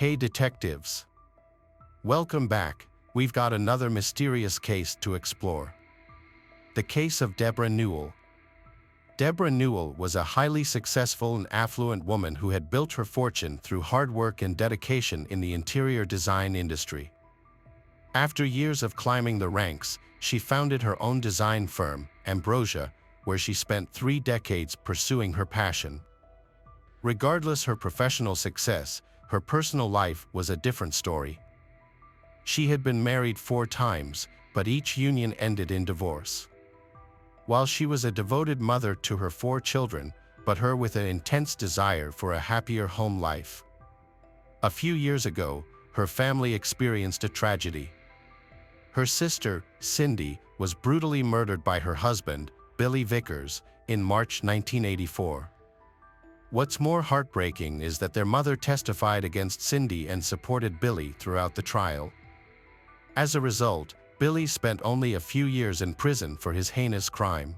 Hey detectives! Welcome back. We've got another mysterious case to explore. The case of Debra Newell. Debra Newell was a highly successful and affluent woman who had built her fortune through hard work and dedication in the interior design industry. After years of climbing the ranks, she founded her own design firm, Ambrosia, where she spent 3 decades pursuing her passion. Regardless her professional success, her personal life was a different story. She had been married 4 times, but each union ended in divorce. While she was a devoted mother to her 4 children, but her with an intense desire for a happier home life. A few years ago, her family experienced a tragedy. Her sister, Cindy, was brutally murdered by her husband, Billy Vickers, in March 1984. What's more heartbreaking is that their mother testified against Cindy and supported Billy throughout the trial. As a result, Billy spent only a few years in prison for his heinous crime.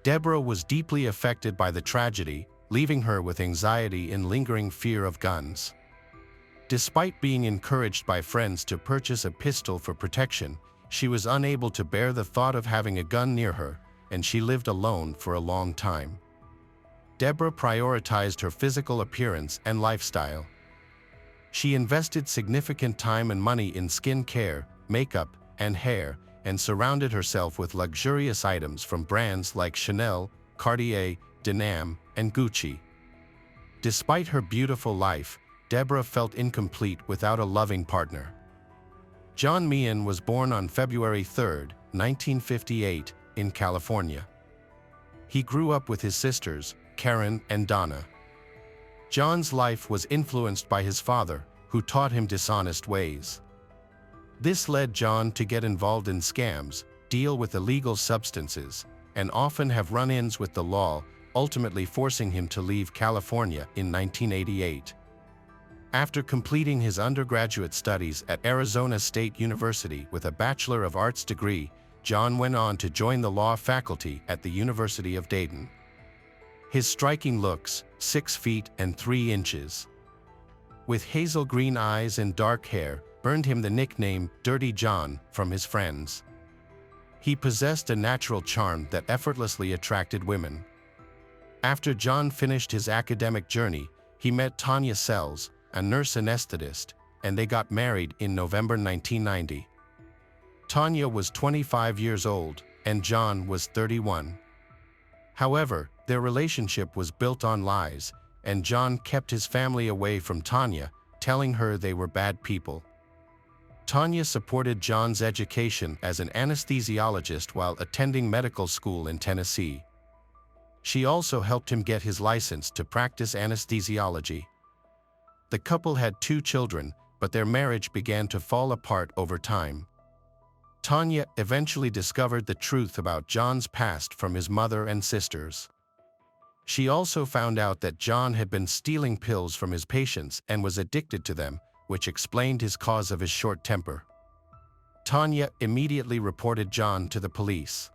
Debra was deeply affected by the tragedy, leaving her with anxiety and lingering fear of guns. Despite being encouraged by friends to purchase a pistol for protection, she was unable to bear the thought of having a gun near her, and she lived alone for a long time. Debra prioritized her physical appearance and lifestyle. She invested significant time and money in skin care, makeup, and hair, and surrounded herself with luxurious items from brands like Chanel, Cartier, Denam, and Gucci. Despite her beautiful life, Debra felt incomplete without a loving partner. John Meehan was born on February 3, 1958, in California. He grew up with his sisters, Karen and Donna. John's life was influenced by his father, who taught him dishonest ways. This led John to get involved in scams, deal with illegal substances, and often have run-ins with the law, ultimately forcing him to leave California in 1988. After completing his undergraduate studies at Arizona State University with a Bachelor of Arts degree, John went on to join the law faculty at the University of Dayton. His striking looks, 6 feet and 3 inches, with hazel green eyes and dark hair, earned him the nickname Dirty John from his friends. He possessed a natural charm that effortlessly attracted women. After John finished his academic journey, he met Tanya Sells, a nurse anesthetist, and they got married in November 1990. Tanya was 25 years old, and John was 31. However, their relationship was built on lies, and John kept his family away from Tanya, telling her they were bad people. Tanya supported John's education as an anesthesiologist while attending medical school in Tennessee. She also helped him get his license to practice anesthesiology. The couple had 2 children, but their marriage began to fall apart over time. Tanya eventually discovered the truth about John's past from his mother and sisters. She also found out that John had been stealing pills from his patients and was addicted to them, which explained his cause of his short temper. Tanya immediately reported John to the police.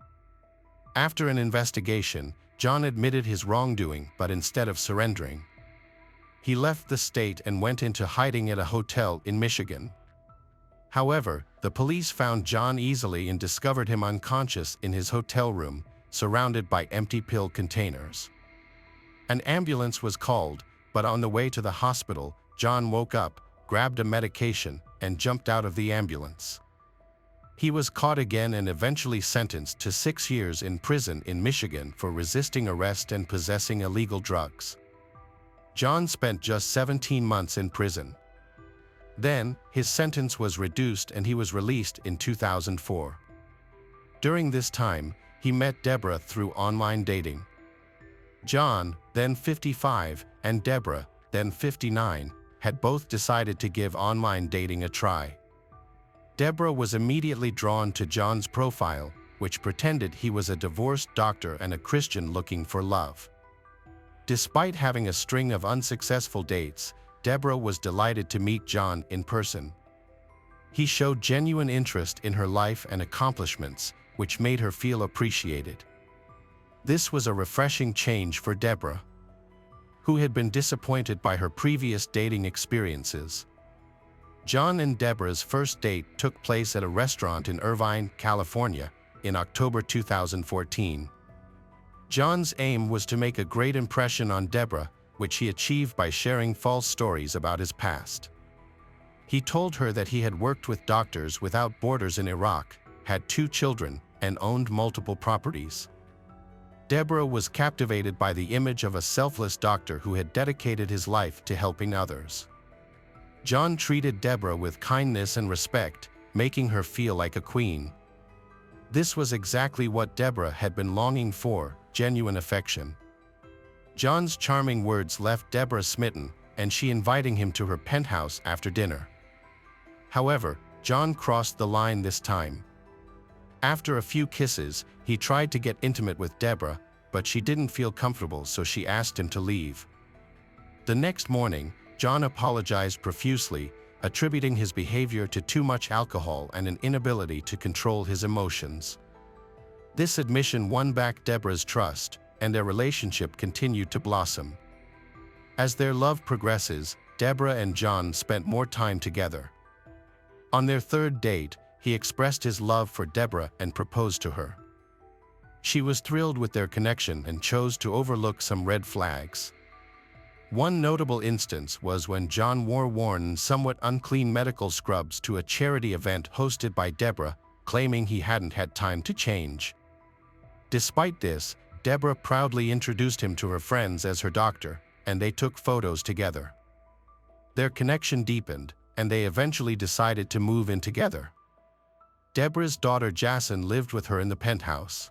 After an investigation, John admitted his wrongdoing, but instead of surrendering, he left the state and went into hiding at a hotel in Michigan. However, the police found John easily and discovered him unconscious in his hotel room, surrounded by empty pill containers. An ambulance was called, but on the way to the hospital, John woke up, grabbed a medication, and jumped out of the ambulance. He was caught again and eventually sentenced to 6 years in prison in Michigan for resisting arrest and possessing illegal drugs. John spent just 17 months in prison. Then, his sentence was reduced and he was released in 2004. During this time, he met Debra through online dating. John, then 55, and Debra, then 59, had both decided to give online dating a try. Debra was immediately drawn to John's profile, which pretended he was a divorced doctor and a Christian looking for love. Despite having a string of unsuccessful dates, Debra was delighted to meet John in person. He showed genuine interest in her life and accomplishments, which made her feel appreciated. This was a refreshing change for Debra. who had been disappointed by her previous dating experiences. John and Debra's first date took place at a restaurant in Irvine, California, in October 2014. John's aim was to make a great impression on Debra, which he achieved by sharing false stories about his past. He told her that he had worked with Doctors Without Borders in Iraq, had 2 children, and owned multiple properties. Debra was captivated by the image of a selfless doctor who had dedicated his life to helping others. John treated Debra with kindness and respect, making her feel like a queen. This was exactly what Debra had been longing for, genuine affection. John's charming words left Debra smitten, and she invited him to her penthouse after dinner. However, John crossed the line this time. After a few kisses, he tried to get intimate with Debra, but she didn't feel comfortable, so she asked him to leave. The next morning, John apologized profusely, attributing his behavior to too much alcohol and an inability to control his emotions. This admission won back Debra's trust, and their relationship continued to blossom. As their love progresses, Debra and John spent more time together. On their third date, he expressed his love for Debra and proposed to her. She was thrilled with their connection and chose to overlook some red flags. One notable instance was when John wore worn and somewhat unclean medical scrubs to a charity event hosted by Debra, claiming he hadn't had time to change. Despite this, Debra proudly introduced him to her friends as her doctor, and they took photos together. Their connection deepened, and they eventually decided to move in together. Debra's daughter Jacine lived with her in the penthouse.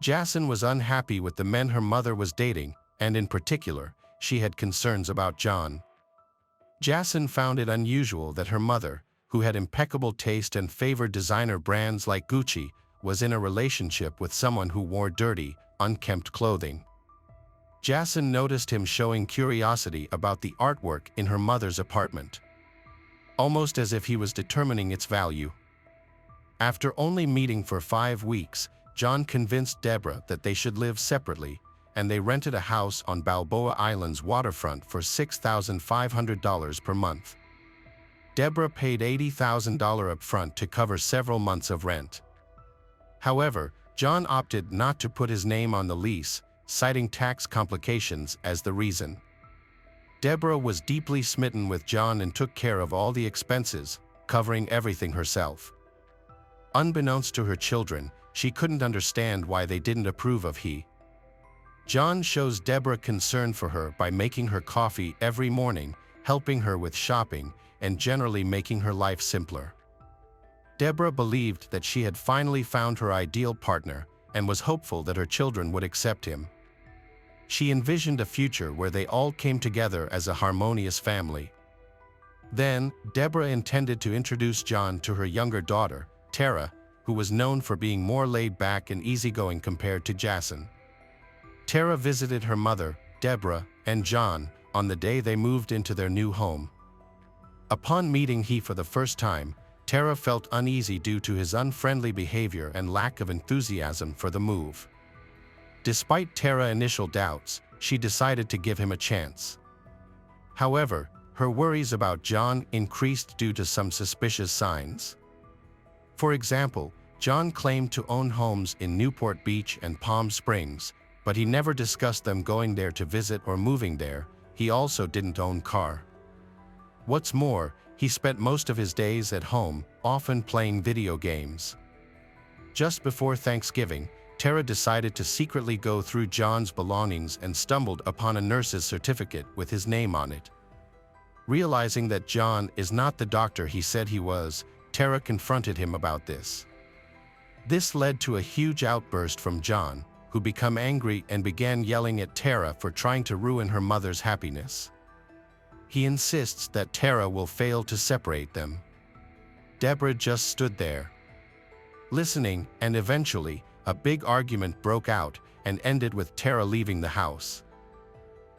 Jacine was unhappy with the men her mother was dating, and in particular, she had concerns about John. Jacine found it unusual that her mother, who had impeccable taste and favored designer brands like Gucci, was in a relationship with someone who wore dirty, unkempt clothing. Jacine noticed him showing curiosity about the artwork in her mother's apartment, almost as if he was determining its value. After only meeting for 5 weeks, John convinced Debra that they should live separately, and they rented a house on Balboa Island's waterfront for $6,500 per month. Debra paid $80,000 upfront to cover several months of rent. However, John opted not to put his name on the lease, citing tax complications as the reason. Debra was deeply smitten with John and took care of all the expenses, covering everything herself. Unbeknownst to her children, she couldn't understand why they didn't approve of he. John shows Debra concern for her by making her coffee every morning, helping her with shopping, and generally making her life simpler. Debra believed that she had finally found her ideal partner and was hopeful that her children would accept him. She envisioned a future where they all came together as a harmonious family. Then, Debra intended to introduce John to her younger daughter, Tara, who was known for being more laid-back and easygoing compared to Jacine. Tara visited her mother, Debra, and John on the day they moved into their new home. Upon meeting he for the first time, Tara felt uneasy due to his unfriendly behavior and lack of enthusiasm for the move. Despite Tara's initial doubts, she decided to give him a chance. However, her worries about John increased due to some suspicious signs. For example, John claimed to own homes in Newport Beach and Palm Springs, but he never discussed them going there to visit or moving there. He also didn't own a car. What's more, he spent most of his days at home, often playing video games. Just before Thanksgiving, Tara decided to secretly go through John's belongings and stumbled upon a nurse's certificate with his name on it. Realizing that John is not the doctor he said he was, Tara confronted him about this. This led to a huge outburst from John, who became angry and began yelling at Tara for trying to ruin her mother's happiness. He insists that Tara will fail to separate them. Debra just stood there, listening, and eventually, a big argument broke out and ended with Tara leaving the house.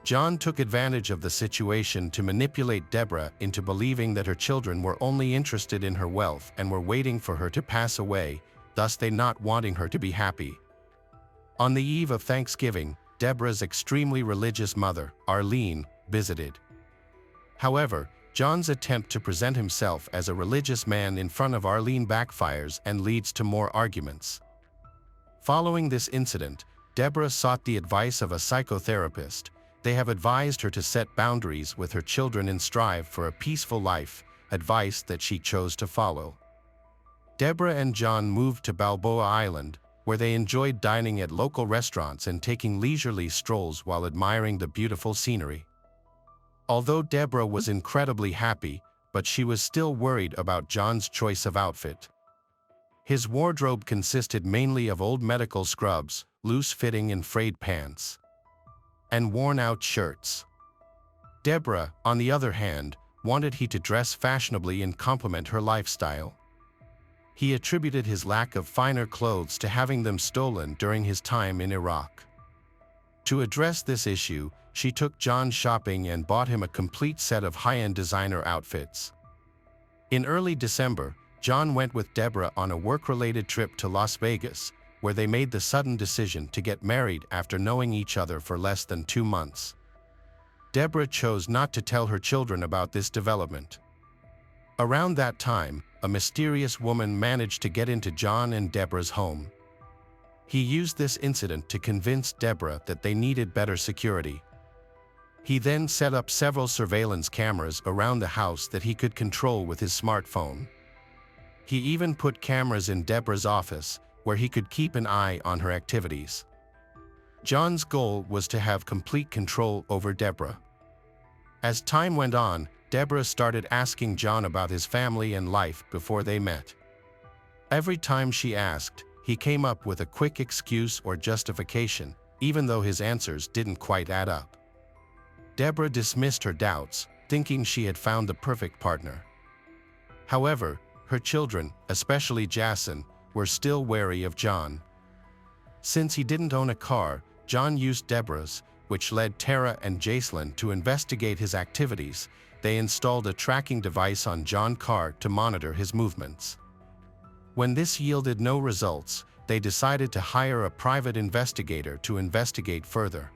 John took advantage of the situation to manipulate Debra into believing that her children were only interested in her wealth and were waiting for her to pass away, thus they not wanting her to be happy. On the eve of Thanksgiving, Debra's extremely religious mother, Arlene, visited. However, John's attempt to present himself as a religious man in front of Arlene backfires and leads to more arguments. Following this incident, Debra sought the advice of a psychotherapist. They have advised her to set boundaries with her children and strive for a peaceful life, advice that she chose to follow. Debra and John moved to Balboa Island, where they enjoyed dining at local restaurants and taking leisurely strolls while admiring the beautiful scenery. Although Debra was incredibly happy, but she was still worried about John's choice of outfit. His wardrobe consisted mainly of old medical scrubs, loose-fitting and frayed pants, and worn-out shirts. Debra, on the other hand, wanted he to dress fashionably and complement her lifestyle. He attributed his lack of finer clothes to having them stolen during his time in Iraq. To address this issue, she took John shopping and bought him a complete set of high-end designer outfits. In early December, John went with Debra on a work-related trip to Las Vegas, where they made the sudden decision to get married after knowing each other for less than 2 months. Debra chose not to tell her children about this development. Around that time, a mysterious woman managed to get into John and Debra's home. He used this incident to convince Debra that they needed better security. He then set up several surveillance cameras around the house that he could control with his smartphone. He even put cameras in Debra's office, where he could keep an eye on her activities. John's goal was to have complete control over Debra. As time went on, Debra started asking John about his family and life before they met. Every time she asked, he came up with a quick excuse or justification, even though his answers didn't quite add up. Debra dismissed her doubts, thinking she had found the perfect partner. However, her children, especially Jacine, were still wary of John. Since he didn't own a car, John used Debra's, which led Tara and Jacine to investigate his activities. They installed a tracking device on John's car to monitor his movements. When this yielded no results, they decided to hire a private investigator to investigate further.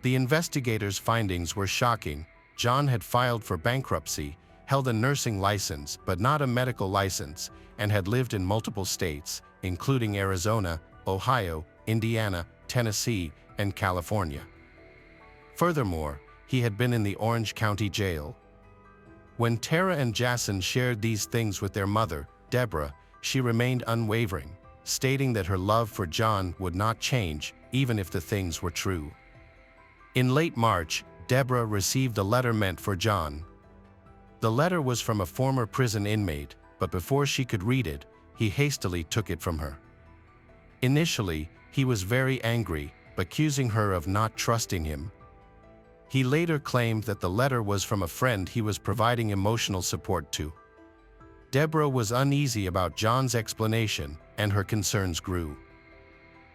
The investigators' findings were shocking. John had filed for bankruptcy, held a nursing license but not a medical license, and had lived in multiple states, including Arizona, Ohio, Indiana, Tennessee, and California. Furthermore, he had been in the Orange County Jail. When Tara and Jacine shared these things with their mother, Debra, she remained unwavering, stating that her love for John would not change, even if the things were true. In late March, Debra received a letter meant for John. The letter was from a former prison inmate, but before she could read it, he hastily took it from her. Initially, he was very angry, accusing her of not trusting him. He later claimed that the letter was from a friend he was providing emotional support to. Debra was uneasy about John's explanation, and her concerns grew.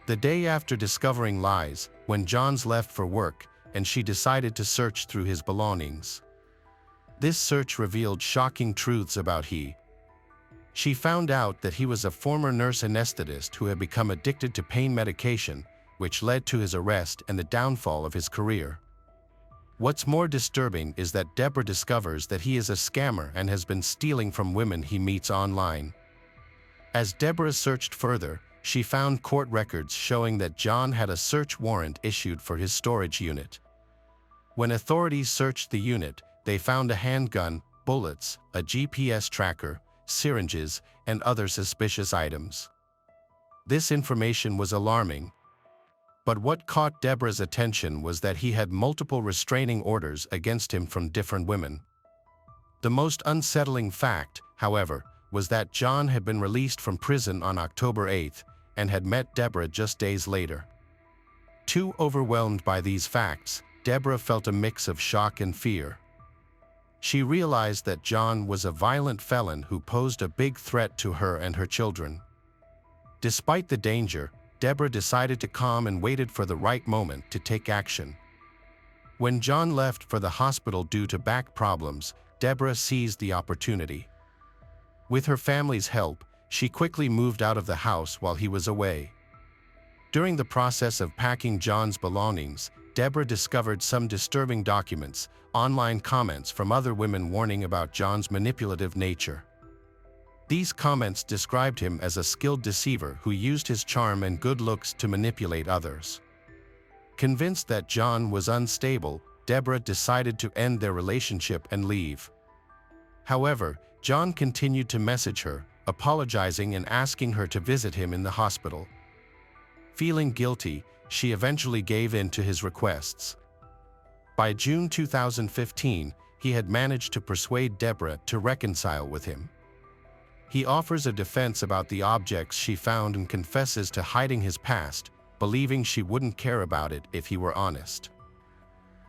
The day after discovering lies, when John's left for work, and she decided to search through his belongings. This search revealed shocking truths about he. She found out that he was a former nurse anesthetist who had become addicted to pain medication, which led to his arrest and the downfall of his career. What's more disturbing is that Debra discovers that he is a scammer and has been stealing from women he meets online. As Debra searched further, she found court records showing that John had a search warrant issued for his storage unit. When authorities searched the unit, they found a handgun, bullets, a GPS tracker, syringes, and other suspicious items. This information was alarming. But what caught Debra's attention was that he had multiple restraining orders against him from different women. The most unsettling fact, however, was that John had been released from prison on October 8th and had met Debra just days later. Too overwhelmed by these facts, Debra felt a mix of shock and fear. She realized that John was a violent felon who posed a big threat to her and her children. Despite the danger, Debra decided to calm and waited for the right moment to take action. When John left for the hospital due to back problems, Debra seized the opportunity. With her family's help, she quickly moved out of the house while he was away. During the process of packing John's belongings, Debra discovered some disturbing documents, online comments from other women warning about John's manipulative nature. These comments described him as a skilled deceiver who used his charm and good looks to manipulate others. Convinced that John was unstable, Debra decided to end their relationship and leave. However, John continued to message her, apologizing and asking her to visit him in the hospital. Feeling guilty, she eventually gave in to his requests. By June 2015, he had managed to persuade Debra to reconcile with him. He offers a defense about the objects she found and confesses to hiding his past, believing she wouldn't care about it if he were honest.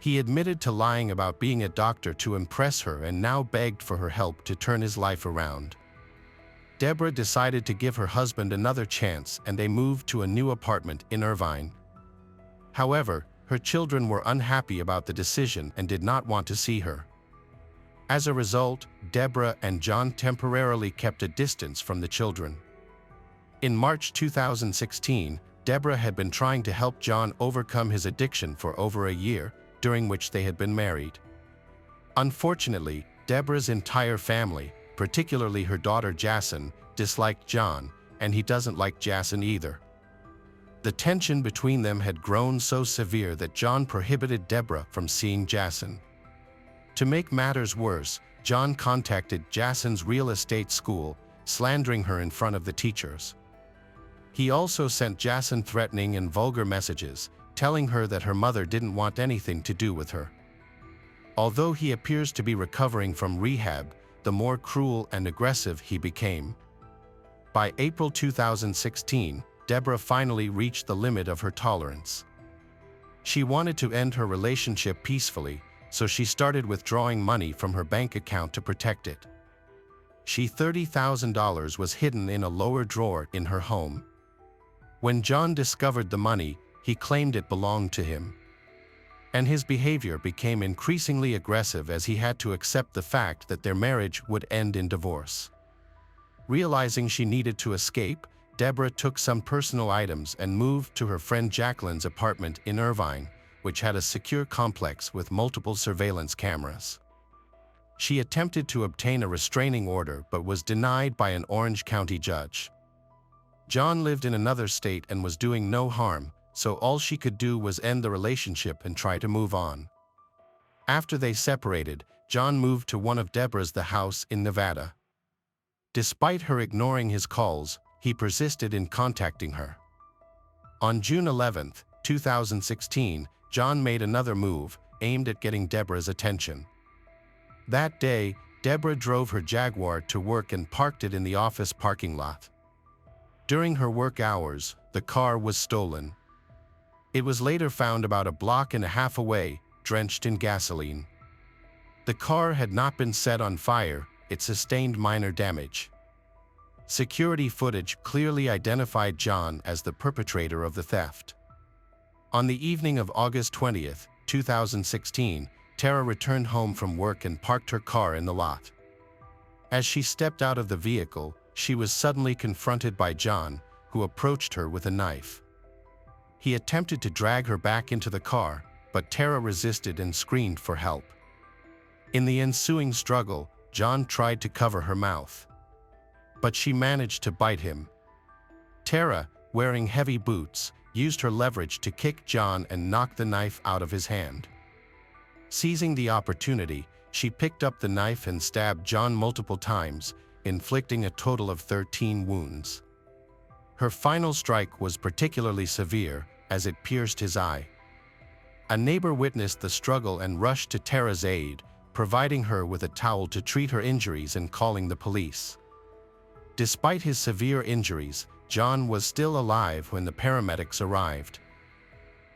He admitted to lying about being a doctor to impress her and now begged for her help to turn his life around. Debra decided to give her husband another chance and they moved to a new apartment in Irvine. However, her children were unhappy about the decision and did not want to see her. As a result, Debra and John temporarily kept a distance from the children. In March 2016, Debra had been trying to help John overcome his addiction for over a year, during which they had been married. Unfortunately, Debra's entire family, particularly her daughter Jacine, disliked John, and he doesn't like Jacine either. The tension between them had grown so severe that John prohibited Debra from seeing Jacine. To make matters worse, John contacted Jacine's real estate school, slandering her in front of the teachers. He also sent Jacine threatening and vulgar messages, telling her that her mother didn't want anything to do with her. Although he appears to be recovering from rehab, the more cruel and aggressive he became. By April 2016, Debra finally reached the limit of her tolerance. She wanted to end her relationship peacefully, so she started withdrawing money from her bank account to protect it. $30,000 was hidden in a lower drawer in her home. When John discovered the money, he claimed it belonged to him. And his behavior became increasingly aggressive as he had to accept the fact that their marriage would end in divorce. Realizing she needed to escape, Debra took some personal items and moved to her friend Jacqueline's apartment in Irvine, which had a secure complex with multiple surveillance cameras. She attempted to obtain a restraining order but was denied by an Orange County judge. John lived in another state and was doing no harm, so all she could do was end the relationship and try to move on. After they separated, John moved to one of Debra's house in Nevada. Despite her ignoring his calls, he persisted in contacting her. On June 11, 2016, John made another move, aimed at getting Debra's attention. That day, Debra drove her Jaguar to work and parked it in the office parking lot. During her work hours, the car was stolen. It was later found about a block and a half away, drenched in gasoline. The car had not been set on fire, it sustained minor damage. Security footage clearly identified John as the perpetrator of the theft. On the evening of August 20, 2016, Tara returned home from work and parked her car in the lot. As she stepped out of the vehicle, she was suddenly confronted by John, who approached her with a knife. He attempted to drag her back into the car, but Tara resisted and screamed for help. In the ensuing struggle, John tried to cover her mouth. But she managed to bite him. Tara, wearing heavy boots, used her leverage to kick John and knock the knife out of his hand. Seizing the opportunity, she picked up the knife and stabbed John multiple times, inflicting a total of 13 wounds. Her final strike was particularly severe, as it pierced his eye. A neighbor witnessed the struggle and rushed to Tara's aid, providing her with a towel to treat her injuries and calling the police. Despite his severe injuries, John was still alive when the paramedics arrived.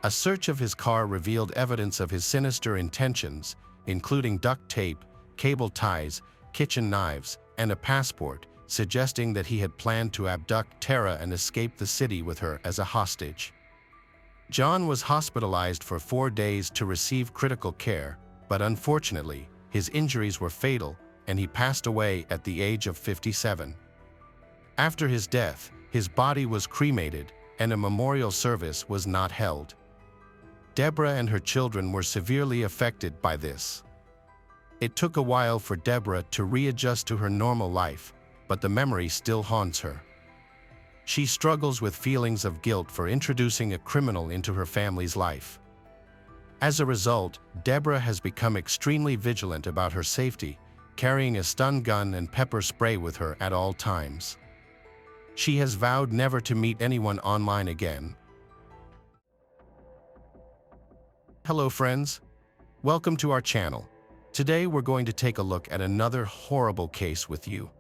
A search of his car revealed evidence of his sinister intentions, including duct tape, cable ties, kitchen knives, and a passport, suggesting that he had planned to abduct Tara and escape the city with her as a hostage. John was hospitalized for 4 days to receive critical care, but unfortunately, his injuries were fatal, and he passed away at the age of 57. After his death, his body was cremated, and a memorial service was not held. Debra and her children were severely affected by this. It took a while for Debra to readjust to her normal life, but the memory still haunts her. She struggles with feelings of guilt for introducing a criminal into her family's life. As a result, Debra has become extremely vigilant about her safety, carrying a stun gun and pepper spray with her at all times. She has vowed never to meet anyone online again. Hello friends, welcome to our channel. Today we're going to take a look at another horrible case with you.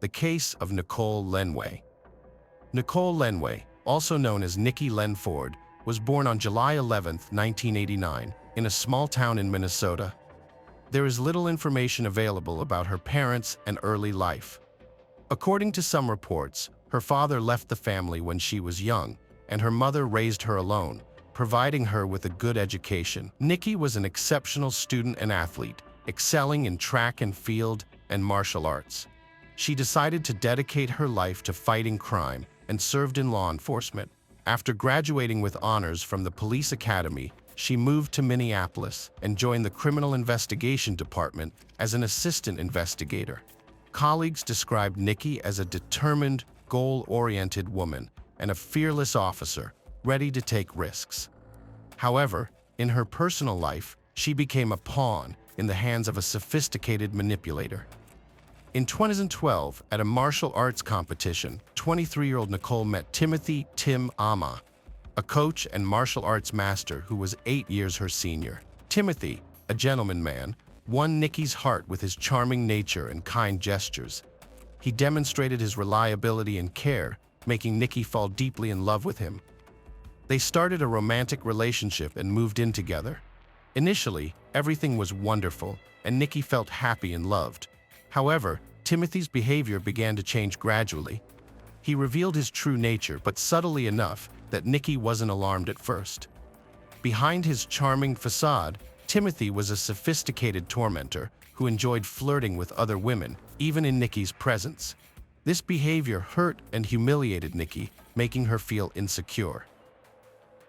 The case of Nicole Lenway. Nicole Lenway, also known as Nikki Len Ford, was born on July 11, 1989, in a small town in Minnesota. There is little information available about her parents and early life. According to some reports, her father left the family when she was young, and her mother raised her alone, providing her with a good education. Nikki was an exceptional student and athlete, excelling in track and field and martial arts. She decided to dedicate her life to fighting crime and served in law enforcement. After graduating with honors from the police academy, she moved to Minneapolis and joined the criminal investigation department as an assistant investigator. Colleagues described Nikki as a determined, goal-oriented woman and a fearless officer, ready to take risks. However, in her personal life, she became a pawn in the hands of a sophisticated manipulator. In 2012, at a martial arts competition, 23-year-old Nicole met Timothy "Tim" Ama, a coach and martial arts master who was 8 years her senior. Timothy, a gentleman man, won Nikki's heart with his charming nature and kind gestures. He demonstrated his reliability and care, making Nikki fall deeply in love with him. They started a romantic relationship and moved in together. Initially, everything was wonderful, and Nikki felt happy and loved. However, Timothy's behavior began to change gradually. He revealed his true nature, but subtly enough that Nikki wasn't alarmed at first. Behind his charming facade, Timothy was a sophisticated tormentor who enjoyed flirting with other women, even in Nikki's presence. This behavior hurt and humiliated Nikki, making her feel insecure.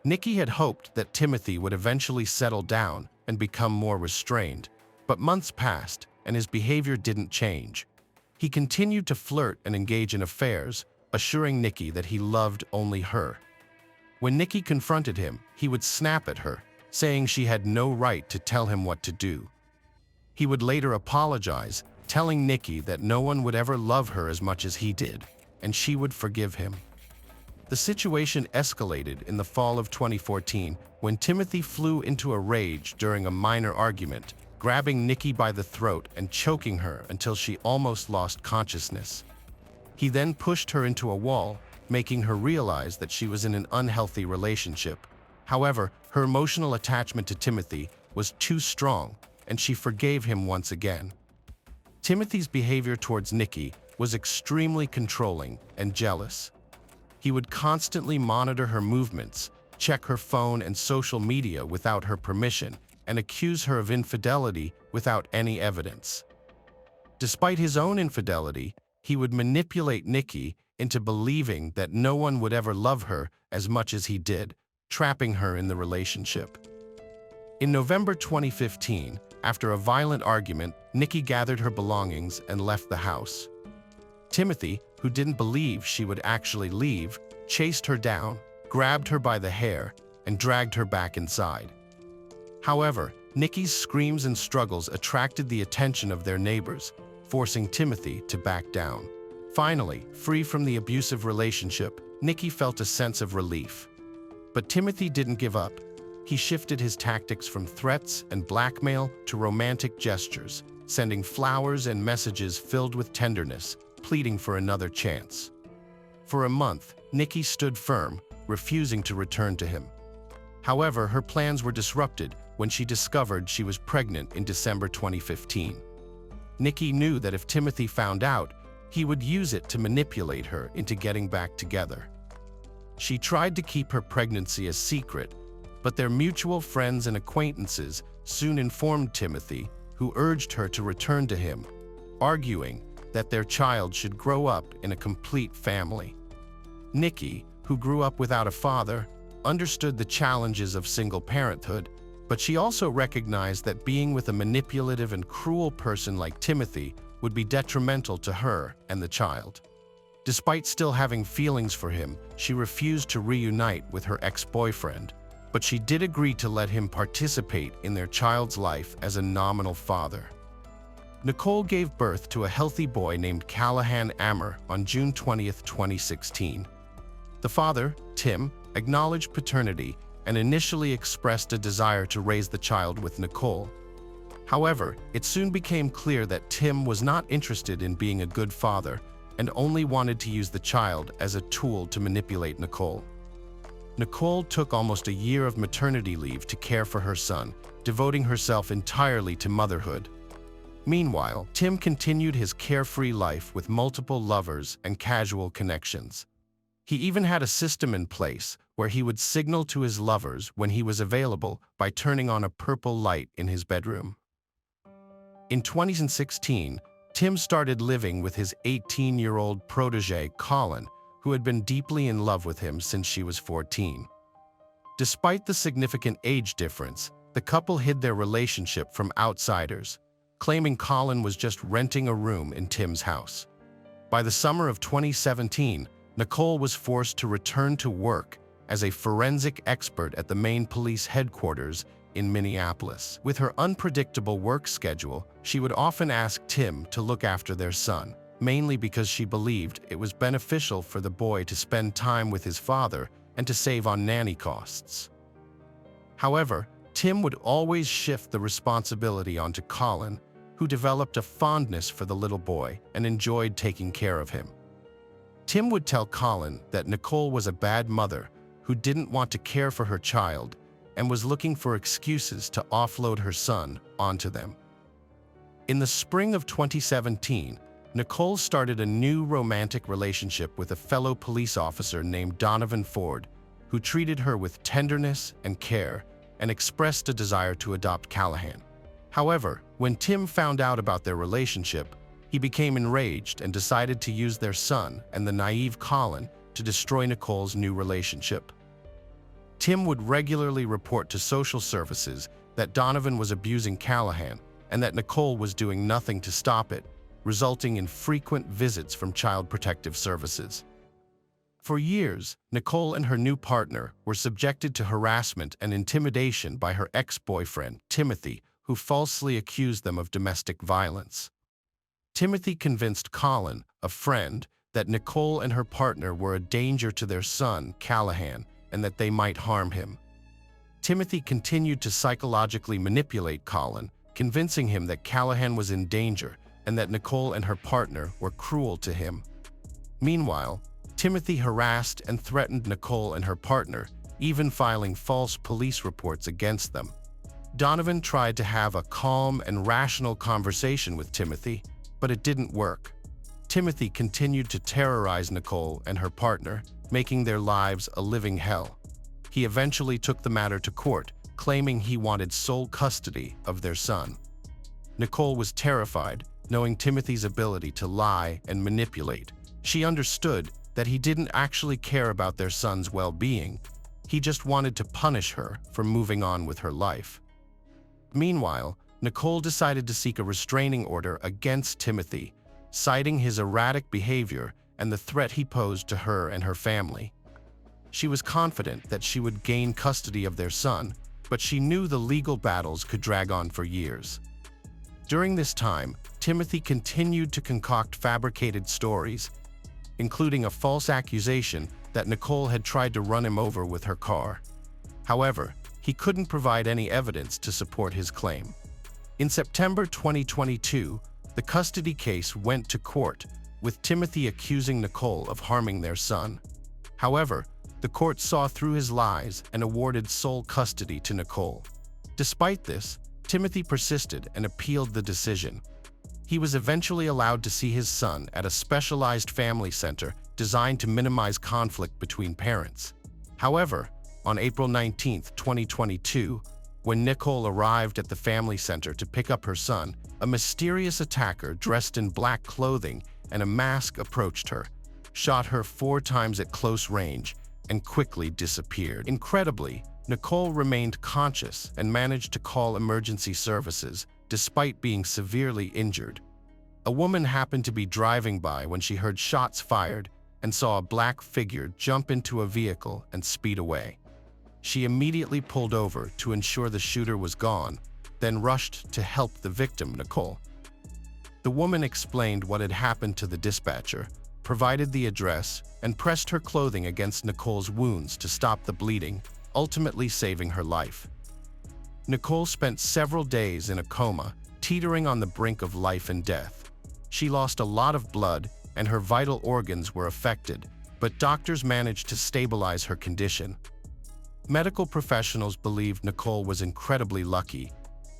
Nikki had hoped that Timothy would eventually settle down and become more restrained, but months passed, and his behavior didn't change. He continued to flirt and engage in affairs, assuring Nikki that he loved only her. When Nikki confronted him, he would snap at her, saying she had no right to tell him what to do. He would later apologize, telling Nikki that no one would ever love her as much as he did, and she would forgive him. The situation escalated in the fall of 2014 when Timothy flew into a rage during a minor argument, grabbing Nikki by the throat and choking her until she almost lost consciousness. He then pushed her into a wall, making her realize that she was in an unhealthy relationship. However, her emotional attachment to Timothy was too strong, and she forgave him once again. Timothy's behavior towards Nikki was extremely controlling and jealous. He would constantly monitor her movements, check her phone and social media without her permission, and accuse her of infidelity without any evidence. Despite his own infidelity, he would manipulate Nikki into believing that no one would ever love her as much as he did, trapping her in the relationship. In November 2015, after a violent argument, Nikki gathered her belongings and left the house. Timothy, who didn't believe she would actually leave, chased her down, grabbed her by the hair, and dragged her back inside. However, Nikki's screams and struggles attracted the attention of their neighbors, forcing Timothy to back down. Finally, free from the abusive relationship, Nikki felt a sense of relief. But Timothy didn't give up. He shifted his tactics from threats and blackmail to romantic gestures, sending flowers and messages filled with tenderness, pleading for another chance. For a month, Nikki stood firm, refusing to return to him. However, her plans were disrupted when she discovered she was pregnant in December 2015. Nikki knew that if Timothy found out, he would use it to manipulate her into getting back together. She tried to keep her pregnancy a secret, but their mutual friends and acquaintances soon informed Timothy, who urged her to return to him, arguing that their child should grow up in a complete family. Nikki, who who grew up without a father, understood the challenges of single parenthood, but she also recognized that being with a manipulative and cruel person like Timothy would be detrimental to her and the child. Despite still having feelings for him, she refused to reunite with her ex-boyfriend, but she did agree to let him participate in their child's life as a nominal father. Nicole gave birth to a healthy boy named Callahan Ammer on June 20, 2016. The father, Tim, acknowledged paternity and initially expressed a desire to raise the child with Nicole. However, it soon became clear that Tim was not interested in being a good father and only wanted to use the child as a tool to manipulate Nicole. Nicole took almost a year of maternity leave to care for her son, devoting herself entirely to motherhood. Meanwhile, Tim continued his carefree life with multiple lovers and casual connections. He even had a system in place where he would signal to his lovers when he was available by turning on a purple light in his bedroom. In 2016, Tim started living with his 18-year-old protege, Colin, who had been deeply in love with him since she was 14. Despite the significant age difference, the couple hid their relationship from outsiders, claiming Colin was just renting a room in Tim's house. By the summer of 2017, Nicole was forced to return to work as a forensic expert at the Maine Police Headquarters in Minneapolis. With her unpredictable work schedule, she would often ask Tim to look after their son, mainly because she believed it was beneficial for the boy to spend time with his father and to save on nanny costs. However, Tim would always shift the responsibility onto Colin, who developed a fondness for the little boy and enjoyed taking care of him. Tim would tell Colin that Nicole was a bad mother who didn't want to care for her child and was looking for excuses to offload her son onto them. In the spring of 2017, Nicole started a new romantic relationship with a fellow police officer named Donovan Ford, who treated her with tenderness and care and expressed a desire to adopt Callahan. However, when Tim found out about their relationship, he became enraged and decided to use their son and the naive Colin to destroy Nicole's new relationship. Tim would regularly report to social services that Donovan was abusing Callahan and that Nicole was doing nothing to stop it, resulting in frequent visits from Child Protective Services. For years, Nicole and her new partner were subjected to harassment and intimidation by her ex-boyfriend, Timothy, who falsely accused them of domestic violence. Timothy convinced Colin, a friend, that Nicole and her partner were a danger to their son, Callahan, and that they might harm him. Timothy continued to psychologically manipulate Colin, convincing him that Callahan was in danger and that Nicole and her partner were cruel to him. Meanwhile, Timothy harassed and threatened Nicole and her partner, even filing false police reports against them. Donovan tried to have a calm and rational conversation with Timothy, but it didn't work. Timothy continued to terrorize Nicole and her partner, making their lives a living hell. He eventually took the matter to court, claiming he wanted sole custody of their son. Nicole was terrified, knowing Timothy's ability to lie and manipulate. She understood that he didn't actually care about their son's well-being. He just wanted to punish her for moving on with her life. Meanwhile, Nicole decided to seek a restraining order against Timothy, citing his erratic behavior and the threat he posed to her and her family. She was confident that she would gain custody of their son, but she knew the legal battles could drag on for years. During this time, Timothy continued to concoct fabricated stories, including a false accusation that Nicole had tried to run him over with her car. However, he couldn't provide any evidence to support his claim. In September 2022, the custody case went to court, with Timothy accusing Nicole of harming their son. However, the court saw through his lies and awarded sole custody to Nicole. Despite this, Timothy persisted and appealed the decision. He was eventually allowed to see his son at a specialized family center designed to minimize conflict between parents. However, on April 19, 2022, when Nicole arrived at the family center to pick up her son, a mysterious attacker dressed in black clothing and a mask approached her, shot her 4 times at close range, and quickly disappeared. Incredibly, Nicole remained conscious and managed to call emergency services despite being severely injured. A woman happened to be driving by when she heard shots fired and saw a black figure jump into a vehicle and speed away. She immediately pulled over to ensure the shooter was gone, then rushed to help the victim, Nicole. The woman explained what had happened to the dispatcher, provided the address, and pressed her clothing against Nicole's wounds to stop the bleeding, ultimately saving her life. Nicole spent several days in a coma, teetering on the brink of life and death. She lost a lot of blood and her vital organs were affected, but doctors managed to stabilize her condition. Medical professionals believed Nicole was incredibly lucky,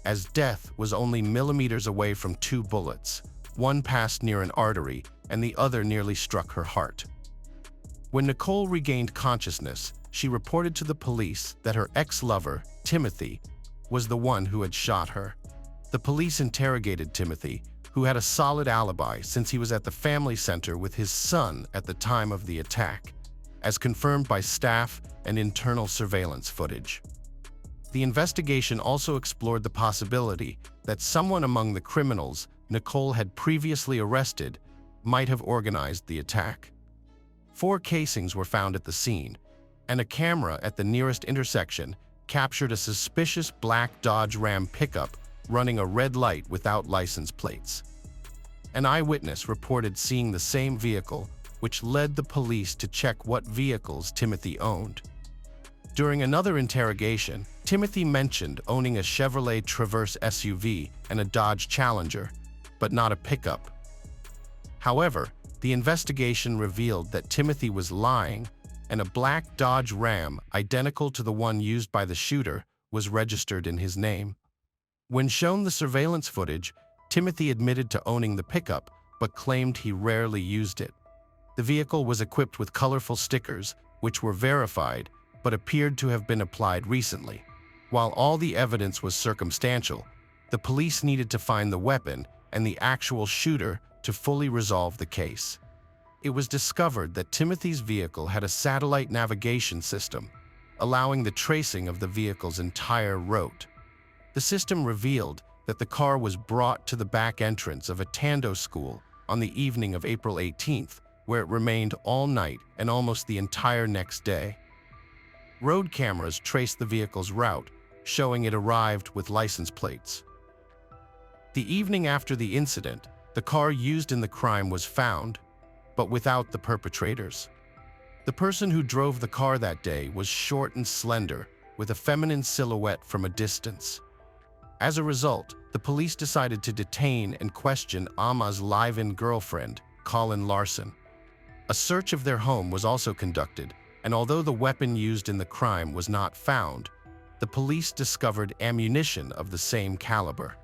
as death was only millimeters away from 2 bullets. One passed near an artery and the other nearly struck her heart. When Nicole regained consciousness, she reported to the police that her ex-lover, Timothy, was the one who had shot her. The police interrogated Timothy, who had a solid alibi since he was at the family center with his son at the time of the attack, as confirmed by staff and internal surveillance footage. The investigation also explored the possibility that someone among the criminals Nicole had previously arrested might have organized the attack. 4 casings were found at the scene, and a camera at the nearest intersection captured a suspicious black Dodge Ram pickup running a red light without license plates. An eyewitness reported seeing the same vehicle, which led the police to check what vehicles Timothy owned. During another interrogation, Timothy mentioned owning a Chevrolet Traverse SUV and a Dodge Challenger, but not a pickup. However, the investigation revealed that Timothy was lying, and a black Dodge Ram, identical to the one used by the shooter, was registered in his name. When shown the surveillance footage, Timothy admitted to owning the pickup, but claimed he rarely used it. The vehicle was equipped with colorful stickers, which were verified, but appeared to have been applied recently. While all the evidence was circumstantial, the police needed to find the weapon and the actual shooter to fully resolve the case. It was discovered that Timothy's vehicle had a satellite navigation system, allowing the tracing of the vehicle's entire route. The system revealed that the car was brought to the back entrance of a Tando school on the evening of April 18th, where it remained all night and almost the entire next day. Road cameras traced the vehicle's route, showing it arrived with license plates. The evening after the incident, the car used in the crime was found, but without the perpetrators. The person who drove the car that day was short and slender, with a feminine silhouette from a distance. As a result, the police decided to detain and question Amma's live-in girlfriend, Colin Larson. A search of their home was also conducted, and although the weapon used in the crime was not found, the police discovered ammunition of the same caliber.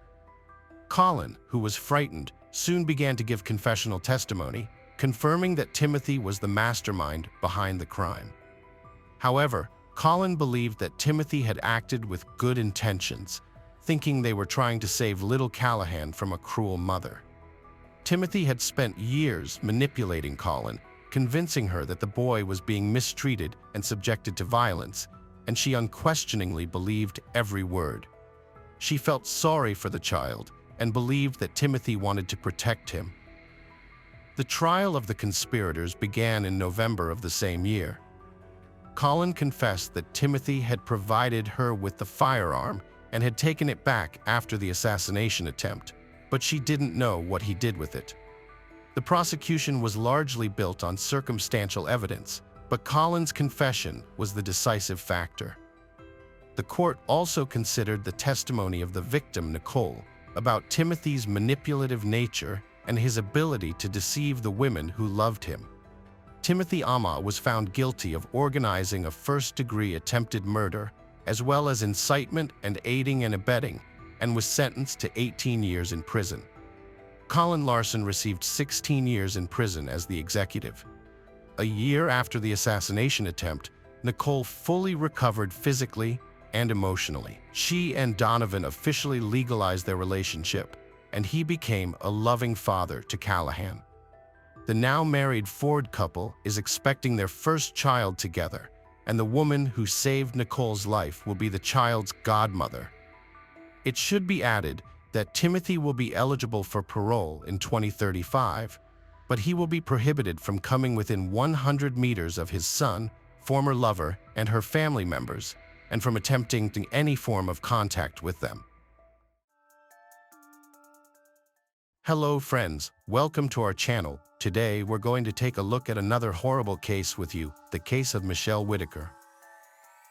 Colin, who was frightened, soon began to give confessional testimony, confirming that Timothy was the mastermind behind the crime. However, Colin believed that Timothy had acted with good intentions, thinking they were trying to save little Callahan from a cruel mother. Timothy had spent years manipulating Colin, convincing her that the boy was being mistreated and subjected to violence, and she unquestioningly believed every word. She felt sorry for the child and believed that Timothy wanted to protect him. The trial of the conspirators began in November of the same year. Colin confessed that Timothy had provided her with the firearm and had taken it back after the assassination attempt, but she didn't know what he did with it. The prosecution was largely built on circumstantial evidence, but Colin's confession was the decisive factor. The court also considered the testimony of the victim, Nicole, about Timothy's manipulative nature and his ability to deceive the women who loved him. Timothy Amma was found guilty of organizing a first-degree attempted murder, as well as incitement and aiding and abetting, and was sentenced to 18 years in prison. Colin Larson received 16 years in prison as the executive. A year after the assassination attempt, Nicole fully recovered physically and emotionally. She and Donovan officially legalized their relationship, and he became a loving father to Callahan. The now married Ford couple is expecting their first child together, and the woman who saved Nicole's life will be the child's godmother. It should be added that Timothy will be eligible for parole in 2035, but he will be prohibited from coming within 100 meters of his son, former lover, and her family members, and from attempting any form of contact with them. Hello friends, welcome to our channel. Today we're going to take a look at another horrible case with you, the case of Michelle Whitaker.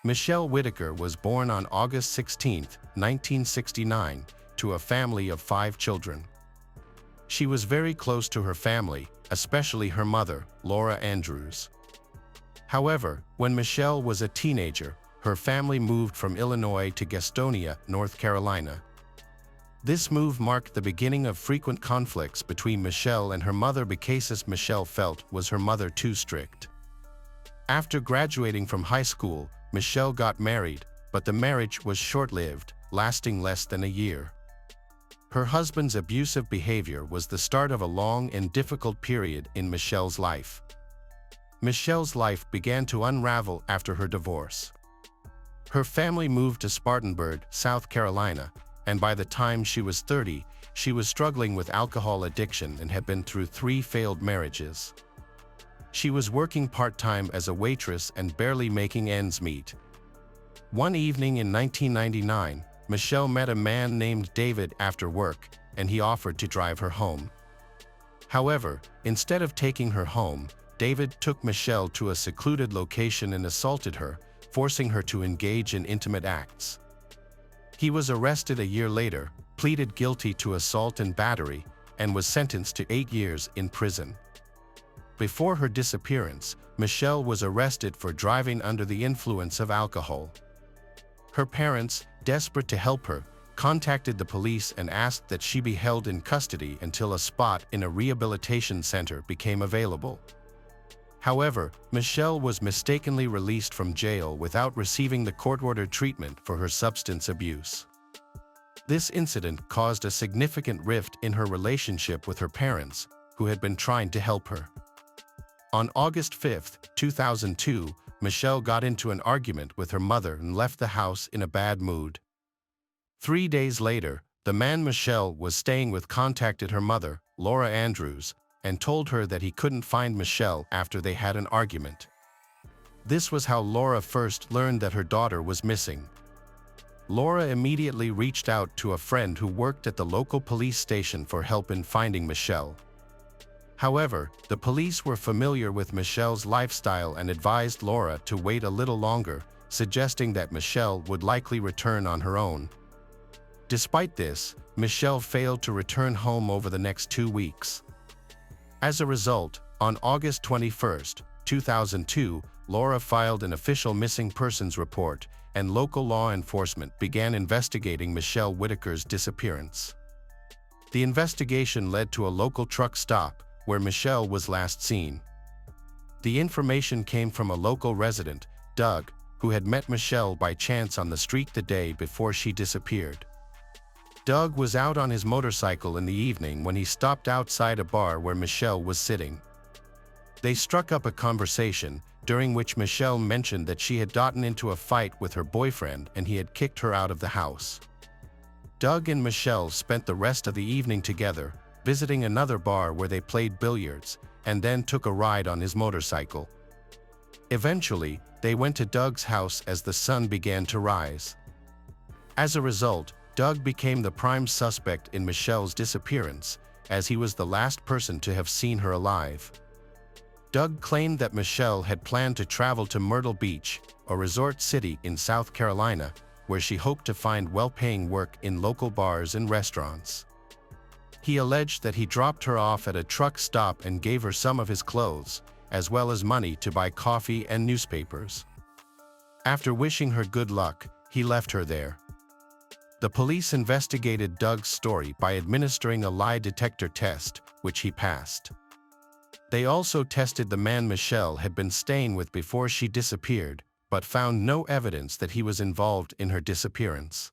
Michelle Whitaker was born on August 16, 1969, to a family of 5 children. She was very close to her family, especially her mother, Laura Andrews. However, when Michelle was a teenager, her family moved from Illinois to Gastonia, North Carolina. This move marked the beginning of frequent conflicts between Michelle and her mother because Michelle felt was her mother too strict. After graduating from high school, Michelle got married, but the marriage was short-lived, lasting less than a year. Her husband's abusive behavior was the start of a long and difficult period in Michelle's life. Michelle's life began to unravel after her divorce. Her family moved to Spartanburg, South Carolina, and by the time she was 30, she was struggling with alcohol addiction and had been through 3 failed marriages. She was working part-time as a waitress and barely making ends meet. One evening in 1999, Michelle met a man named David after work, and he offered to drive her home. However, instead of taking her home, David took Michelle to a secluded location and assaulted her, forcing her to engage in intimate acts. He was arrested a year later, pleaded guilty to assault and battery, and was sentenced to 8 years in prison. Before her disappearance, Michelle was arrested for driving under the influence of alcohol. Her parents, desperate to help her, contacted the police and asked that she be held in custody until a spot in a rehabilitation center became available. However, Michelle was mistakenly released from jail without receiving the court-ordered treatment for her substance abuse. This incident caused a significant rift in her relationship with her parents, who had been trying to help her. On August 5, 2002, Michelle got into an argument with her mother and left the house in a bad mood. 3 days later, the man Michelle was staying with contacted her mother, Laura Andrews, and told her that he couldn't find Michelle after they had an argument. This was how Laura first learned that her daughter was missing. Laura immediately reached out to a friend who worked at the local police station for help in finding Michelle. However, the police were familiar with Michelle's lifestyle and advised Laura to wait a little longer, suggesting that Michelle would likely return on her own. Despite this, Michelle failed to return home over the next 2 weeks. As a result, on August 21, 2002, Laura filed an official missing persons report, and local law enforcement began investigating Michelle Whitaker's disappearance. The investigation led to a local truck stop, where Michelle was last seen. The information came from a local resident, Doug, who had met Michelle by chance on the street the day before she disappeared. Doug was out on his motorcycle in the evening when he stopped outside a bar where Michelle was sitting. They struck up a conversation, during which Michelle mentioned that she had gotten into a fight with her boyfriend and he had kicked her out of the house. Doug and Michelle spent the rest of the evening together, visiting another bar where they played billiards, and then took a ride on his motorcycle. Eventually, they went to Doug's house as the sun began to rise. As a result, Doug became the prime suspect in Michelle's disappearance, as he was the last person to have seen her alive. Doug claimed that Michelle had planned to travel to Myrtle Beach, a resort city in South Carolina, where she hoped to find well-paying work in local bars and restaurants. He alleged that he dropped her off at a truck stop and gave her some of his clothes, as well as money to buy coffee and newspapers. After wishing her good luck, he left her there. The police investigated Doug's story by administering a lie detector test, which he passed. They also tested the man Michelle had been staying with before she disappeared, but found no evidence that he was involved in her disappearance.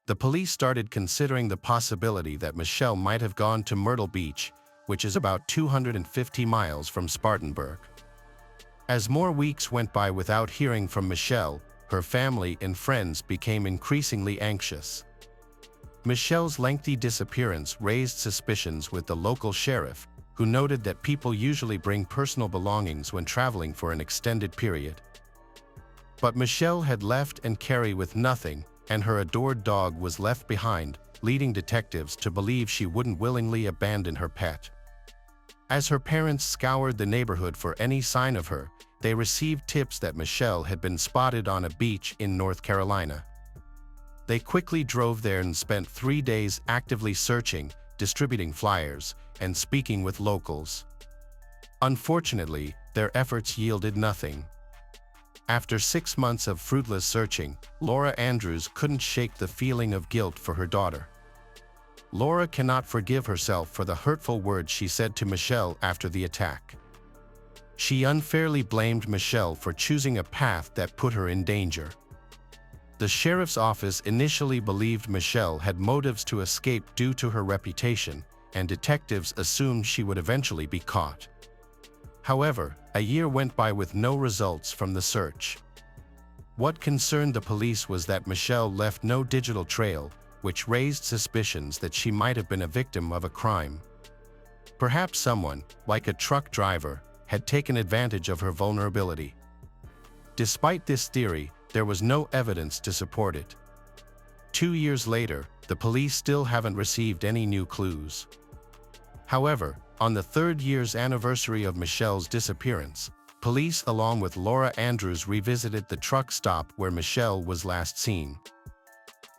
The police started considering the possibility that Michelle might have gone to Myrtle Beach, which is about 250 miles from Spartanburg. As more weeks went by without hearing from Michelle, her family and friends became increasingly anxious. Michelle's lengthy disappearance raised suspicions with the local sheriff, who noted that people usually bring personal belongings when traveling for an extended period. But Michelle had left and Carrie with nothing, and her adored dog was left behind, leading detectives to believe she wouldn't willingly abandon her pet. As her parents scoured the neighborhood for any sign of her, they received tips that Michelle had been spotted on a beach in North Carolina. They quickly drove there and spent 3 days actively searching, distributing flyers, and speaking with locals. Unfortunately, their efforts yielded nothing. After 6 months of fruitless searching, Laura Andrews couldn't shake the feeling of guilt for her daughter. Laura cannot forgive herself for the hurtful words she said to Michelle after the attack. She unfairly blamed Michelle for choosing a path that put her in danger. The sheriff's office initially believed Michelle had motives to escape due to her reputation, and detectives assumed she would eventually be caught. However, a year went by with no results from the search. What concerned the police was that Michelle left no digital trail, which raised suspicions that she might have been a victim of a crime. Perhaps someone, like a truck driver, had taken advantage of her vulnerability. Despite this theory, there was no evidence to support it. 2 years later, the police still haven't received any new clues. However, on the 3rd year's anniversary of Michelle's disappearance, police along with Laura Andrews revisited the truck stop where Michelle was last seen.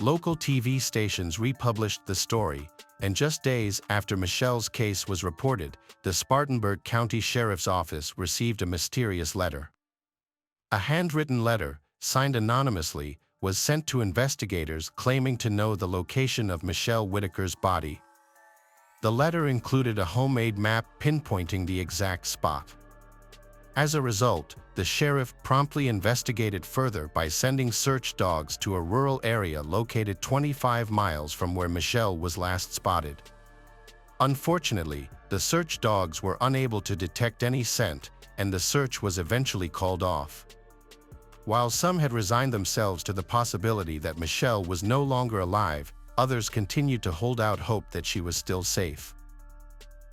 Local TV stations republished the story, and just days after Michelle's case was reported, the Spartanburg County Sheriff's Office received a mysterious letter. A handwritten letter, signed anonymously, was sent to investigators claiming to know the location of Michelle Whitaker's body. The letter included a homemade map pinpointing the exact spot. As a result, the sheriff promptly investigated further by sending search dogs to a rural area located 25 miles from where Michelle was last spotted. Unfortunately, the search dogs were unable to detect any scent, and the search was eventually called off. While some had resigned themselves to the possibility that Michelle was no longer alive, others continued to hold out hope that she was still safe.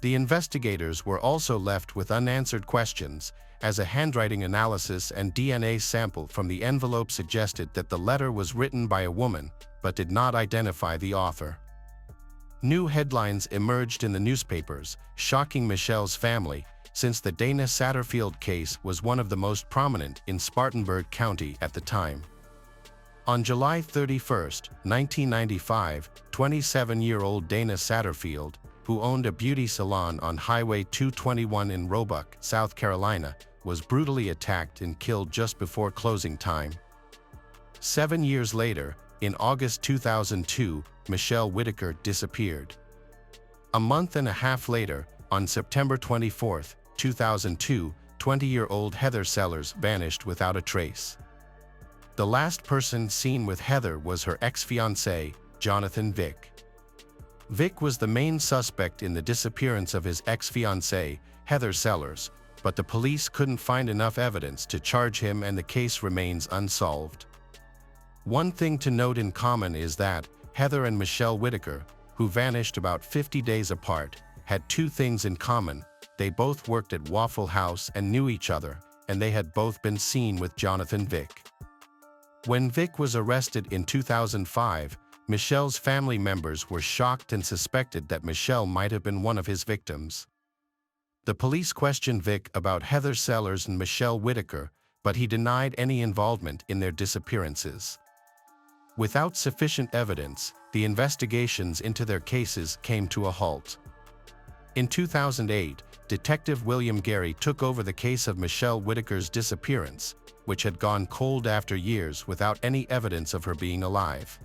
The investigators were also left with unanswered questions, as a handwriting analysis and DNA sample from the envelope suggested that the letter was written by a woman, but did not identify the author. New headlines emerged in the newspapers, shocking Michelle's family, since the Dana Satterfield case was one of the most prominent in Spartanburg County at the time. On July 31, 1995, 27-year-old Dana Satterfield, who owned a beauty salon on Highway 221 in Roebuck, South Carolina, was brutally attacked and killed just before closing time. 7 years later, in August 2002, Michelle Whitaker disappeared. A month and a half later, on September 24, 2002, 20-year-old Heather Sellers vanished without a trace. The last person seen with Heather was her ex-fiancé, Jonathan Vick. Vick was the main suspect in the disappearance of his ex-fiancée, Heather Sellers, but the police couldn't find enough evidence to charge him and the case remains unsolved. One thing to note in common is that Heather and Michelle Whitaker, who vanished about 50 days apart, had 2 things in common. They both worked at Waffle House and knew each other, and they had both been seen with Jonathan Vick. When Vick was arrested in 2005, Michelle's family members were shocked and suspected that Michelle might have been one of his victims. The police questioned Vick about Heather Sellers and Michelle Whitaker, but he denied any involvement in their disappearances. Without sufficient evidence, the investigations into their cases came to a halt. In 2008, Detective William Gary took over the case of Michelle Whitaker's disappearance, which had gone cold after years without any evidence of her being alive.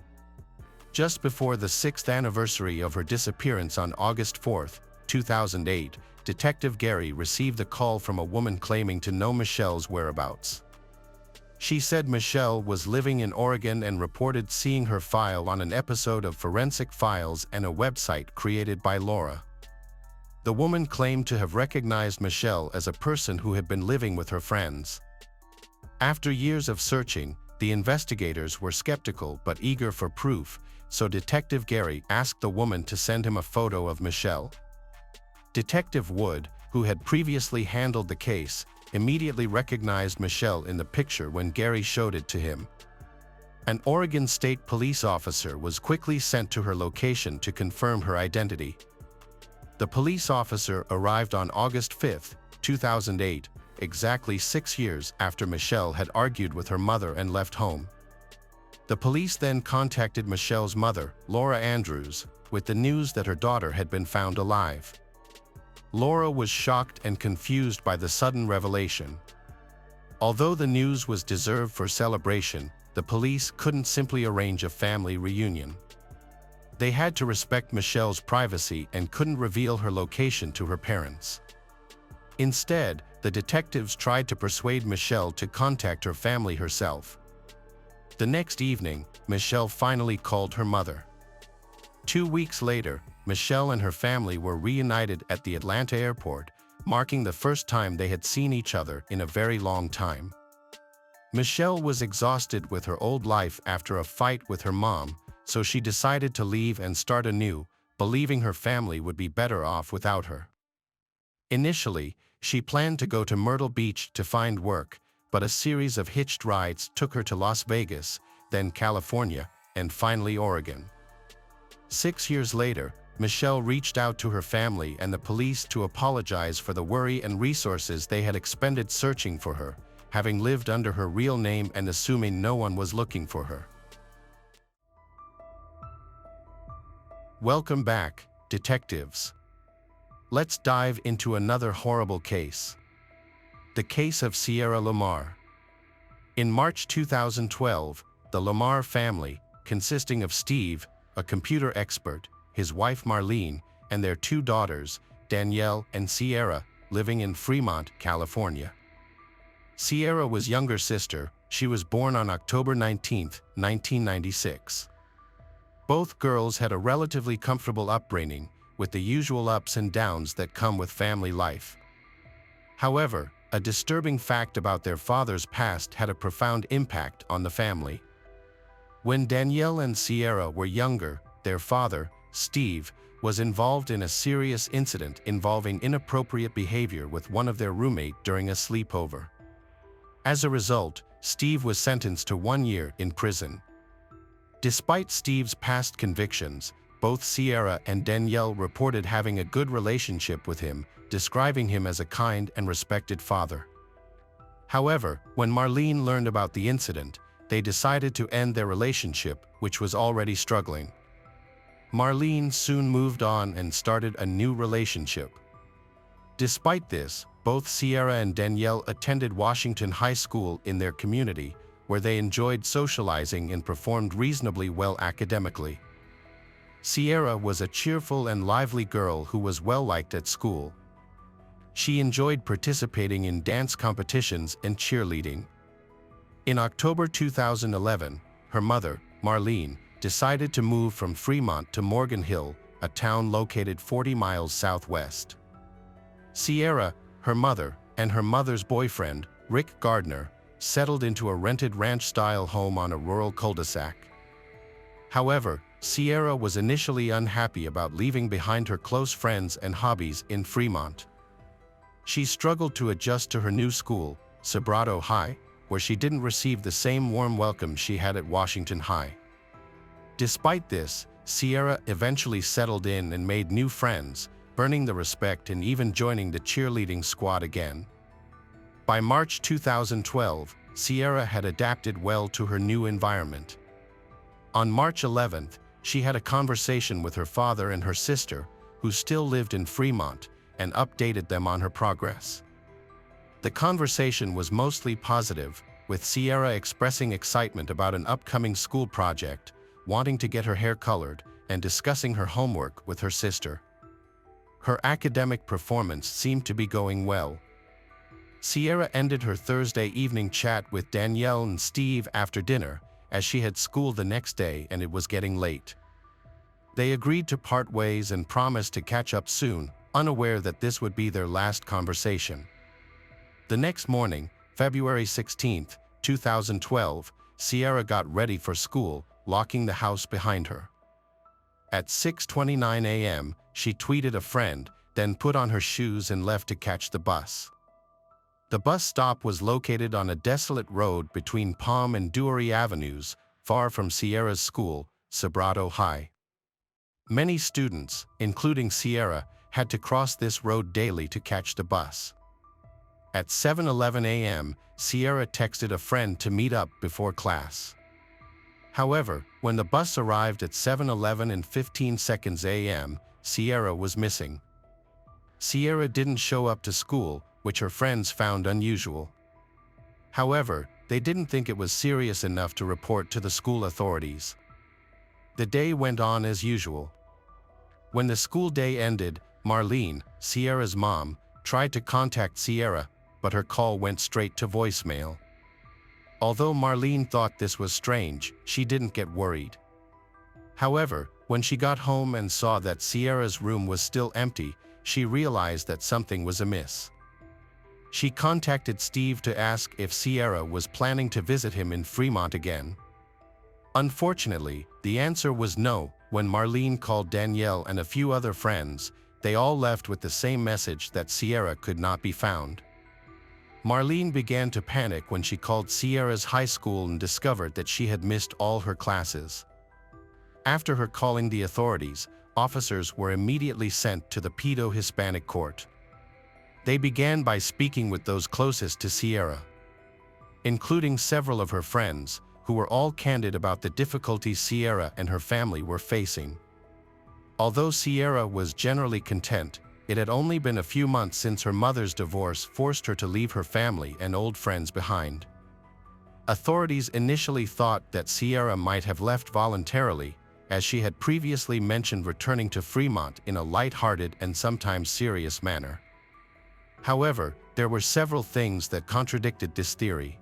Just before the 6th anniversary of her disappearance on August 4, 2008, Detective Gary received a call from a woman claiming to know Michelle's whereabouts. She said Michelle was living in Oregon and reported seeing her file on an episode of Forensic Files and a website created by Laura. The woman claimed to have recognized Michelle as a person who had been living with her friends. After years of searching, the investigators were skeptical but eager for proof, so Detective Gary asked the woman to send him a photo of Michelle. Detective Wood, who had previously handled the case, immediately recognized Michelle in the picture when Gary showed it to him. An Oregon State police officer was quickly sent to her location to confirm her identity. The police officer arrived on August 5, 2008, exactly 6 years after Michelle had argued with her mother and left home. The police then contacted Michelle's mother, Laura Andrews, with the news that her daughter had been found alive. Laura was shocked and confused by the sudden revelation. Although the news was deserved for celebration, the police couldn't simply arrange a family reunion. They had to respect Michelle's privacy and couldn't reveal her location to her parents. Instead, the detectives tried to persuade Michelle to contact her family herself. The next evening, Michelle finally called her mother. 2 weeks later, Michelle and her family were reunited at the Atlanta airport, marking the first time they had seen each other in a very long time. Michelle was exhausted with her old life after a fight with her mom, so she decided to leave and start anew, believing her family would be better off without her. Initially, she planned to go to Myrtle Beach to find work, but a series of hitched rides took her to Las Vegas, then California, and finally Oregon. 6 years later, Michelle reached out to her family and the police to apologize for the worry and resources they had expended searching for her, having lived under her real name and assuming no one was looking for her. Welcome back, detectives. Let's dive into another horrible case. The case of Sierra Lamar. In March 2012, the Lamar family, consisting of Steve, a computer expert, his wife Marlene, and their 2 daughters, Danielle and Sierra, living in Fremont, California. Sierra was younger sister. She was born on October 19, 1996. Both girls had a relatively comfortable upbringing, with the usual ups and downs that come with family life. However, a disturbing fact about their father's past had a profound impact on the family. When Danielle and Sierra were younger, their father, Steve, was involved in a serious incident involving inappropriate behavior with one of their roommates during a sleepover. As a result, Steve was sentenced to 1 year in prison. Despite Steve's past convictions, both Sierra and Danielle reported having a good relationship with him, describing him as a kind and respected father. However, when Marlene learned about the incident, they decided to end their relationship, which was already struggling. Marlene soon moved on and started a new relationship. Despite this, both Sierra and Danielle attended Washington High School in their community, where they enjoyed socializing and performed reasonably well academically. Sierra was a cheerful and lively girl who was well-liked at school. She enjoyed participating in dance competitions and cheerleading. In October 2011, her mother, Marlene, decided to move from Fremont to Morgan Hill, a town located 40 miles southwest. Sierra, her mother, and her mother's boyfriend, Rick Gardner, settled into a rented ranch-style home on a rural cul-de-sac. However, Sierra was initially unhappy about leaving behind her close friends and hobbies in Fremont. She struggled to adjust to her new school, Sobrato High, where she didn't receive the same warm welcome she had at Washington High. Despite this, Sierra eventually settled in and made new friends, earning the respect and even joining the cheerleading squad again. By March 2012, Sierra had adapted well to her new environment. On March 11th, she had a conversation with her father and her sister, who still lived in Fremont, and updated them on her progress. The conversation was mostly positive, with Sierra expressing excitement about an upcoming school project, wanting to get her hair colored, and discussing her homework with her sister. Her academic performance seemed to be going well. Sierra ended her Thursday evening chat with Danielle and Steve after dinner, as she had school the next day and it was getting late. They agreed to part ways and promised to catch up soon, unaware that this would be their last conversation. The next morning, February 16, 2012, Sierra got ready for school, locking the house behind her. At 6:29 a.m., she tweeted a friend, then put on her shoes and left to catch the bus. The bus stop was located on a desolate road between Palm and Dewey Avenues, far from Sierra's school, Sobrato High. Many students, including Sierra, had to cross this road daily to catch the bus. At 7:11 a.m., Sierra texted a friend to meet up before class. However, when the bus arrived at 7:11 and 15 seconds a.m., Sierra was missing. Sierra didn't show up to school, which her friends found unusual. However, they didn't think it was serious enough to report to the school authorities. The day went on as usual. When the school day ended, Marlene, Sierra's mom, tried to contact Sierra, but her call went straight to voicemail. Although Marlene thought this was strange, she didn't get worried. However, when she got home and saw that Sierra's room was still empty, she realized that something was amiss. She contacted Steve to ask if Sierra was planning to visit him in Fremont again. Unfortunately, the answer was no. When Marlene called Danielle and a few other friends, they all left with the same message that Sierra could not be found. Marlene began to panic when she called Sierra's high school and discovered that she had missed all her classes. After her calling the authorities, officers were immediately sent to the pedo-Hispanic court. They began by speaking with those closest to Sierra, including several of her friends, who were all candid about the difficulties Sierra and her family were facing. Although Sierra was generally content, it had only been a few months since her mother's divorce forced her to leave her family and old friends behind. Authorities initially thought that Sierra might have left voluntarily, as she had previously mentioned returning to Fremont in a light-hearted and sometimes serious manner. However, there were several things that contradicted this theory.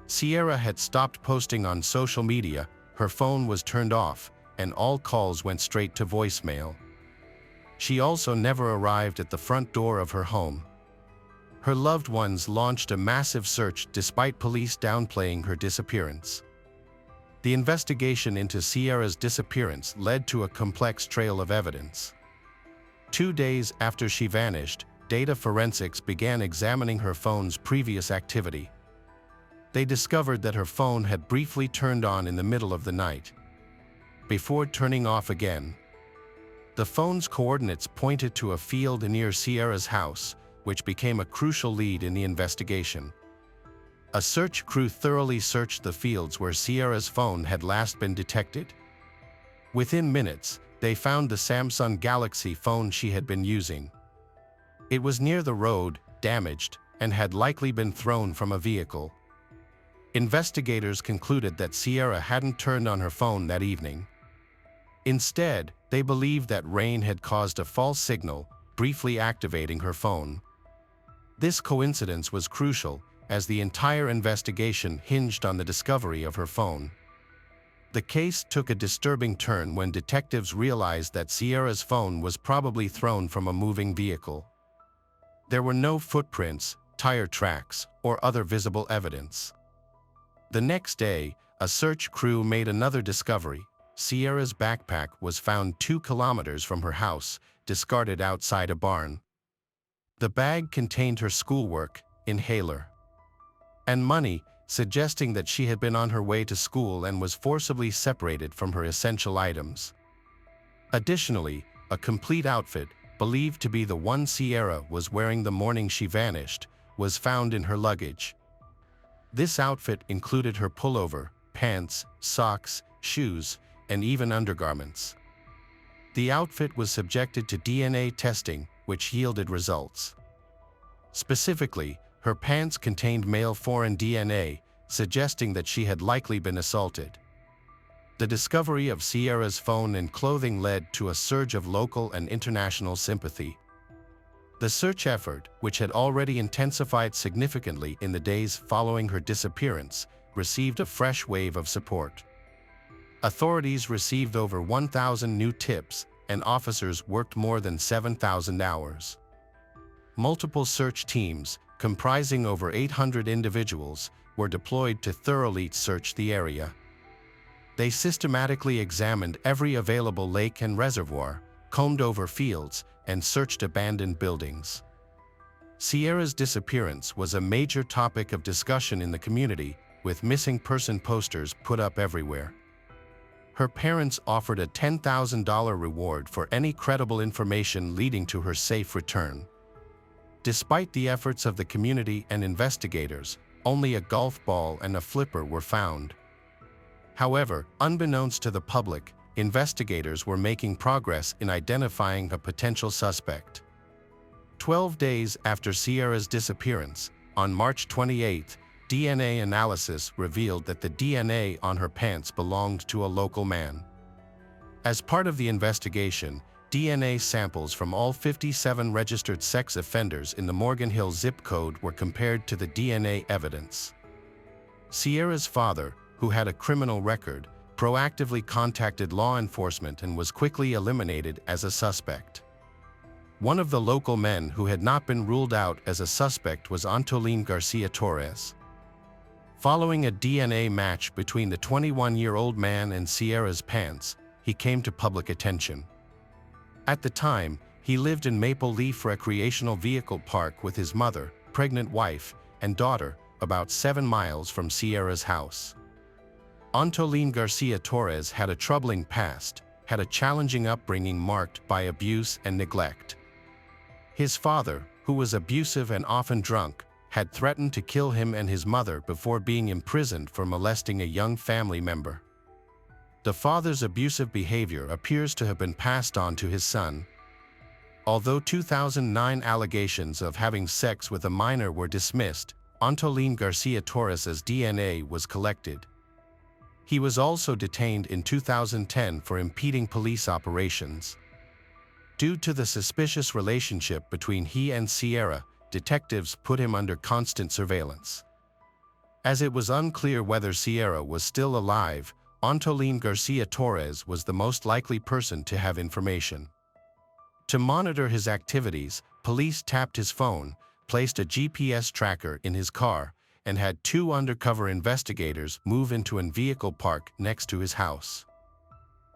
Sierra had stopped posting on social media, her phone was turned off, and all calls went straight to voicemail. She also never arrived at the front door of her home. Her loved ones launched a massive search despite police downplaying her disappearance. The investigation into Sierra's disappearance led to a complex trail of evidence. 2 days after she vanished, data forensics began examining her phone's previous activity. They discovered that her phone had briefly turned on in the middle of the night, before turning off again. The phone's coordinates pointed to a field near Sierra's house, which became a crucial lead in the investigation. A search crew thoroughly searched the fields where Sierra's phone had last been detected. Within minutes, they found the Samsung Galaxy phone she had been using. It was near the road, damaged, and had likely been thrown from a vehicle. Investigators concluded that Sierra hadn't turned on her phone that evening. Instead, they believed that rain had caused a false signal, briefly activating her phone. This coincidence was crucial, as the entire investigation hinged on the discovery of her phone. The case took a disturbing turn when detectives realized that Sierra's phone was probably thrown from a moving vehicle. There were no footprints, tire tracks, or other visible evidence. The next day, a search crew made another discovery. Sierra's backpack was found 2 kilometers from her house, discarded outside a barn. The bag contained her schoolwork, inhaler, and money, suggesting that she had been on her way to school and was forcibly separated from her essential items. Additionally, a complete outfit, believed to be the one Sierra was wearing the morning she vanished, was found in her luggage. This outfit included her pullover, pants, socks, shoes, and even undergarments. The outfit was subjected to DNA testing, which yielded results. Specifically, her pants contained male foreign DNA, suggesting that she had likely been assaulted. The discovery of Sierra's phone and clothing led to a surge of local and international sympathy. The search effort, which had already intensified significantly in the days following her disappearance, received a fresh wave of support. Authorities received over 1,000 new tips, and officers worked more than 7,000 hours. Multiple search teams, comprising over 800 individuals, were deployed to thoroughly search the area. They systematically examined every available lake and reservoir, combed over fields, and searched abandoned buildings. Sierra's disappearance was a major topic of discussion in the community, with missing person posters put up everywhere. Her parents offered a $10,000 reward for any credible information leading to her safe return. Despite the efforts of the community and investigators, only a golf ball and a flipper were found. However, unbeknownst to the public, investigators were making progress in identifying a potential suspect. 12 days after Sierra's disappearance, on March 28, DNA analysis revealed that the DNA on her pants belonged to a local man. As part of the investigation, DNA samples from all 57 registered sex offenders in the Morgan Hill zip code were compared to the DNA evidence. Sierra's father, who had a criminal record, proactively contacted law enforcement and was quickly eliminated as a suspect. One of the local men who had not been ruled out as a suspect was Antolin Garcia Torres. Following a DNA match between the 21-year-old man and Sierra's pants, he came to public attention. At the time, he lived in Maple Leaf Recreational Vehicle Park with his mother, pregnant wife, and daughter, about 7 miles from Sierra's house. Antolin Garcia Torres had a troubling past, had a challenging upbringing marked by abuse and neglect. His father, who was abusive and often drunk, had threatened to kill him and his mother before being imprisoned for molesting a young family member. The father's abusive behavior appears to have been passed on to his son. Although 2009 allegations of having sex with a minor were dismissed, Antolin Garcia Torres's DNA was collected. He was also detained in 2010 for impeding police operations. Due to the suspicious relationship between he and Sierra, detectives put him under constant surveillance. As it was unclear whether Sierra was still alive, Antolin Garcia Torres was the most likely person to have information. To monitor his activities, police tapped his phone, placed a GPS tracker in his car, and had 2 undercover investigators move into a vehicle park next to his house.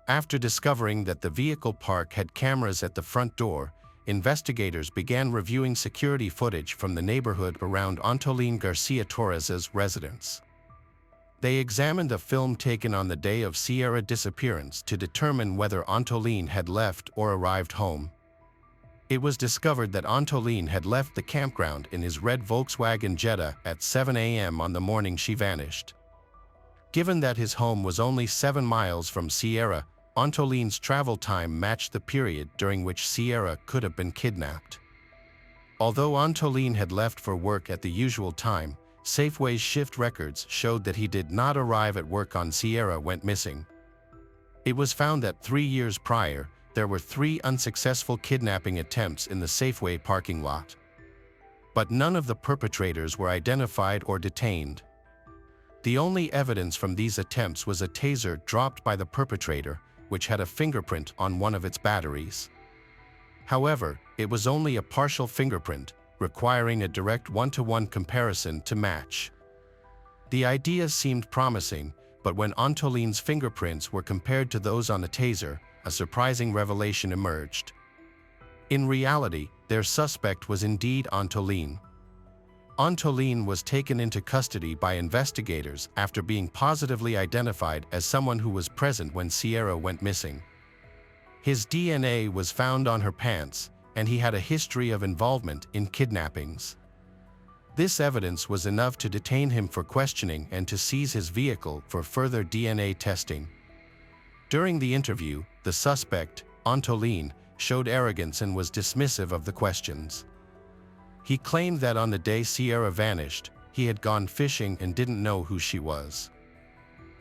After discovering that the vehicle park had cameras at the front door, investigators began reviewing security footage from the neighborhood around Antolin Garcia Torres's residence. They examined a film taken on the day of Sierra's disappearance to determine whether Antolin had left or arrived home. It was discovered that Antolin had left the campground in his red Volkswagen Jetta at 7 a.m. on the morning she vanished. Given that his home was only 7 miles from Sierra, Antolin's travel time matched the period during which Sierra could have been kidnapped. Although Antolin had left for work at the usual time, Safeway's shift records showed that he did not arrive at work on Sierra went missing. It was found that 3 years prior, there were 3 unsuccessful kidnapping attempts in the Safeway parking lot. But none of the perpetrators were identified or detained. The only evidence from these attempts was a taser dropped by the perpetrator, which had a fingerprint on one of its batteries. However, it was only a partial fingerprint, requiring a direct 1-to-1 comparison to match. The idea seemed promising, but when Antolin's fingerprints were compared to those on the taser, a surprising revelation emerged. In reality, their suspect was indeed Antolin. Antolin was taken into custody by investigators after being positively identified as someone who was present when Sierra went missing. His DNA was found on her pants, and he had a history of involvement in kidnappings. This evidence was enough to detain him for questioning and to seize his vehicle for further DNA testing. During the interview, the suspect, Antolin, showed arrogance and was dismissive of the questions. He claimed that on the day Sierra vanished, he had gone fishing and didn't know who she was.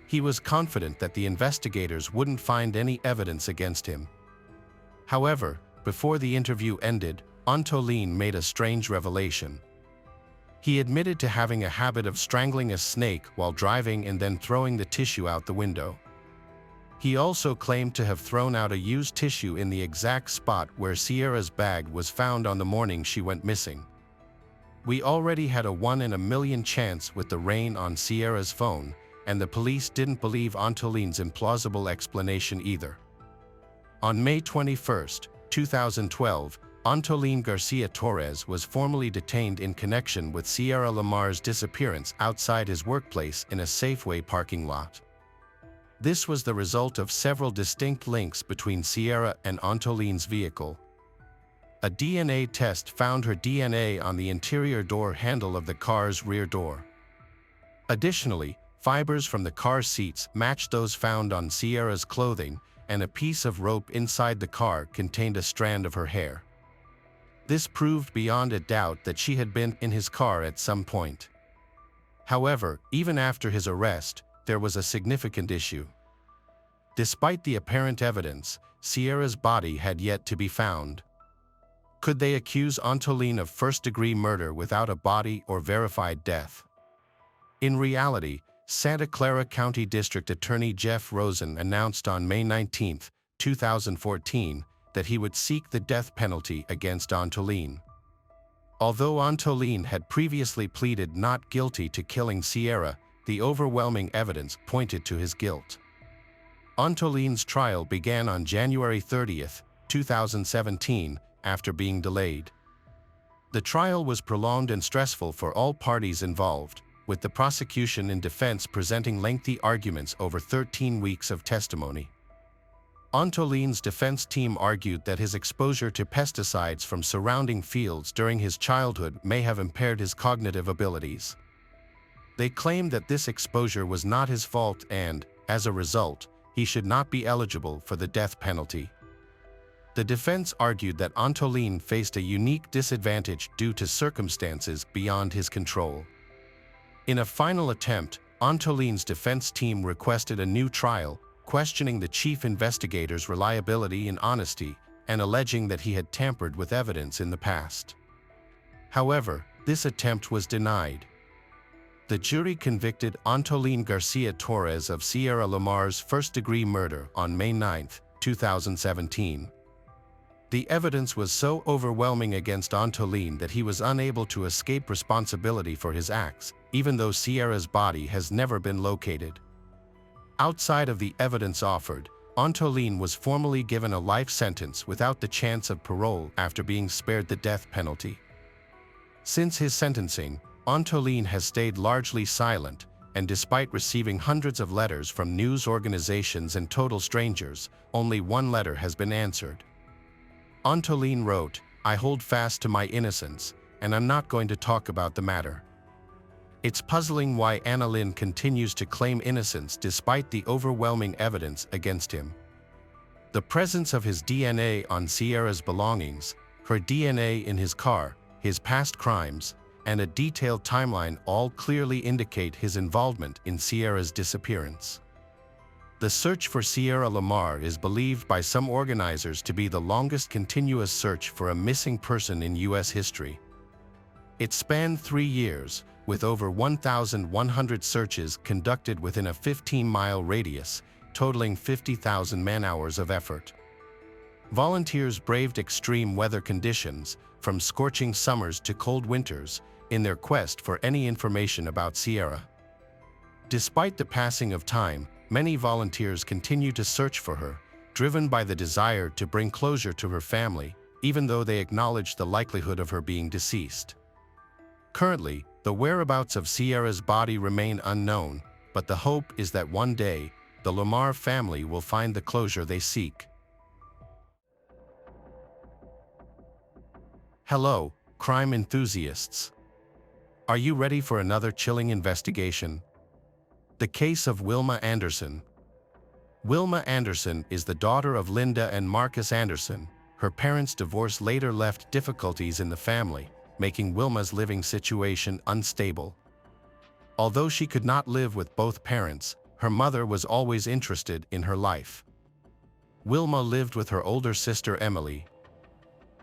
He was confident that the investigators wouldn't find any evidence against him. However, before the interview ended, Antolin made a strange revelation. He admitted to having a habit of strangling a snake while driving and then throwing the tissue out the window. He also claimed to have thrown out a used tissue in the exact spot where Sierra's bag was found on the morning she went missing. We already had a 1 in a million chance with the rain on Sierra's phone, and the police didn't believe Antoline's implausible explanation either. On May 21, 2012, Antoline Garcia Torres was formally detained in connection with Sierra Lamar's disappearance outside his workplace in a Safeway parking lot. This was the result of several distinct links between Sierra and Antoline's vehicle. A DNA test found her DNA on the interior door handle of the car's rear door. Additionally, fibers from the car seats matched those found on Sierra's clothing, and a piece of rope inside the car contained a strand of her hair. This proved beyond a doubt that she had been in his car at some point. However, even after his arrest, there was a significant issue. Despite the apparent evidence, Sierra's body had yet to be found. Could they accuse Antoline of first-degree murder without a body or verified death? In reality, Santa Clara County District Attorney Jeff Rosen announced on May 19, 2014, that he would seek the death penalty against Antoline. Although Antoline had previously pleaded not guilty to killing Sierra, the overwhelming evidence pointed to his guilt. Antoline's trial began on January 30, 2017, after being delayed. The trial was prolonged and stressful for all parties involved, with the prosecution and defense presenting lengthy arguments over 13 weeks of testimony. Antoline's defense team argued that his exposure to pesticides from surrounding fields during his childhood may have impaired his cognitive abilities. They claimed that this exposure was not his fault and, as a result, he should not be eligible for the death penalty. The defense argued that Antoline faced a unique disadvantage due to circumstances beyond his control. In a final attempt, Antoline's defense team requested a new trial, questioning the chief investigator's reliability and honesty, and alleging that he had tampered with evidence in the past. However, this attempt was denied. The jury convicted Antoline Garcia Torres of Sierra Lamar's first-degree murder on May 9, 2017. The evidence was so overwhelming against Antoline that he was unable to escape responsibility for his acts, even though Sierra's body has never been located. Outside of the evidence offered, Antoline was formally given a life sentence without the chance of parole after being spared the death penalty. Since his sentencing, Antoline has stayed largely silent, and despite receiving hundreds of letters from news organizations and total strangers, only one letter has been answered. Antoline wrote, "I hold fast to my innocence, and I'm not going to talk about the matter." It's puzzling why Annalyn continues to claim innocence despite the overwhelming evidence against him. The presence of his DNA on Sierra's belongings, her DNA in his car, his past crimes, and a detailed timeline all clearly indicate his involvement in Sierra's disappearance. The search for Sierra Lamar is believed by some organizers to be the longest continuous search for a missing person in U.S. history. It spanned 3 years, with over 1,100 searches conducted within a 15-mile radius, totaling 50,000 man-hours of effort. Volunteers braved extreme weather conditions, from scorching summers to cold winters, in their quest for any information about Sierra. Despite the passing of time, many volunteers continue to search for her, driven by the desire to bring closure to her family, even though they acknowledge the likelihood of her being deceased. Currently, the whereabouts of Sierra's body remain unknown, but the hope is that one day, the Lamar family will find the closure they seek. Hello, crime enthusiasts. Are you ready for another chilling investigation? The case of Wilma Anderson. Wilma Anderson is the daughter of Linda and Marcus Anderson. Her parents' divorce later left difficulties in the family, making Wilma's living situation unstable. Although she could not live with both parents, her mother was always interested in her life. Wilma lived with her older sister Emily.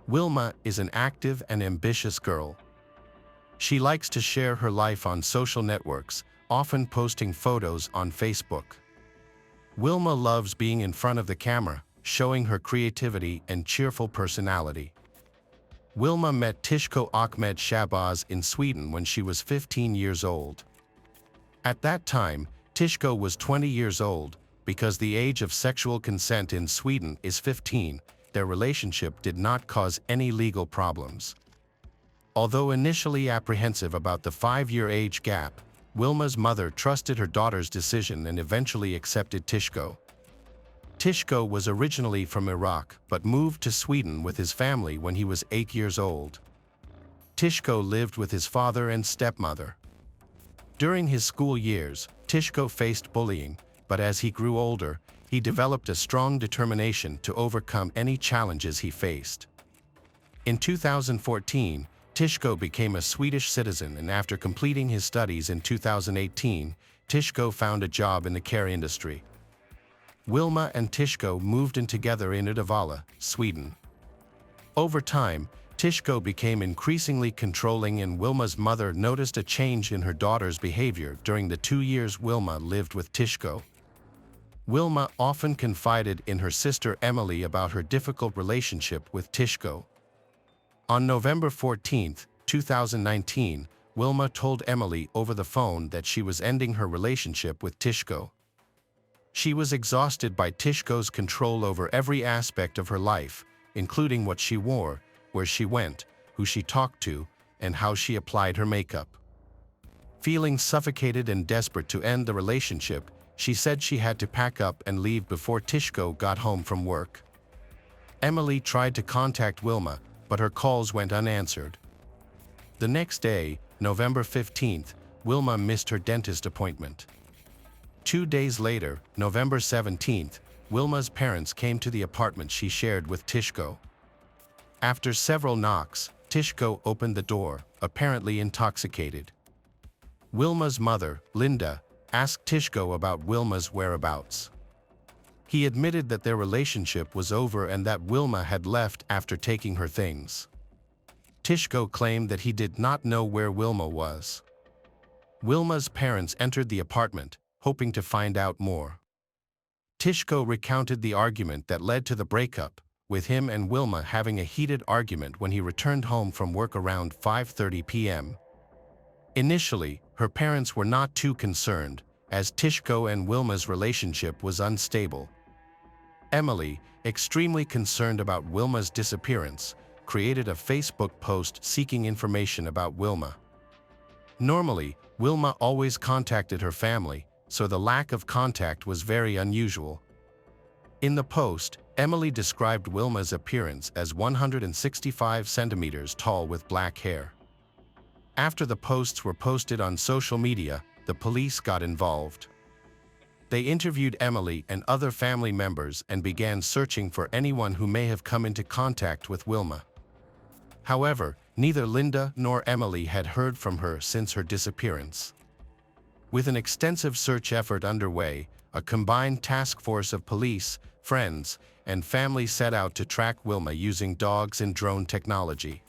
Wilma is an active and ambitious girl. She likes to share her life on social networks, often posting photos on Facebook. Wilma loves being in front of the camera, showing her creativity and cheerful personality. Wilma met Tishko Ahmed Shabazz in Sweden when she was 15 years old. At that time, Tishko was 20 years old. Because the age of sexual consent in Sweden is 15, their relationship did not cause any legal problems. Although initially apprehensive about the 5-year age gap, Wilma's mother trusted her daughter's decision and eventually accepted Tishko. Tishko was originally from Iraq but moved to Sweden with his family when he was 8 years old. Tishko lived with his father and stepmother. During his school years, Tishko faced bullying, but as he grew older, he developed a strong determination to overcome any challenges he faced. In 2014, Tishko became a Swedish citizen, and after completing his studies in 2018, Tishko found a job in the care industry. Wilma and Tishko moved in together in Uddevalla, Sweden. Over time, Tishko became increasingly controlling, and Wilma's mother noticed a change in her daughter's behavior during the 2 years Wilma lived with Tishko. Wilma often confided in her sister Emily about her difficult relationship with Tishko. On November 14, 2019, Wilma told Emily over the phone that she was ending her relationship with Tishko. She was exhausted by Tishko's control over every aspect of her life, including what she wore, where she went, who she talked to, and how she applied her makeup. Feeling suffocated and desperate to end the relationship, she said she had to pack up and leave before Tishko got home from work. Emily tried to contact Wilma, but her calls went unanswered. The next day, November 15th, Wilma missed her dentist appointment. 2 days later, November 17th, Wilma's parents came to the apartment she shared with Tishko. After several knocks, Tishko opened the door, apparently intoxicated. Wilma's mother, Linda, asked Tishko about Wilma's whereabouts. He admitted that their relationship was over and that Wilma had left after taking her things. Tishko claimed that he did not know where Wilma was. Wilma's parents entered the apartment, hoping to find out more. Tishko recounted the argument that led to the breakup, with him and Wilma having a heated argument when he returned home from work around 5:30 p.m. Initially, her parents were not too concerned, as Tishko and Wilma's relationship was unstable. Emily, extremely concerned about Wilma's disappearance, created a Facebook post seeking information about Wilma. Normally, Wilma always contacted her family, so the lack of contact was very unusual. In the post, Emily described Wilma's appearance as 165 centimeters tall with black hair. After the posts were posted on social media, the police got involved. They interviewed Emily and other family members and began searching for anyone who may have come into contact with Wilma. However, neither Linda nor Emily had heard from her since her disappearance. With an extensive search effort underway, a combined task force of police, friends, and family set out to track Wilma using dogs and drone technology.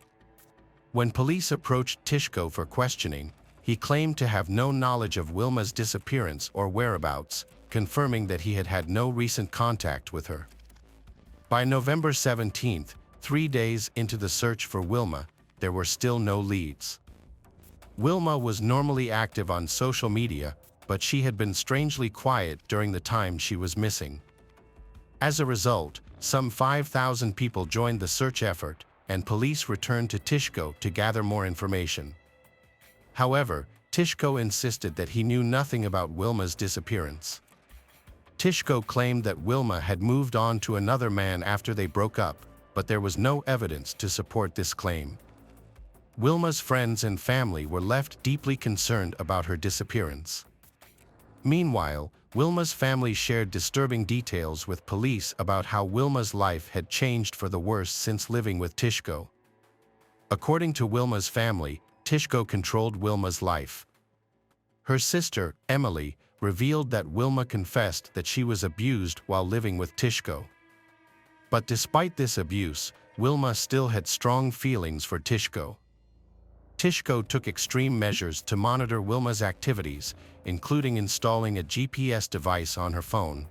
When police approached Tishko for questioning, he claimed to have no knowledge of Wilma's disappearance or whereabouts, confirming that he had had no recent contact with her. By November 17th, 3 days into the search for Wilma, there were still no leads. Wilma was normally active on social media, but she had been strangely quiet during the time she was missing. As a result, some 5,000 people joined the search effort, and police returned to Tishko to gather more information. However, Tishko insisted that he knew nothing about Wilma's disappearance. Tishko claimed that Wilma had moved on to another man after they broke up, but there was no evidence to support this claim. Wilma's friends and family were left deeply concerned about her disappearance. Meanwhile, Wilma's family shared disturbing details with police about how Wilma's life had changed for the worse since living with Tishko. According to Wilma's family, Tishko controlled Wilma's life. Her sister, Emily, revealed that Wilma confessed that she was abused while living with Tishko. But despite this abuse, Wilma still had strong feelings for Tishko. Tishko took extreme measures to monitor Wilma's activities, including installing a GPS device on her phone.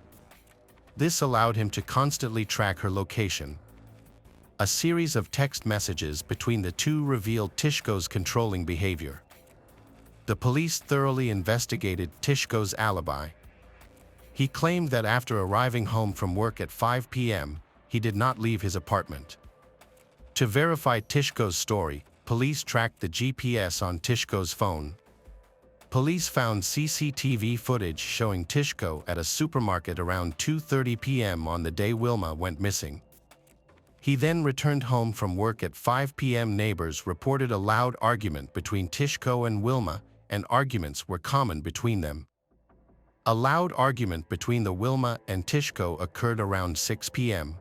This allowed him to constantly track her location. A series of text messages between the two revealed Tishko's controlling behavior. The police thoroughly investigated Tishko's alibi. He claimed that after arriving home from work at 5 p.m., he did not leave his apartment. To verify Tishko's story, police tracked the GPS on Tishko's phone. Police found CCTV footage showing Tishko at a supermarket around 2:30 p.m. on the day Wilma went missing. He then returned home from work at 5 p.m. Neighbors reported a loud argument between Tishko and Wilma, and arguments were common between them. A loud argument between the Wilma and Tishko occurred around 6 p.m.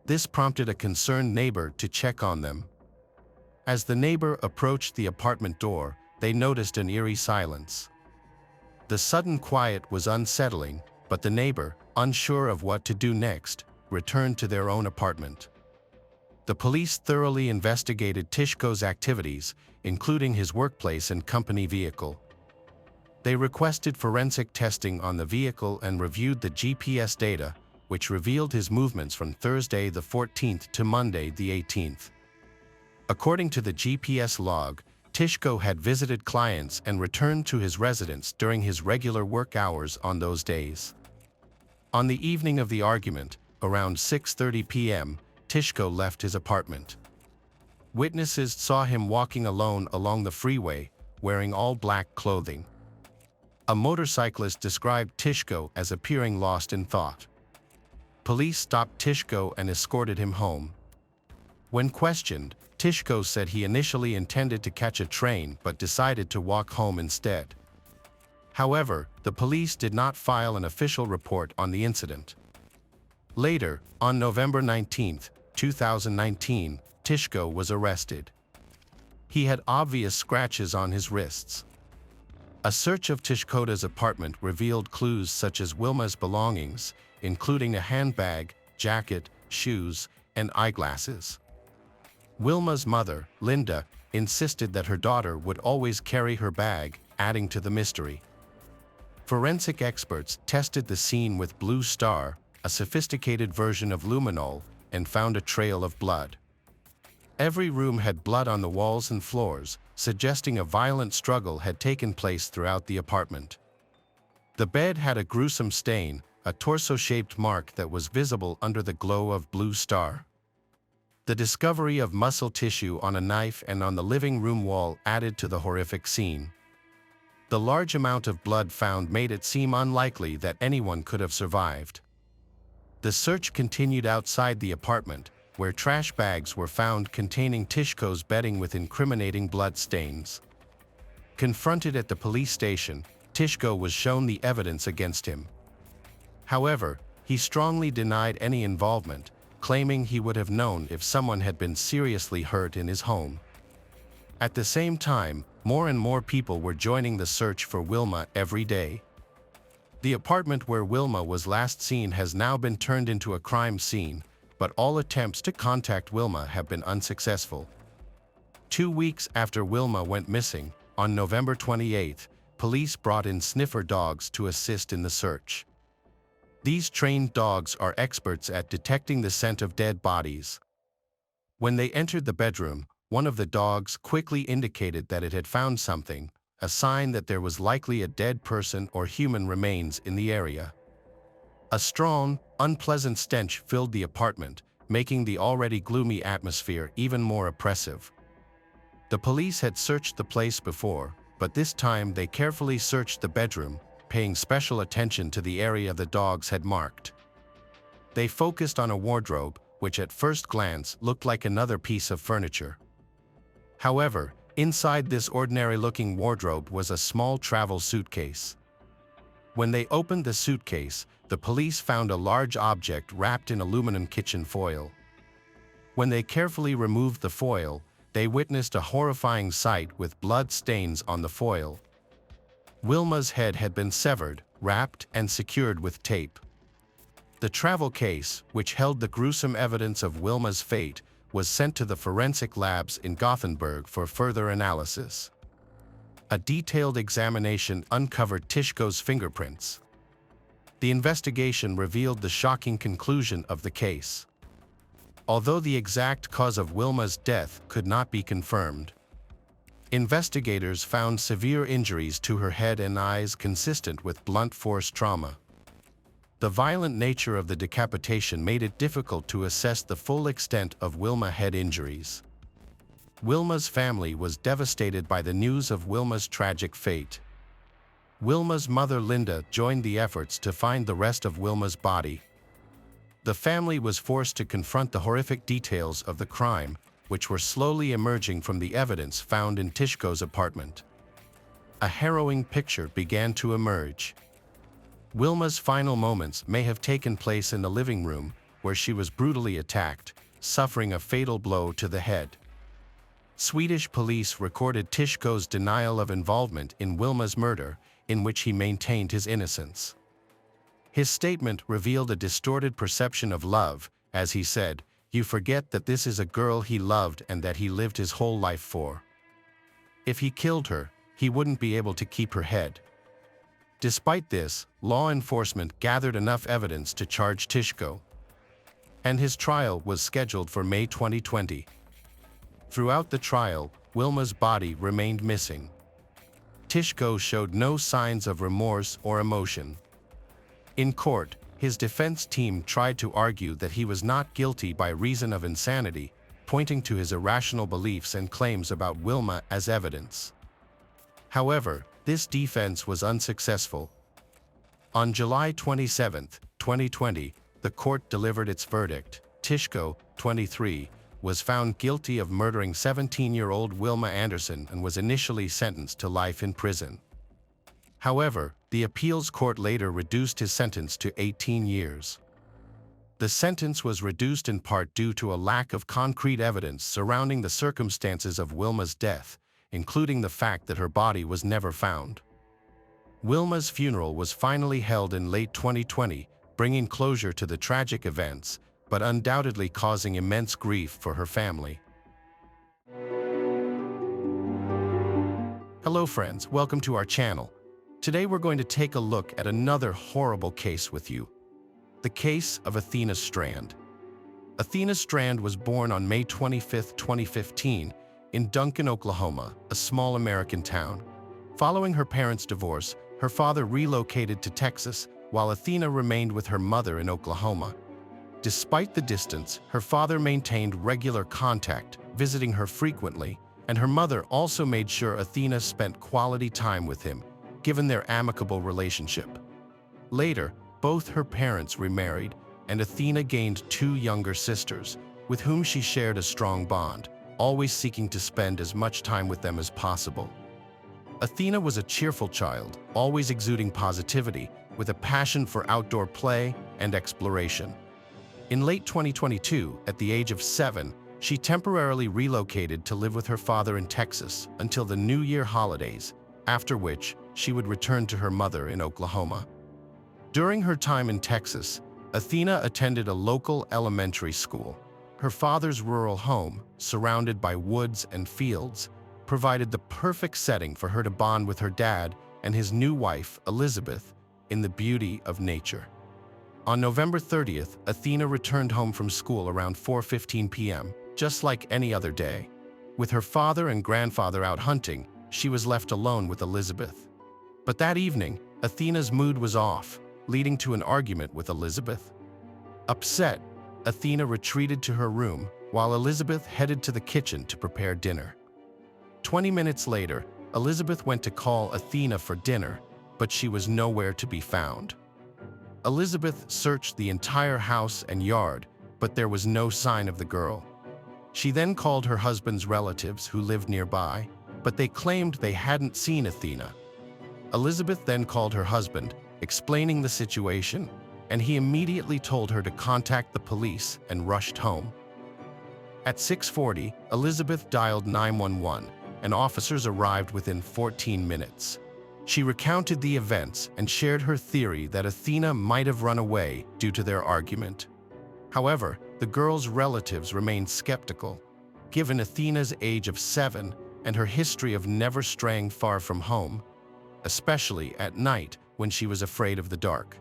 This prompted a concerned neighbor to check on them. As the neighbor approached the apartment door, they noticed an eerie silence. The sudden quiet was unsettling, but the neighbor, unsure of what to do next, returned to their own apartment. The police thoroughly investigated Tishko's activities, including his workplace and company vehicle. They requested forensic testing on the vehicle and reviewed the GPS data, which revealed his movements from Thursday the 14th to Monday the 18th. According to the GPS log, Tishko had visited clients and returned to his residence during his regular work hours on those days. On the evening of the argument, around 6:30 p.m., Tishko left his apartment. Witnesses saw him walking alone along the freeway, wearing all black clothing. A motorcyclist described Tishko as appearing lost in thought. Police stopped Tishko and escorted him home. When questioned, Tishko said he initially intended to catch a train but decided to walk home instead. However, the police did not file an official report on the incident. Later, on November 19, 2019, Tishko was arrested. He had obvious scratches on his wrists. A search of Tishko's apartment revealed clues such as Wilma's belongings, including a handbag, jacket, shoes, and eyeglasses. Wilma's mother, Linda, insisted that her daughter would always carry her bag, adding to the mystery. Forensic experts tested the scene with Blue Star, a sophisticated version of luminol, and found a trail of blood. Every room had blood on the walls and floors, suggesting a violent struggle had taken place throughout the apartment. The bed had a gruesome stain, a torso-shaped mark that was visible under the glow of Blue Star. The discovery of muscle tissue on a knife and on the living room wall added to the horrific scene. The large amount of blood found made it seem unlikely that anyone could have survived. The search continued outside the apartment, where trash bags were found containing Tishko's bedding with incriminating blood stains. Confronted at the police station, Tishko was shown the evidence against him. However, he strongly denied any involvement, claiming he would have known if someone had been seriously hurt in his home. At the same time, more and more people were joining the search for Wilma every day. The apartment where Wilma was last seen has now been turned into a crime scene, but all attempts to contact Wilma have been unsuccessful. 2 weeks after Wilma went missing, on November 28, police brought in sniffer dogs to assist in the search. These trained dogs are experts at detecting the scent of dead bodies. When they entered the bedroom, one of the dogs quickly indicated that it had found something, a sign that there was likely a dead person or human remains in the area. A strong, unpleasant stench filled the apartment, making the already gloomy atmosphere even more oppressive. The police had searched the place before, but this time they carefully searched the bedroom, paying special attention to the area the dogs had marked. They focused on a wardrobe, which at first glance looked like another piece of furniture. However, inside this ordinary-looking wardrobe was a small travel suitcase. When they opened the suitcase, the police found a large object wrapped in aluminum kitchen foil. When they carefully removed the foil, they witnessed a horrifying sight with blood stains on the foil. Wilma's head had been severed, wrapped, and secured with tape. The travel case, which held the gruesome evidence of Wilma's fate, was sent to the forensic labs in Gothenburg for further analysis. A detailed examination uncovered Tishko's fingerprints. The investigation revealed the shocking conclusion of the case. Although the exact cause of Wilma's death could not be confirmed, investigators found severe injuries to her head and eyes consistent with blunt force trauma. The violent nature of the decapitation made it difficult to assess the full extent of Wilma's head injuries. Wilma's family was devastated by the news of Wilma's tragic fate. Wilma's mother, Linda, joined the efforts to find the rest of Wilma's body. The family was forced to confront the horrific details of the crime, which were slowly emerging from the evidence found in Tishko's apartment. A harrowing picture began to emerge. Wilma's final moments may have taken place in the living room, where she was brutally attacked, suffering a fatal blow to the head. Swedish police recorded Tishko's denial of involvement in Wilma's murder, in which he maintained his innocence. His statement revealed a distorted perception of love, as he said, "You forget that this is a girl he loved and that he lived his whole life for. If he killed her, he wouldn't be able to keep her head." Despite this, law enforcement gathered enough evidence to charge Tishko, and his trial was scheduled for May 2020. Throughout the trial, Wilma's body remained missing. Tishko showed no signs of remorse or emotion. In court, his defense team tried to argue that he was not guilty by reason of insanity, pointing to his irrational beliefs and claims about Wilma as evidence. However, this defense was unsuccessful. On July 27, 2020, the court delivered its verdict. Tishko, 23, was found guilty of murdering 17-year-old Wilma Anderson and was initially sentenced to life in prison. However, the appeals court later reduced his sentence to 18 years. The sentence was reduced in part due to a lack of concrete evidence surrounding the circumstances of Wilma's death, including the fact that her body was never found. Wilma's funeral was finally held in late 2020, bringing closure to the tragic events, but undoubtedly causing immense grief for her family. Hello friends, welcome to our channel. Today we're going to take a look at another horrible case with you. The case of Athena Strand. Athena Strand was born on May 25, 2015, in Duncan, Oklahoma, a small American town. Following her parents' divorce, her father relocated to Texas, while Athena remained with her mother in Oklahoma. Despite the distance, her father maintained regular contact, visiting her frequently, and her mother also made sure Athena spent quality time with him, given their amicable relationship. Later, both her parents remarried, and Athena gained two younger sisters, with whom she shared a strong bond, always seeking to spend as much time with them as possible. Athena was a cheerful child, always exuding positivity, with a passion for outdoor play and exploration. In late 2022, at the age of 7, she temporarily relocated to live with her father in Texas until the New Year holidays, after which she would return to her mother in Oklahoma. During her time in Texas, Athena attended a local elementary school. Her father's rural home, surrounded by woods and fields, provided the perfect setting for her to bond with her dad and his new wife, Elizabeth, in the beauty of nature. On November 30th, Athena returned home from school around 4:15 p.m., just like any other day. With her father and grandfather out hunting, she was left alone with Elizabeth. But that evening, Athena's mood was off, leading to an argument with Elizabeth. Upset, Athena retreated to her room, while Elizabeth headed to the kitchen to prepare dinner. 20 minutes later, Elizabeth went to call Athena for dinner, but she was nowhere to be found. Elizabeth searched the entire house and yard, but there was no sign of the girl. She then called her husband's relatives who lived nearby, but they claimed they hadn't seen Athena. Elizabeth then called her husband, explaining the situation, and he immediately told her to contact the police and rushed home. At 6:40, Elizabeth dialed 911, and officers arrived within 14 minutes. She recounted the events and shared her theory that Athena might have run away due to their argument. However, the girl's relatives remained skeptical, given Athena's age of 7 and her history of never straying far from home, especially at night when she was afraid of the dark.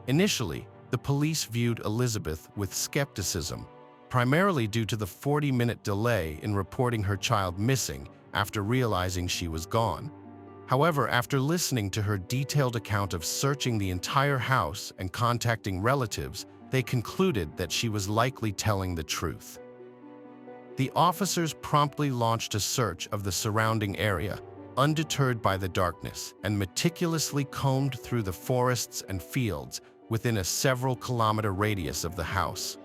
Initially, the police viewed Elizabeth with skepticism, primarily due to the 40-minute delay in reporting her child missing after realizing she was gone. However, after listening to her detailed account of searching the entire house and contacting relatives, they concluded that she was likely telling the truth. The officers promptly launched a search of the surrounding area, undeterred by the darkness, and meticulously combed through the forests and fields within a several-kilometer radius of the house.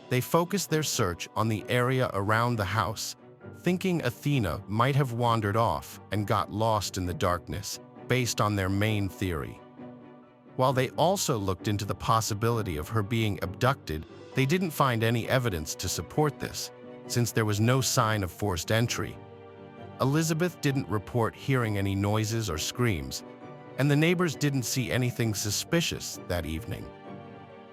They focused their search on the area around the house, thinking Athena might have wandered off and got lost in the darkness, based on their main theory. While they also looked into the possibility of her being abducted, they didn't find any evidence to support this, since there was no sign of forced entry. Elizabeth didn't report hearing any noises or screams, and the neighbors didn't see anything suspicious that evening.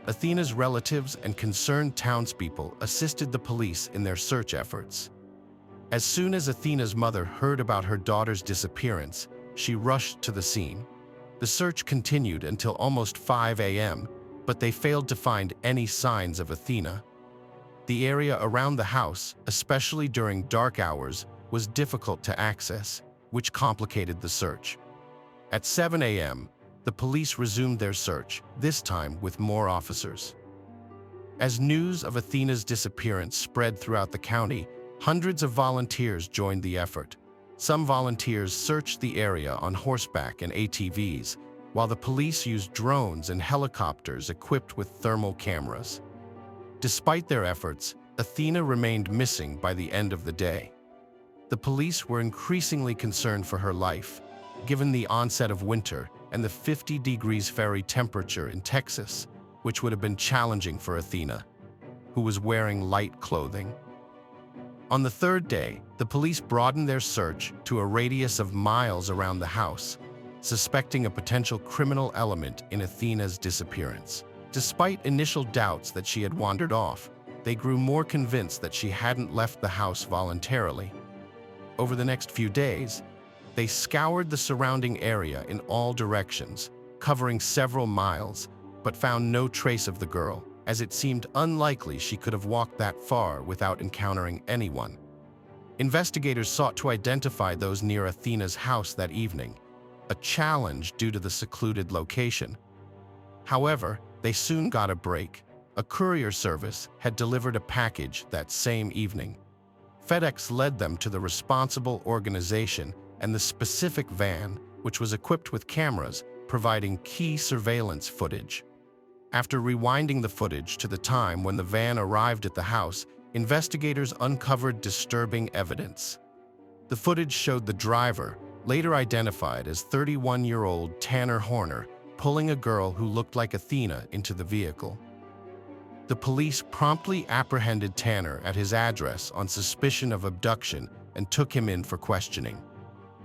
Athena's relatives and concerned townspeople assisted the police in their search efforts. As soon as Athena's mother heard about her daughter's disappearance, she rushed to the scene. The search continued until almost 5 a.m., but they failed to find any signs of Athena. The area around the house, especially during dark hours, was difficult to access, which complicated the search. At 7 a.m., the police resumed their search, this time with more officers. As news of Athena's disappearance spread throughout the county, hundreds of volunteers joined the effort. Some volunteers searched the area on horseback and ATVs, while the police used drones and helicopters equipped with thermal cameras. Despite their efforts, Athena remained missing by the end of the day. The police were increasingly concerned for her life, given the onset of winter and the 50 degrees Fahrenheit temperature in Texas, which would have been challenging for Athena, who was wearing light clothing. On the third day, the police broadened their search to a radius of miles around the house, suspecting a potential criminal element in Athena's disappearance. Despite initial doubts that she had wandered off, they grew more convinced that she hadn't left the house voluntarily. Over the next few days, they scoured the surrounding area in all directions, covering several miles, but found no trace of the girl, as it seemed unlikely she could have walked that far without encountering anyone. Investigators sought to identify those near Athena's house that evening, a challenge due to the secluded location. However, they soon got a break. A courier service had delivered a package that same evening. FedEx led them to the responsible organization and the specific van, which was equipped with cameras, providing key surveillance footage. After rewinding the footage to the time when the van arrived at the house, investigators uncovered disturbing evidence. The footage showed the driver, later identified as 31-year-old Tanner Horner, pulling a girl who looked like Athena into the vehicle. The police promptly apprehended Tanner at his address on suspicion of abduction and took him in for questioning.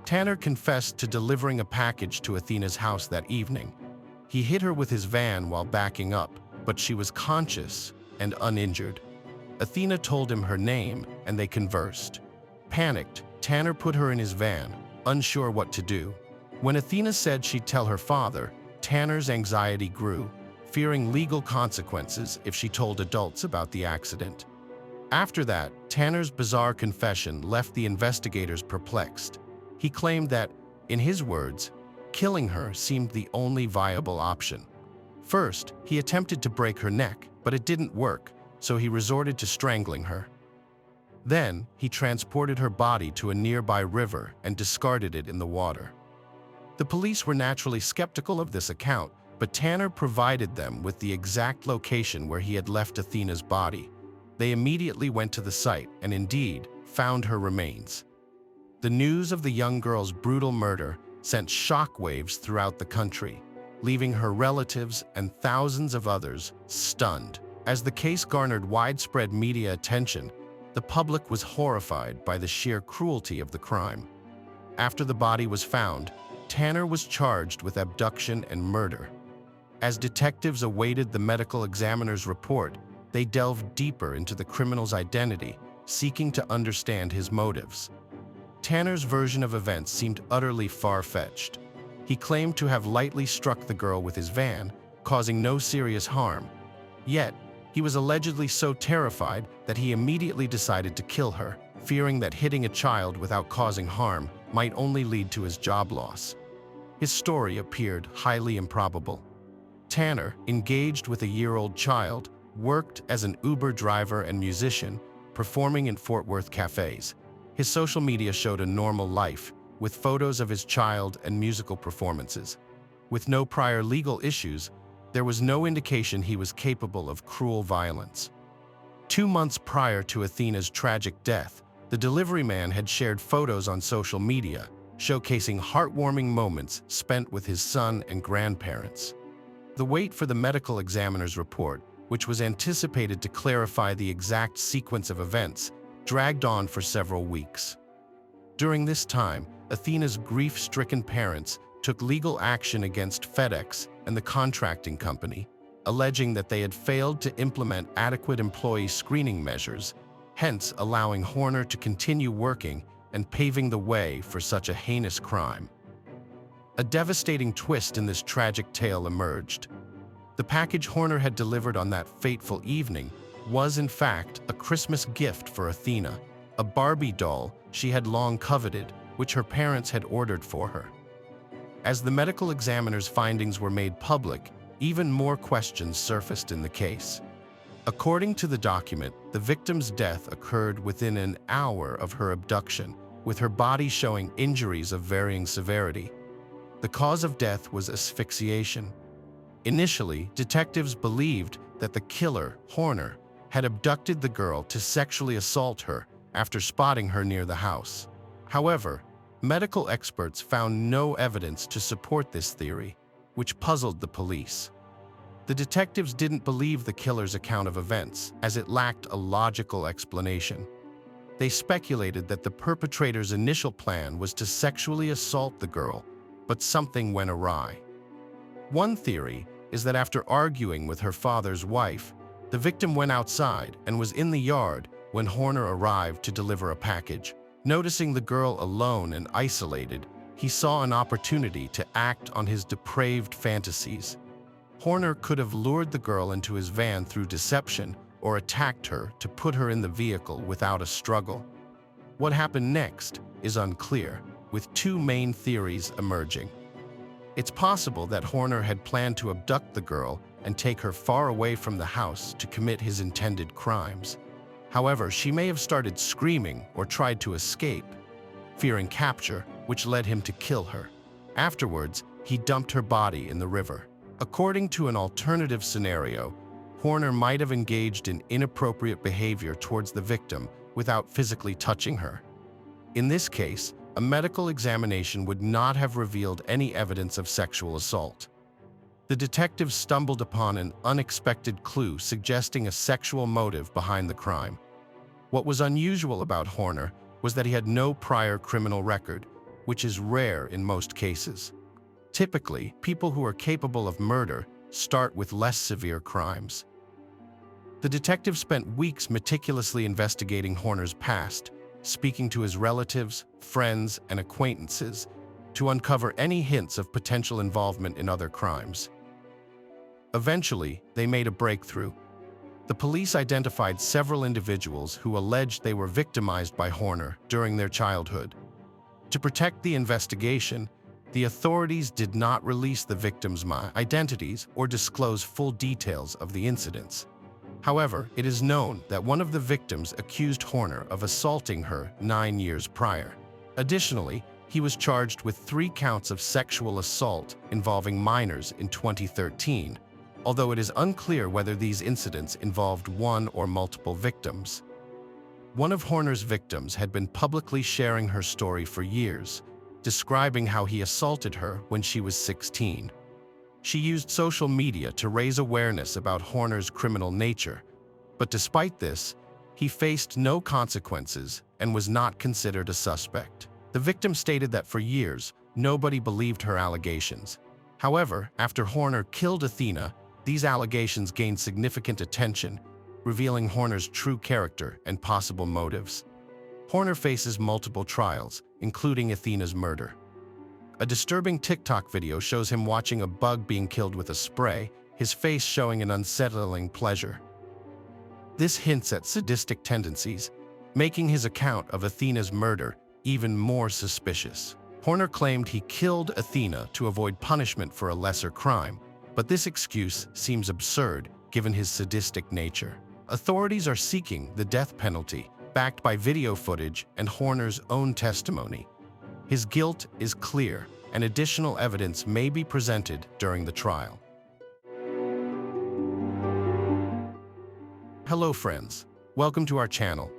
Tanner confessed to delivering a package to Athena's house that evening. He hit her with his van while backing up, but she was conscious and uninjured. Athena told him her name, and they conversed. Panicked, Tanner put her in his van, unsure what to do. When Athena said she'd tell her father, Tanner's anxiety grew, fearing legal consequences if she told adults about the accident. After that, Tanner's bizarre confession left the investigators perplexed. He claimed that, in his words, killing her seemed the only viable option. First, he attempted to break her neck, but it didn't work, so he resorted to strangling her. Then, he transported her body to a nearby river and discarded it in the water. The police were naturally skeptical of this account, but Tanner provided them with the exact location where he had left Athena's body. They immediately went to the site and indeed found her remains. The news of the young girl's brutal murder sent shockwaves throughout the country, leaving her relatives and thousands of others stunned. As the case garnered widespread media attention, the public was horrified by the sheer cruelty of the crime. After the body was found, Tanner was charged with abduction and murder. As detectives awaited the medical examiner's report, they delved deeper into the criminal's identity, seeking to understand his motives. Tanner's version of events seemed utterly far-fetched. He claimed to have lightly struck the girl with his van, causing no serious harm. Yet, he was allegedly so terrified that he immediately decided to kill her, fearing that hitting a child without causing harm might only lead to his job loss. His story appeared highly improbable. Tanner, engaged with a year-old child, worked as an Uber driver and musician, performing in Fort Worth cafes. His social media showed a normal life, with photos of his child and musical performances. With no prior legal issues, there was no indication he was capable of cruel violence. 2 months prior to Athena's tragic death, the delivery man had shared photos on social media, showcasing heartwarming moments spent with his son and grandparents. The wait for the medical examiner's report, which was anticipated to clarify the exact sequence of events, dragged on for several weeks. During this time, Athena's grief-stricken parents took legal action against FedEx and the contracting company, alleging that they had failed to implement adequate employee screening measures, hence allowing Horner to continue working and paving the way for such a heinous crime. A devastating twist in this tragic tale emerged. The package Horner had delivered on that fateful evening was, in fact, a Christmas gift for Athena, a Barbie doll she had long coveted, which her parents had ordered for her. As the medical examiner's findings were made public, even more questions surfaced in the case. According to the document, the victim's death occurred within an hour of her abduction, with her body showing injuries of varying severity. The cause of death was asphyxiation. Initially, detectives believed that the killer, Horner, had abducted the girl to sexually assault her after spotting her near the house. However, medical experts found no evidence to support this theory, which puzzled the police. The detectives didn't believe the killer's account of events, as it lacked a logical explanation. They speculated that the perpetrator's initial plan was to sexually assault the girl, but something went awry. One theory is that after arguing with her father's wife, the victim went outside and was in the yard when Horner arrived to deliver a package. Noticing the girl alone and isolated, he saw an opportunity to act on his depraved fantasies. Horner could have lured the girl into his van through deception or attacked her to put her in the vehicle without a struggle. What happened next is unclear, with two main theories emerging. It's possible that Horner had planned to abduct the girl and take her far away from the house to commit his intended crimes. However, she may have started screaming or tried to escape, fearing capture, which led him to kill her. Afterwards, he dumped her body in the river. According to an alternative scenario, Horner might have engaged in inappropriate behavior towards the victim without physically touching her. In this case, a medical examination would not have revealed any evidence of sexual assault. The detectives stumbled upon an unexpected clue suggesting a sexual motive behind the crime. What was unusual about Horner was that he had no prior criminal record, which is rare in most cases. Typically, people who are capable of murder start with less severe crimes. The detective spent weeks meticulously investigating Horner's past, speaking to his relatives, friends, and acquaintances to uncover any hints of potential involvement in other crimes. Eventually, they made a breakthrough. The police identified several individuals who alleged they were victimized by Horner during their childhood. To protect the investigation, the authorities did not release the victims' identities or disclose full details of the incidents. However, it is known that one of the victims accused Horner of assaulting her 9 years prior. Additionally, he was charged with 3 counts of sexual assault involving minors in 2013, although it is unclear whether these incidents involved one or multiple victims. One of Horner's victims had been publicly sharing her story for years, describing how he assaulted her when she was 16. She used social media to raise awareness about Horner's criminal nature, but despite this, he faced no consequences and was not considered a suspect. The victim stated that for years, nobody believed her allegations. However, after Horner killed Athena, these allegations gained significant attention, revealing Horner's true character and possible motives. Horner faces multiple trials, including Athena's murder. A disturbing TikTok video shows him watching a bug being killed with a spray, his face showing an unsettling pleasure. This hints at sadistic tendencies, making his account of Athena's murder even more suspicious. Horner claimed he killed Athena to avoid punishment for a lesser crime, but this excuse seems absurd given his sadistic nature. Authorities are seeking the death penalty, backed by video footage and Horner's own testimony. His guilt is clear, and additional evidence may be presented during the trial. Hello friends, welcome to our channel.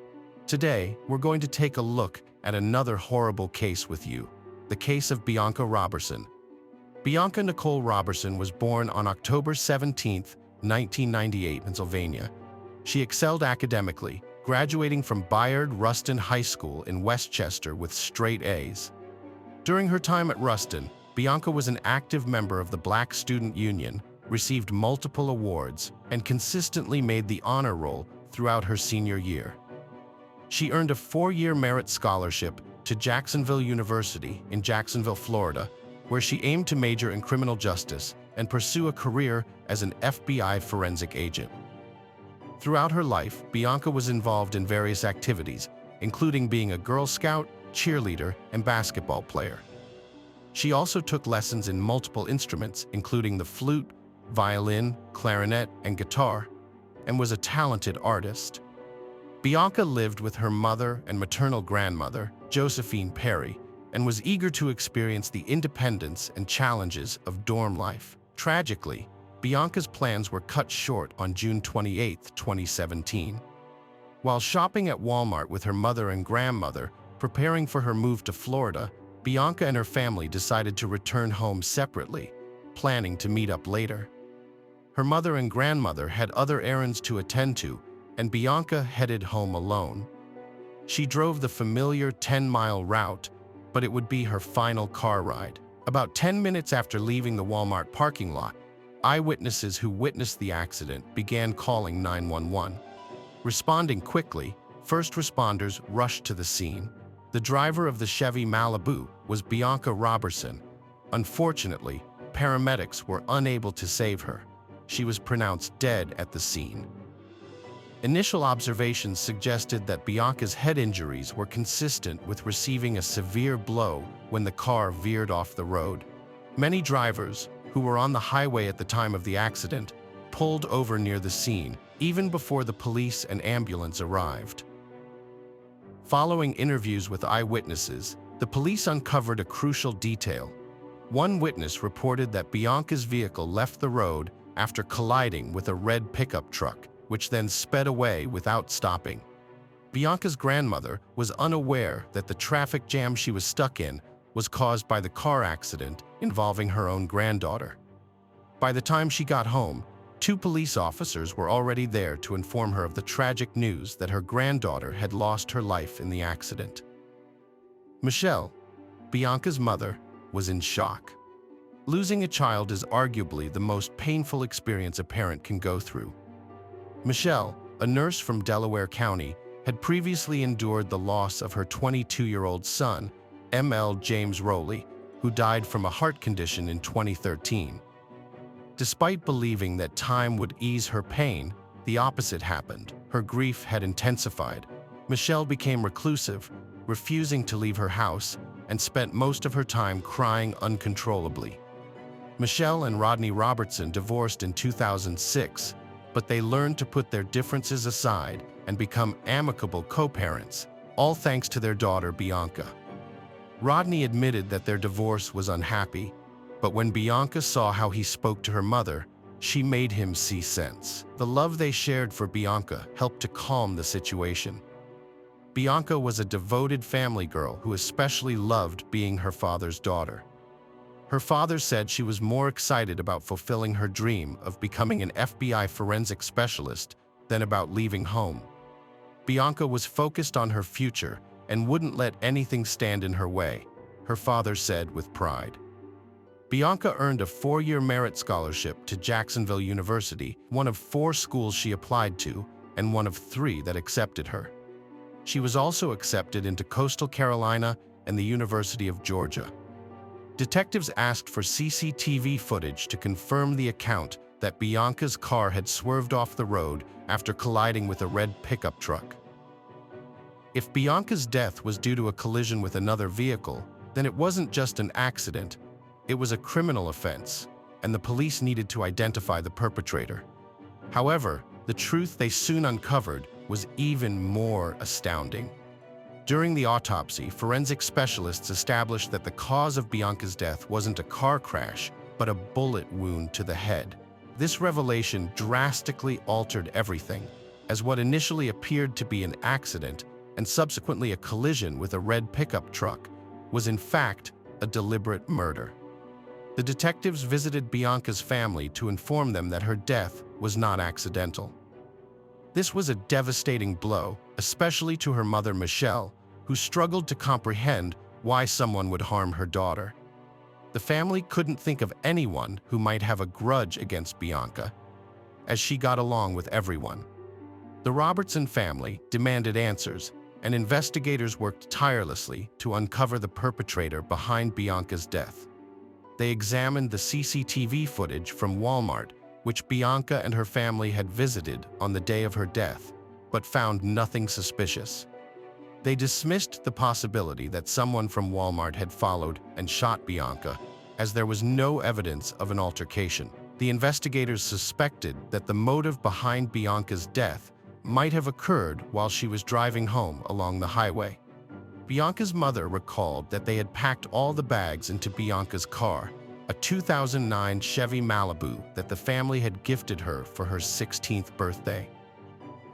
Today, we're going to take a look at another horrible case with you, the case of Bianca Roberson. Bianca Nicole Roberson was born on October 17, 1998, Pennsylvania. She excelled academically, graduating from Bayard Rustin High School in Westchester with straight A's. During her time at Rustin, Bianca was an active member of the Black Student Union, received multiple awards, and consistently made the honor roll throughout her senior year. She earned a 4-year merit scholarship to Jacksonville University in Jacksonville, Florida, where she aimed to major in criminal justice and pursue a career as an FBI forensic agent. Throughout her life, Bianca was involved in various activities, including being a Girl Scout, cheerleader, and basketball player. She also took lessons in multiple instruments, including the flute, violin, clarinet, and guitar, and was a talented artist. Bianca lived with her mother and maternal grandmother, Josephine Perry, and was eager to experience the independence and challenges of dorm life. Tragically, Bianca's plans were cut short on June 28, 2017. While shopping at Walmart with her mother and grandmother, preparing for her move to Florida, Bianca and her family decided to return home separately, planning to meet up later. Her mother and grandmother had other errands to attend to, and Bianca headed home alone. She drove the familiar 10-mile route, but it would be her final car ride. About 10 minutes after leaving the Walmart parking lot, eyewitnesses who witnessed the accident began calling 911. Responding quickly, first responders rushed to the scene. The driver of the Chevy Malibu was Bianca Roberson. Unfortunately, paramedics were unable to save her. She was pronounced dead at the scene. Initial observations suggested that Bianca's head injuries were consistent with receiving a severe blow when the car veered off the road. Many drivers, who were on the highway at the time of the accident, pulled over near the scene, even before the police and ambulance arrived. Following interviews with eyewitnesses, the police uncovered a crucial detail. One witness reported that Bianca's vehicle left the road after colliding with a red pickup truck, which then sped away without stopping. Bianca's grandmother was unaware that the traffic jam she was stuck in was caused by the car accident involving her own granddaughter. By the time she got home, 2 police officers were already there to inform her of the tragic news that her granddaughter had lost her life in the accident. Michelle, Bianca's mother, was in shock. Losing a child is arguably the most painful experience a parent can go through. Michelle, a nurse from Delaware County, had previously endured the loss of her 22-year-old son, M.L. James Rowley, who died from a heart condition in 2013. Despite believing that time would ease her pain, the opposite happened. Her grief had intensified. Michelle became reclusive, refusing to leave her house, and spent most of her time crying uncontrollably. Michelle and Rodney Robertson divorced in 2006, but they learned to put their differences aside and become amicable co-parents, all thanks to their daughter Bianca. Rodney admitted that their divorce was unhappy, but when Bianca saw how he spoke to her mother, she made him see sense. The love they shared for Bianca helped to calm the situation. Bianca was a devoted family girl who especially loved being her father's daughter. Her father said she was more excited about fulfilling her dream of becoming an FBI forensic specialist than about leaving home. Bianca was focused on her future and wouldn't let anything stand in her way, her father said with pride. Bianca earned a 4-year merit scholarship to Jacksonville University, one of 4 schools she applied to and one of 3 that accepted her. She was also accepted into Coastal Carolina and the University of Georgia. Detectives asked for CCTV footage to confirm the account that Bianca's car had swerved off the road after colliding with a red pickup truck. If Bianca's death was due to a collision with another vehicle, then it wasn't just an accident, it was a criminal offense, and the police needed to identify the perpetrator. However, the truth they soon uncovered was even more astounding. During the autopsy, forensic specialists established that the cause of Bianca's death wasn't a car crash, but a bullet wound to the head. This revelation drastically altered everything, as what initially appeared to be an accident and subsequently a collision with a red pickup truck was in fact a deliberate murder. The detectives visited Bianca's family to inform them that her death was not accidental. This was a devastating blow, especially to her mother Michelle, who struggled to comprehend why someone would harm her daughter. The family couldn't think of anyone who might have a grudge against Bianca, as she got along with everyone. The Robertson family demanded answers, and investigators worked tirelessly to uncover the perpetrator behind Bianca's death. They examined the CCTV footage from Walmart, which Bianca and her family had visited on the day of her death, but found nothing suspicious. They dismissed the possibility that someone from Walmart had followed and shot Bianca, as there was no evidence of an altercation. The investigators suspected that the motive behind Bianca's death might have occurred while she was driving home along the highway. Bianca's mother recalled that they had packed all the bags into Bianca's car, a 2009 Chevy Malibu that the family had gifted her for her 16th birthday.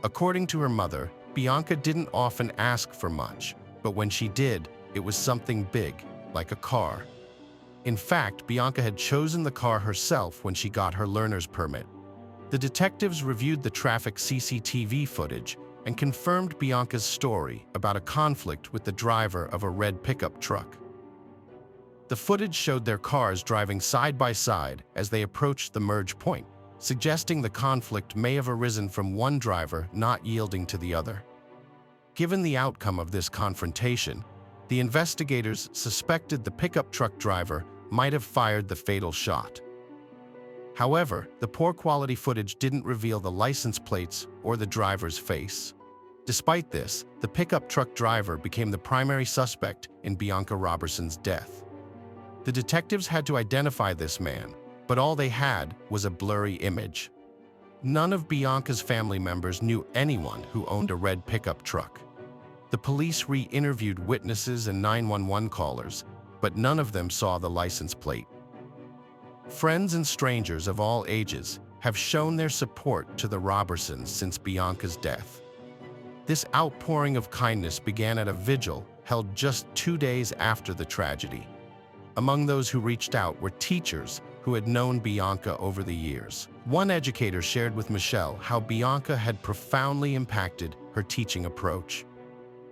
According to her mother, Bianca didn't often ask for much, but when she did, it was something big, like a car. In fact, Bianca had chosen the car herself when she got her learner's permit. The detectives reviewed the traffic CCTV footage and confirmed Bianca's story about a conflict with the driver of a red pickup truck. The footage showed their cars driving side by side as they approached the merge point, suggesting the conflict may have arisen from one driver not yielding to the other. Given the outcome of this confrontation, the investigators suspected the pickup truck driver might have fired the fatal shot. However, the poor quality footage didn't reveal the license plates or the driver's face. Despite this, the pickup truck driver became the primary suspect in Bianca Robertson's death. The detectives had to identify this man, but all they had was a blurry image. None of Bianca's family members knew anyone who owned a red pickup truck. The police re-interviewed witnesses and 911 callers, but none of them saw the license plate. Friends and strangers of all ages have shown their support to the Robertsons since Bianca's death. This outpouring of kindness began at a vigil held just 2 days after the tragedy. Among those who reached out were teachers who had known Bianca over the years. One educator shared with Michelle how Bianca had profoundly impacted her teaching approach.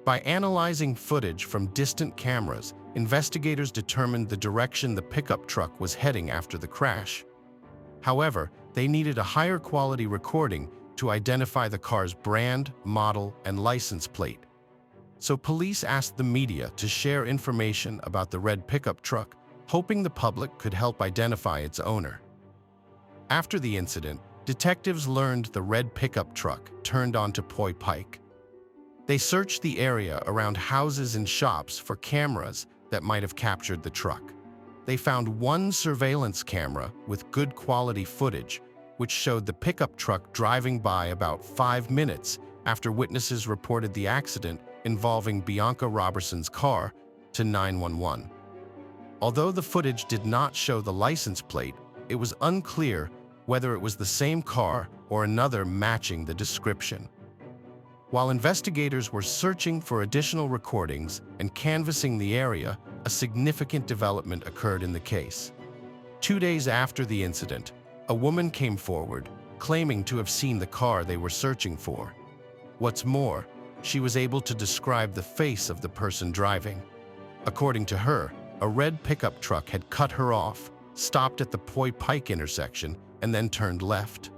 By analyzing footage from distant cameras, investigators determined the direction the pickup truck was heading after the crash. However, they needed a higher quality recording to identify the car's brand, model, and license plate. So police asked the media to share information about the red pickup truck, hoping the public could help identify its owner. After the incident, detectives learned the red pickup truck turned onto Poi Pike. They searched the area around houses and shops for cameras that might have captured the truck. They found one surveillance camera with good quality footage, which showed the pickup truck driving by about 5 minutes after witnesses reported the accident involving Bianca Robertson's car to 911. Although the footage did not show the license plate, it was unclear whether it was the same car or another matching the description. While investigators were searching for additional recordings and canvassing the area, a significant development occurred in the case. 2 days after the incident, a woman came forward, claiming to have seen the car they were searching for. What's more, she was able to describe the face of the person driving. According to her, a red pickup truck had cut her off, stopped at the Poi Pike intersection, and then turned left.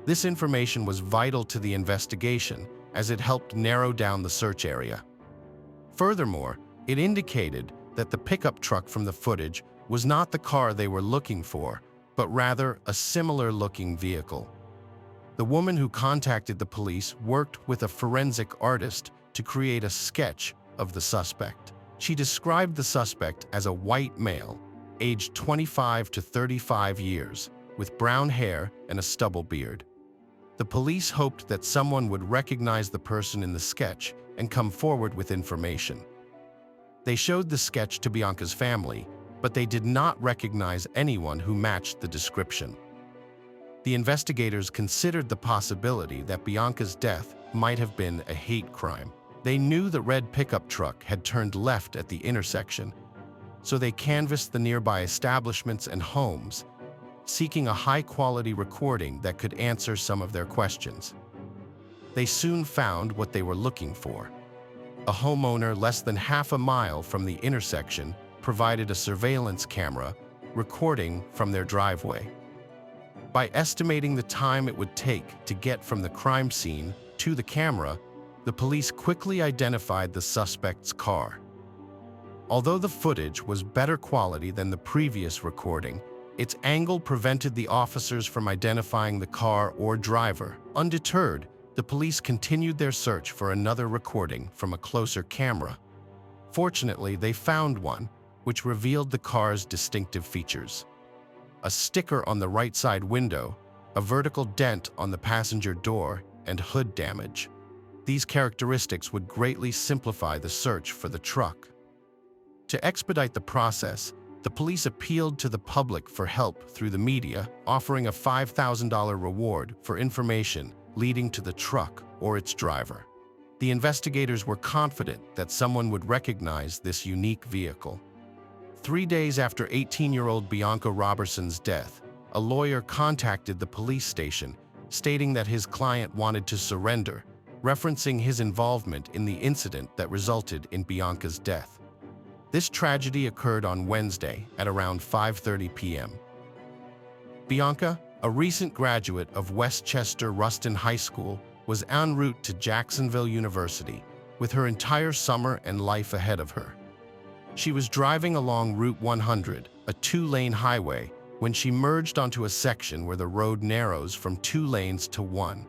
This information was vital to the investigation, as it helped narrow down the search area. Furthermore, it indicated that the pickup truck from the footage was not the car they were looking for, but rather a similar-looking vehicle. The woman who contacted the police worked with a forensic artist to create a sketch of the suspect. She described the suspect as a white male, aged 25 to 35 years, with brown hair and a stubble beard. The police hoped that someone would recognize the person in the sketch and come forward with information. They showed the sketch to Bianca's family, but they did not recognize anyone who matched the description. The investigators considered the possibility that Bianca's death might have been a hate crime. They knew the red pickup truck had turned left at the intersection, so they canvassed the nearby establishments and homes, seeking a high-quality recording that could answer some of their questions. They soon found what they were looking for. A homeowner less than half a mile from the intersection provided a surveillance camera recording from their driveway. By estimating the time it would take to get from the crime scene to the camera, the police quickly identified the suspect's car. Although the footage was better quality than the previous recording, its angle prevented the officers from identifying the car or driver. Undeterred, the police continued their search for another recording from a closer camera. Fortunately, they found one, which revealed the car's distinctive features: a sticker on the right side window, a vertical dent on the passenger door, and hood damage. These characteristics would greatly simplify the search for the truck. To expedite the process, the police appealed to the public for help through the media, offering a $5,000 reward for information leading to the truck or its driver. The investigators were confident that someone would recognize this unique vehicle. 3 days after 18-year-old Bianca Robertson's death, a lawyer contacted the police station, stating that his client wanted to surrender, referencing his involvement in the incident that resulted in Bianca's death. This tragedy occurred on Wednesday at around 5:30 p.m. Bianca, a recent graduate of Westchester Ruston High School, was en route to Jacksonville University, with her entire summer and life ahead of her. She was driving along Route 100, a 2-lane highway, when she merged onto a section where the road narrows from 2 lanes to 1.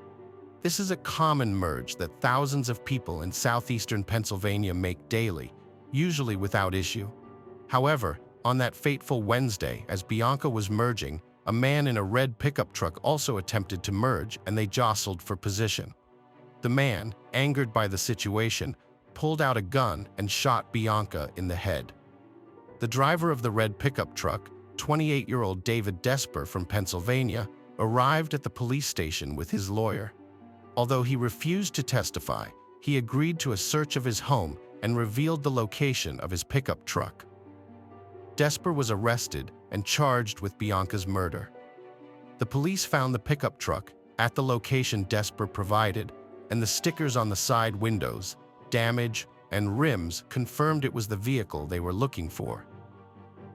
This is a common merge that thousands of people in southeastern Pennsylvania make daily, usually without issue. However, on that fateful Wednesday, as Bianca was merging, a man in a red pickup truck also attempted to merge, and they jostled for position. The man, angered by the situation, pulled out a gun and shot Bianca in the head. The driver of the red pickup truck, 28-year-old David Desper from Pennsylvania, arrived at the police station with his lawyer. Although he refused to testify, he agreed to a search of his home and revealed the location of his pickup truck. Desper was arrested and charged with Bianca's murder. The police found the pickup truck at the location Desper provided, and the stickers on the side windows, damage, and rims confirmed it was the vehicle they were looking for.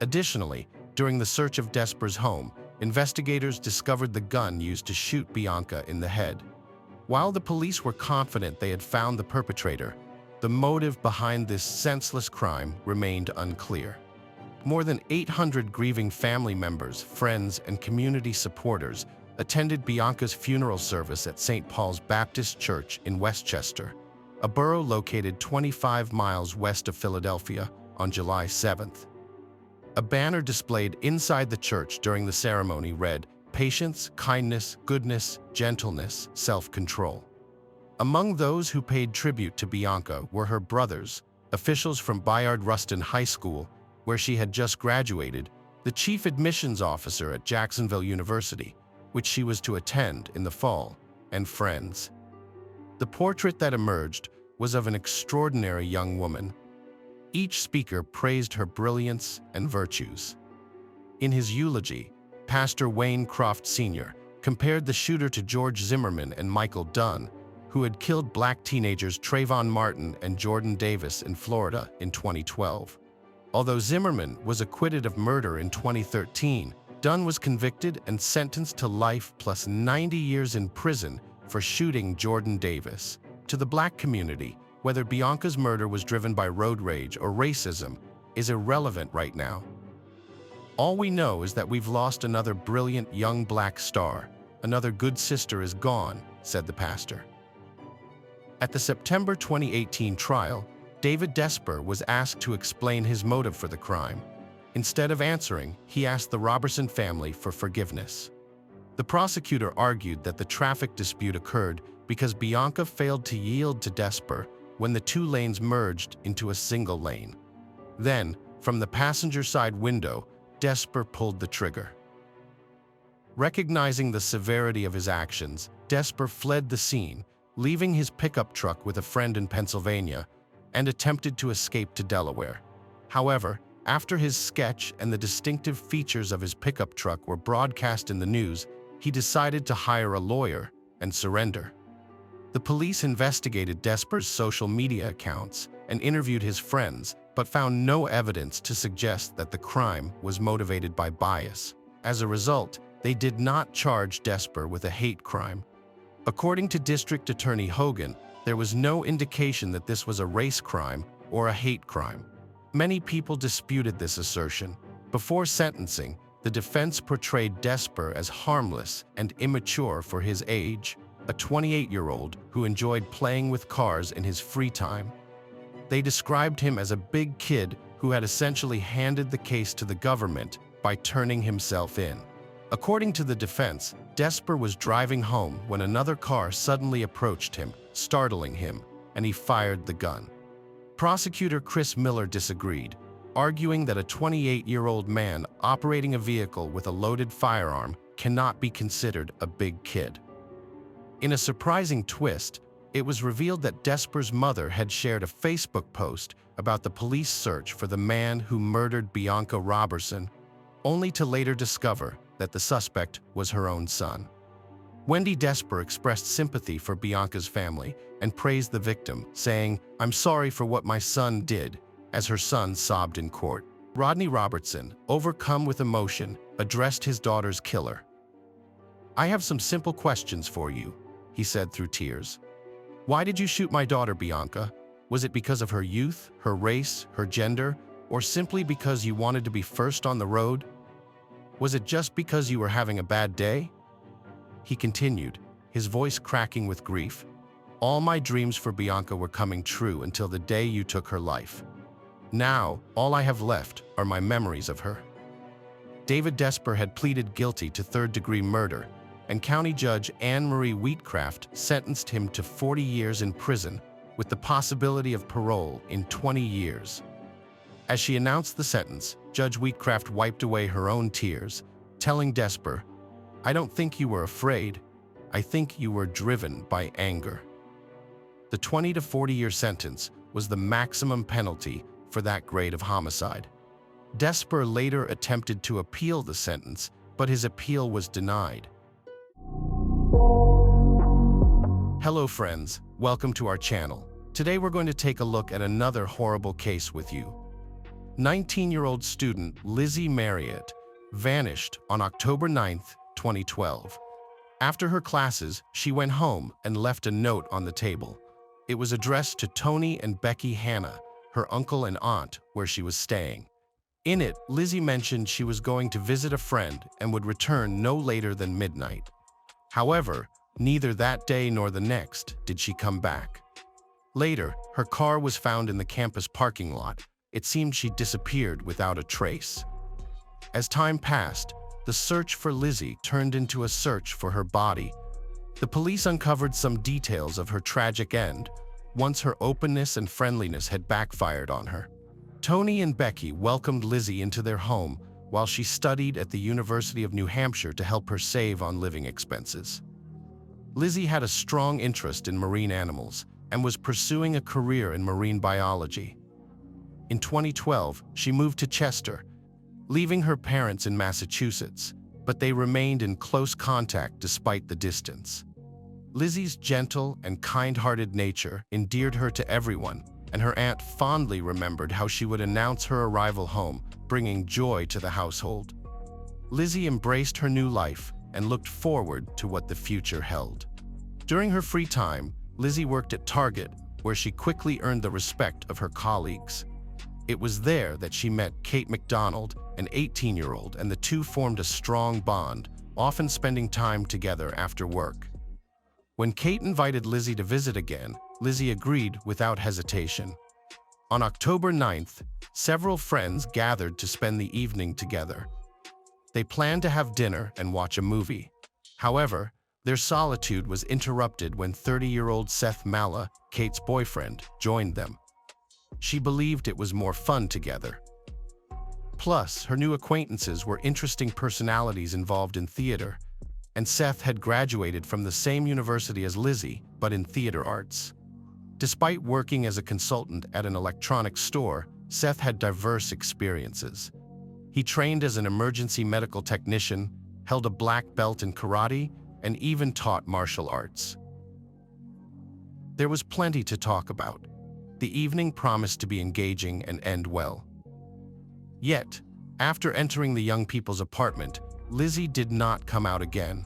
Additionally, during the search of Desper's home, investigators discovered the gun used to shoot Bianca in the head. While the police were confident they had found the perpetrator, the motive behind this senseless crime remained unclear. More than 800 grieving family members, friends, and community supporters attended Bianca's funeral service at St. Paul's Baptist Church in Westchester, a borough located 25 miles west of Philadelphia, on July 7th. A banner displayed inside the church during the ceremony read, "Patience, kindness, goodness, gentleness, self-control." Among those who paid tribute to Bianca were her brothers, officials from Bayard Rustin High School, where she had just graduated, the chief admissions officer at Jacksonville University, which she was to attend in the fall, and friends. The portrait that emerged was of an extraordinary young woman. Each speaker praised her brilliance and virtues. In his eulogy, Pastor Wayne Croft Sr. compared the shooter to George Zimmerman and Michael Dunn, who had killed black teenagers Trayvon Martin and Jordan Davis in Florida in 2012. Although Zimmerman was acquitted of murder in 2013, Dunn was convicted and sentenced to life plus 90 years in prison for shooting Jordan Davis. To the black community, whether Bianca's murder was driven by road rage or racism is irrelevant right now. All we know is that we've lost another brilliant young black star. Another good sister is gone," said the pastor. At the September 2018 trial, David Desper was asked to explain his motive for the crime. Instead of answering, he asked the Robertson family for forgiveness. The prosecutor argued that the traffic dispute occurred because Bianca failed to yield to Desper when the two lanes merged into a single lane. Then, from the passenger side window, Desper pulled the trigger. Recognizing the severity of his actions, Desper fled the scene, leaving his pickup truck with a friend in Pennsylvania, and attempted to escape to Delaware. However, after his sketch and the distinctive features of his pickup truck were broadcast in the news, he decided to hire a lawyer and surrender. The police investigated Desper's social media accounts and interviewed his friends, but found no evidence to suggest that the crime was motivated by bias. As a result, they did not charge Desper with a hate crime. According to District Attorney Hogan, there was no indication that this was a race crime or a hate crime. Many people disputed this assertion. Before sentencing, the defense portrayed Desper as harmless and immature for his age, a 28-year-old who enjoyed playing with cars in his free time. They described him as a big kid who had essentially handed the case to the government by turning himself in. According to the defense, Desper was driving home when another car suddenly approached him, startling him, and he fired the gun. Prosecutor Chris Miller disagreed, arguing that a 28-year-old man operating a vehicle with a loaded firearm cannot be considered a big kid. In a surprising twist, it was revealed that Desper's mother had shared a Facebook post about the police search for the man who murdered Bianca Robertson, only to later discover that the suspect was her own son. Wendy Desper expressed sympathy for Bianca's family and praised the victim, saying, "I'm sorry for what my son did," as her son sobbed in court. Rodney Robertson, overcome with emotion, addressed his daughter's killer. "I have some simple questions for you," he said through tears. "Why did you shoot my daughter, Bianca? Was it because of her youth, her race, her gender, or simply because you wanted to be first on the road? Was it just because you were having a bad day?" He continued, his voice cracking with grief. "All my dreams for Bianca were coming true until the day you took her life. Now, all I have left are my memories of her." David Desper had pleaded guilty to third-degree murder, and County Judge Anne Marie Wheatcraft sentenced him to 40 years in prison with the possibility of parole in 20 years. As she announced the sentence, Judge Wheatcraft wiped away her own tears, telling Desper, "I don't think you were afraid. I think you were driven by anger." The 20 to 40-year sentence was the maximum penalty for that grade of homicide. Desper later attempted to appeal the sentence, but his appeal was denied. Hello friends, welcome to our channel. Today we're going to take a look at another horrible case with you. 19-year-old student Lizzie Marriott vanished on October 9, 2012. After her classes, she went home and left a note on the table. It was addressed to Tony and Becky Hanna, her uncle and aunt, where she was staying. In it, Lizzie mentioned she was going to visit a friend and would return no later than midnight. However, neither that day nor the next did she come back. Later, her car was found in the campus parking lot. It seemed she disappeared without a trace. As time passed, the search for Lizzie turned into a search for her body. The police uncovered some details of her tragic end, once her openness and friendliness had backfired on her. Tony and Becky welcomed Lizzie into their home while she studied at the University of New Hampshire to help her save on living expenses. Lizzie had a strong interest in marine animals and was pursuing a career in marine biology. In 2012, she moved to Chester, leaving her parents in Massachusetts, but they remained in close contact despite the distance. Lizzie's gentle and kind-hearted nature endeared her to everyone, and her aunt fondly remembered how she would announce her arrival home, bringing joy to the household. Lizzie embraced her new life and looked forward to what the future held. During her free time, Lizzie worked at Target, where she quickly earned the respect of her colleagues. It was there that she met Kate McDonald, an 18-year-old, and the two formed a strong bond, often spending time together after work. When Kate invited Lizzie to visit again, Lizzie agreed without hesitation. On October 9th, several friends gathered to spend the evening together. They planned to have dinner and watch a movie. However, their solitude was interrupted when 30-year-old Seth Mala, Kate's boyfriend, joined them. She believed it was more fun together. Plus, her new acquaintances were interesting personalities involved in theater, and Seth had graduated from the same university as Lizzie, but in theater arts. Despite working as a consultant at an electronics store, Seth had diverse experiences. He trained as an emergency medical technician, held a black belt in karate, and even taught martial arts. There was plenty to talk about. The evening promised to be engaging and end well. Yet, after entering the young people's apartment, Lizzie did not come out again.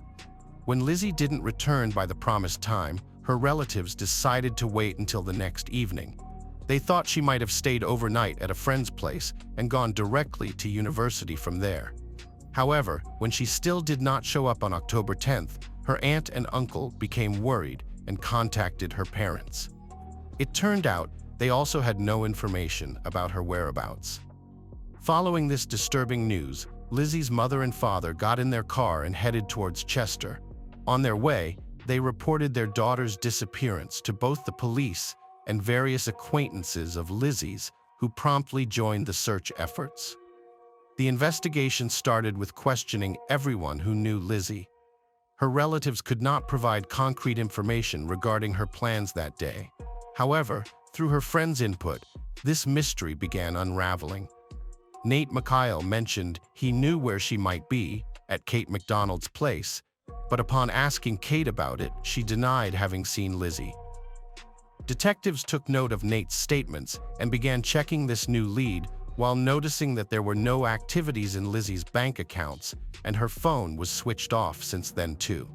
When Lizzie didn't return by the promised time, her relatives decided to wait until the next evening. They thought she might have stayed overnight at a friend's place and gone directly to university from there. However, when she still did not show up on October 10th, her aunt and uncle became worried and contacted her parents. It turned out they also had no information about her whereabouts. Following this disturbing news, Lizzie's mother and father got in their car and headed towards Chester. On their way, they reported their daughter's disappearance to both the police and various acquaintances of Lizzie's, who promptly joined the search efforts. The investigation started with questioning everyone who knew Lizzie. Her relatives could not provide concrete information regarding her plans that day. However, through her friends' input, this mystery began unraveling. Nate McKyle mentioned he knew where she might be, at Kate McDonald's place, but upon asking Kate about it, she denied having seen Lizzie. Detectives took note of Nate's statements and began checking this new lead while noticing that there were no activities in Lizzie's bank accounts and her phone was switched off since then too.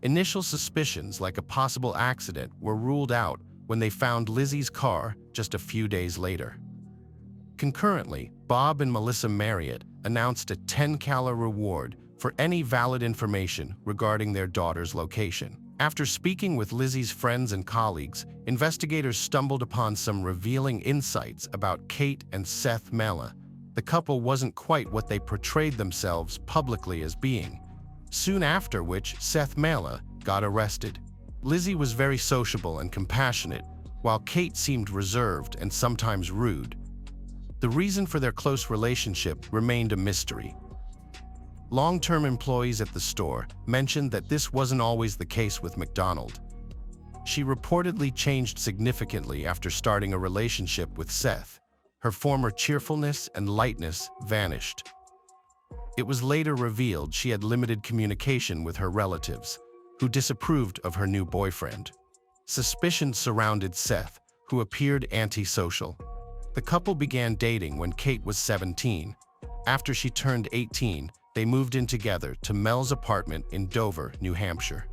Initial suspicions like a possible accident were ruled out when they found Lizzie's car just a few days later. Concurrently, Bob and Melissa Marriott announced a $10,000 reward for any valid information regarding their daughter's location. After speaking with Lizzie's friends and colleagues, investigators stumbled upon some revealing insights about Kate and Seth Mala. The couple wasn't quite what they portrayed themselves publicly as being. Soon after which, Seth Mala got arrested. Lizzie was very sociable and compassionate, while Kate seemed reserved and sometimes rude. The reason for their close relationship remained a mystery. Long-term employees at the store mentioned that this wasn't always the case with McDonald. She reportedly changed significantly after starting a relationship with Seth. Her former cheerfulness and lightness vanished. It was later revealed she had limited communication with her relatives, who disapproved of her new boyfriend. Suspicion surrounded Seth, who appeared antisocial. The couple began dating when Kate was 17. After she turned 18, they moved in together to Mel's apartment in Dover, New Hampshire.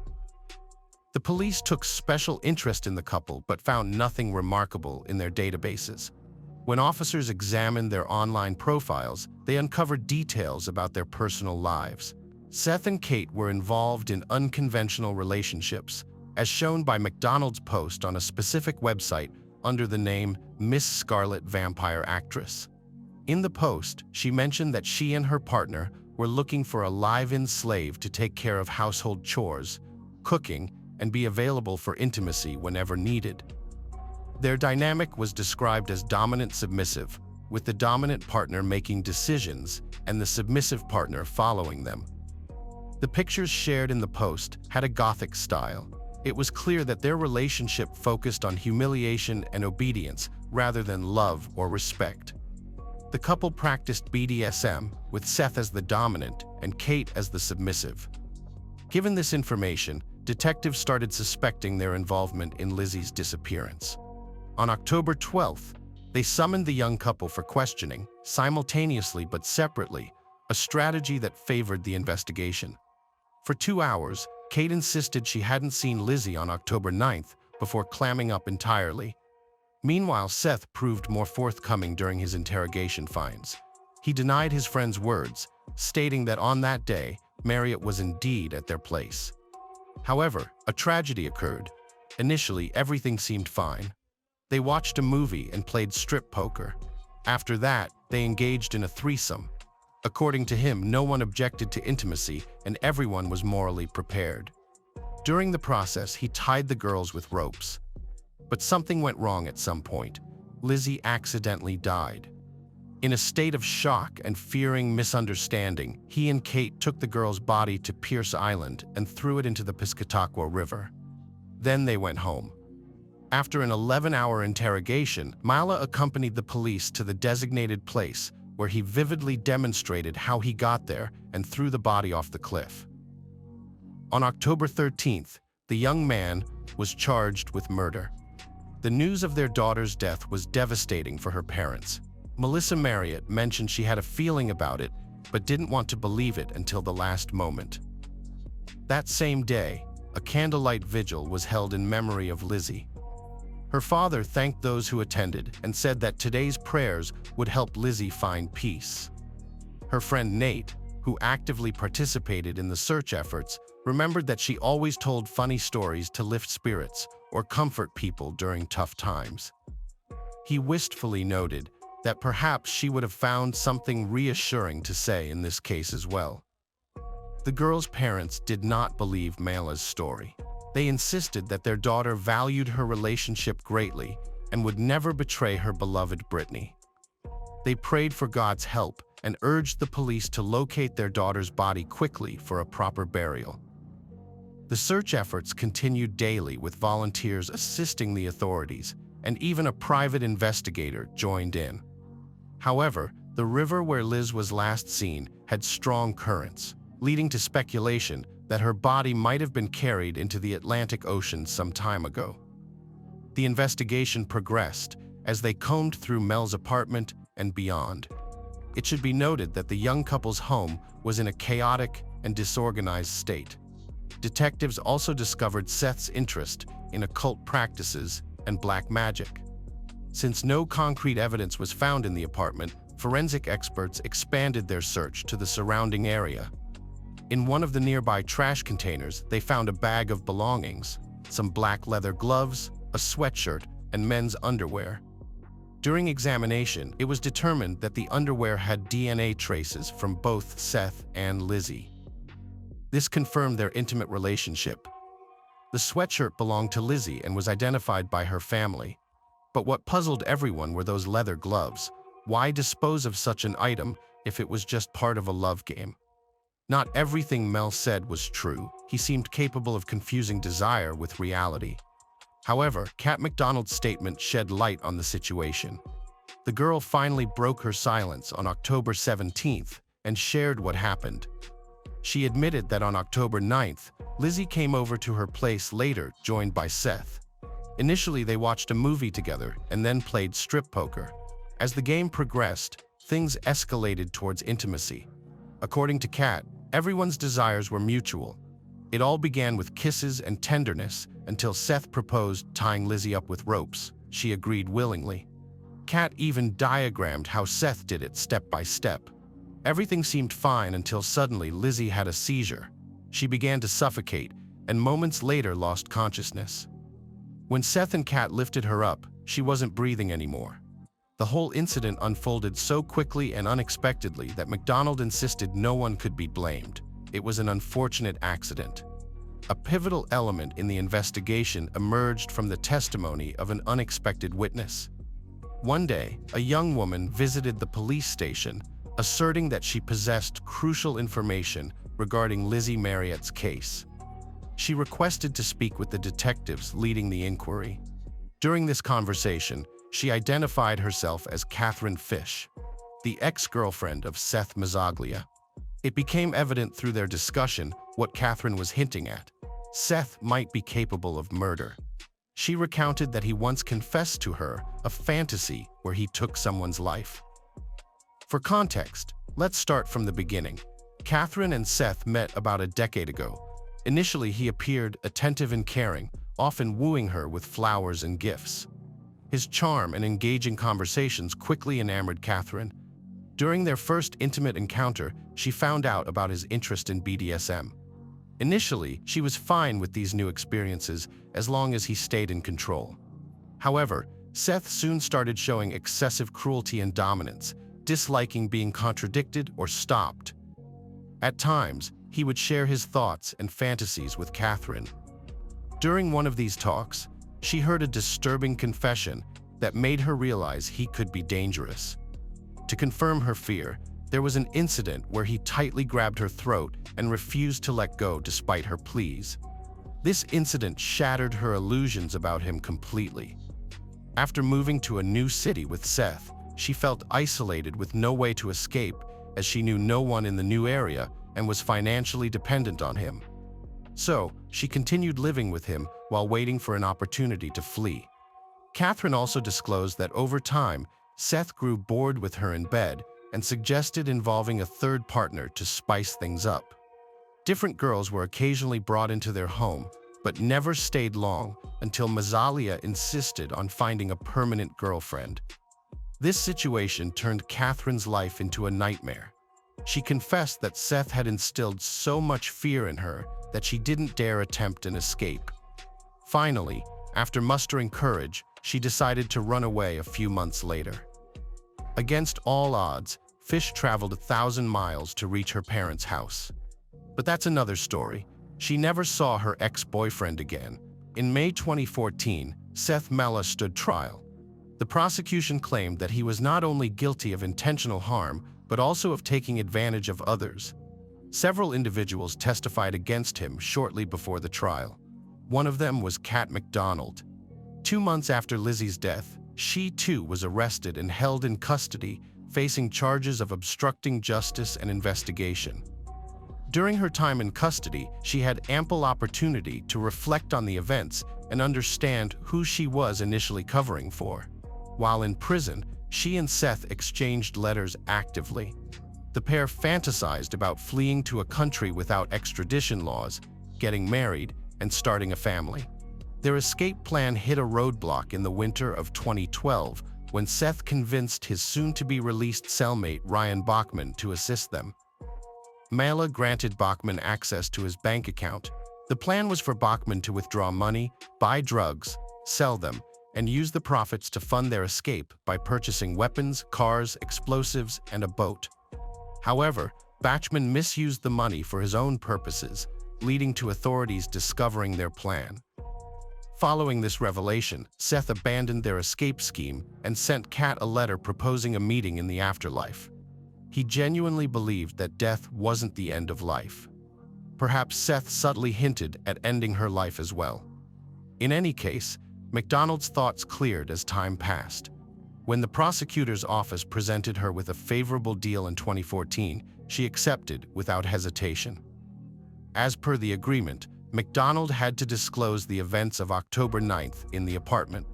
The police took special interest in the couple but found nothing remarkable in their databases. When officers examined their online profiles, they uncovered details about their personal lives. Seth and Kate were involved in unconventional relationships, as shown by McDonald's post on a specific website under the name Miss Scarlet Vampire Actress. In the post, she mentioned that she and her partner were looking for a live-in slave to take care of household chores, cooking, and be available for intimacy whenever needed. Their dynamic was described as dominant-submissive, with the dominant partner making decisions and the submissive partner following them. The pictures shared in the post had a Gothic style. It was clear that their relationship focused on humiliation and obedience rather than love or respect. The couple practiced BDSM, with Seth as the dominant and Kate as the submissive. Given this information, detectives started suspecting their involvement in Lizzie's disappearance. On October 12th, they summoned the young couple for questioning, simultaneously but separately, a strategy that favored the investigation. For 2 hours, Kate insisted she hadn't seen Lizzie on October 9th before clamming up entirely. Meanwhile, Seth proved more forthcoming during his interrogation finds. He denied his friend's words, stating that on that day, Marriott was indeed at their place. However, a tragedy occurred. Initially, everything seemed fine. They watched a movie and played strip poker. After that, they engaged in a threesome. According to him, no one objected to intimacy and everyone was morally prepared. During the process, he tied the girls with ropes. But something went wrong at some point. Lizzie accidentally died. In a state of shock and fearing misunderstanding, he and Kate took the girl's body to Pierce Island and threw it into the Piscataqua River. Then they went home. After an 11-hour interrogation, Mila accompanied the police to the designated place where he vividly demonstrated how he got there and threw the body off the cliff. On October 13th, the young man was charged with murder. The news of their daughter's death was devastating for her parents. Melissa Marriott mentioned she had a feeling about it, but didn't want to believe it until the last moment. That same day, a candlelight vigil was held in memory of Lizzie. Her father thanked those who attended and said that today's prayers would help Lizzie find peace. Her friend Nate, who actively participated in the search efforts, remembered that she always told funny stories to lift spirits or comfort people during tough times. He wistfully noted that perhaps she would have found something reassuring to say in this case as well. The girl's parents did not believe Mila's story. They insisted that their daughter valued her relationship greatly and would never betray her beloved Brittany. They prayed for God's help and urged the police to locate their daughter's body quickly for a proper burial. The search efforts continued daily with volunteers assisting the authorities, and even a private investigator joined in. However, the river where Liz was last seen had strong currents, leading to speculation that her body might have been carried into the Atlantic Ocean some time ago. The investigation progressed as they combed through Mel's apartment and beyond. It should be noted that the young couple's home was in a chaotic and disorganized state. Detectives also discovered Seth's interest in occult practices and black magic. Since no concrete evidence was found in the apartment, forensic experts expanded their search to the surrounding area. In one of the nearby trash containers, they found a bag of belongings, some black leather gloves, a sweatshirt, and men's underwear. During examination, it was determined that the underwear had DNA traces from both Seth and Lizzie. This confirmed their intimate relationship. The sweatshirt belonged to Lizzie and was identified by her family. But what puzzled everyone were those leather gloves. Why dispose of such an item if it was just part of a love game? Not everything Mel said was true. He seemed capable of confusing desire with reality. However, Kat McDonald's statement shed light on the situation. The girl finally broke her silence on October 17th and shared what happened. She admitted that on October 9th, Lizzie came over to her place later, joined by Seth. Initially, they watched a movie together and then played strip poker. As the game progressed, things escalated towards intimacy. According to Kat, everyone's desires were mutual. It all began with kisses and tenderness until Seth proposed tying Lizzie up with ropes. She agreed willingly. Kat even diagrammed how Seth did it step by step. Everything seemed fine until suddenly Lizzie had a seizure. She began to suffocate and moments later lost consciousness. When Seth and Kat lifted her up, she wasn't breathing anymore. The whole incident unfolded so quickly and unexpectedly that McDonald insisted no one could be blamed. It was an unfortunate accident. A pivotal element in the investigation emerged from the testimony of an unexpected witness. One day, a young woman visited the police station, asserting that she possessed crucial information regarding Lizzie Marriott's case. She requested to speak with the detectives leading the inquiry. During this conversation, she identified herself as Catherine Fish, the ex-girlfriend of Seth Mazzaglia. It became evident through their discussion what Catherine was hinting at. Seth might be capable of murder. She recounted that he once confessed to her a fantasy where he took someone's life. For context, let's start from the beginning. Catherine and Seth met about a decade ago. Initially, he appeared attentive and caring, often wooing her with flowers and gifts. His charm and engaging conversations quickly enamored Catherine. During their first intimate encounter, she found out about his interest in BDSM. Initially, she was fine with these new experiences as long as he stayed in control. However, Seth soon started showing excessive cruelty and dominance, disliking being contradicted or stopped. At times, he would share his thoughts and fantasies with Catherine. During one of these talks, she heard a disturbing confession that made her realize he could be dangerous. To confirm her fear, there was an incident where he tightly grabbed her throat and refused to let go despite her pleas. This incident shattered her illusions about him completely. After moving to a new city with Seth, she felt isolated with no way to escape, as she knew no one in the new area and was financially dependent on him. So, she continued living with him while waiting for an opportunity to flee. Catherine also disclosed that over time, Seth grew bored with her in bed and suggested involving a third partner to spice things up. Different girls were occasionally brought into their home, but never stayed long until Mazalia insisted on finding a permanent girlfriend. This situation turned Catherine's life into a nightmare. She confessed that Seth had instilled so much fear in her that she didn't dare attempt an escape. Finally, after mustering courage, she decided to run away a few months later. Against all odds, Fish traveled 1,000 miles to reach her parents' house. But that's another story. She never saw her ex-boyfriend again. In May 2014, Seth Mella stood trial. The prosecution claimed that he was not only guilty of intentional harm, but also of taking advantage of others. Several individuals testified against him shortly before the trial. One of them was Kat McDonald. 2 months after Lizzie's death, she too was arrested and held in custody, facing charges of obstructing justice and investigation. During her time in custody, she had ample opportunity to reflect on the events and understand who she was initially covering for. While in prison, she and Seth exchanged letters actively. The pair fantasized about fleeing to a country without extradition laws, getting married, and starting a family. Their escape plan hit a roadblock in the winter of 2012 when Seth convinced his soon-to-be-released cellmate Ryan Bachman to assist them. Mela granted Bachman access to his bank account. The plan was for Bachman to withdraw money, buy drugs, sell them, and use the profits to fund their escape by purchasing weapons, cars, explosives, and a boat. However, Bachman misused the money for his own purposes, leading to authorities discovering their plan. Following this revelation, Seth abandoned their escape scheme and sent Kat a letter proposing a meeting in the afterlife. He genuinely believed that death wasn't the end of life. Perhaps Seth subtly hinted at ending her life as well. In any case, McDonald's thoughts cleared as time passed. When the prosecutor's office presented her with a favorable deal in 2014, she accepted without hesitation. As per the agreement, McDonald had to disclose the events of October 9th in the apartment.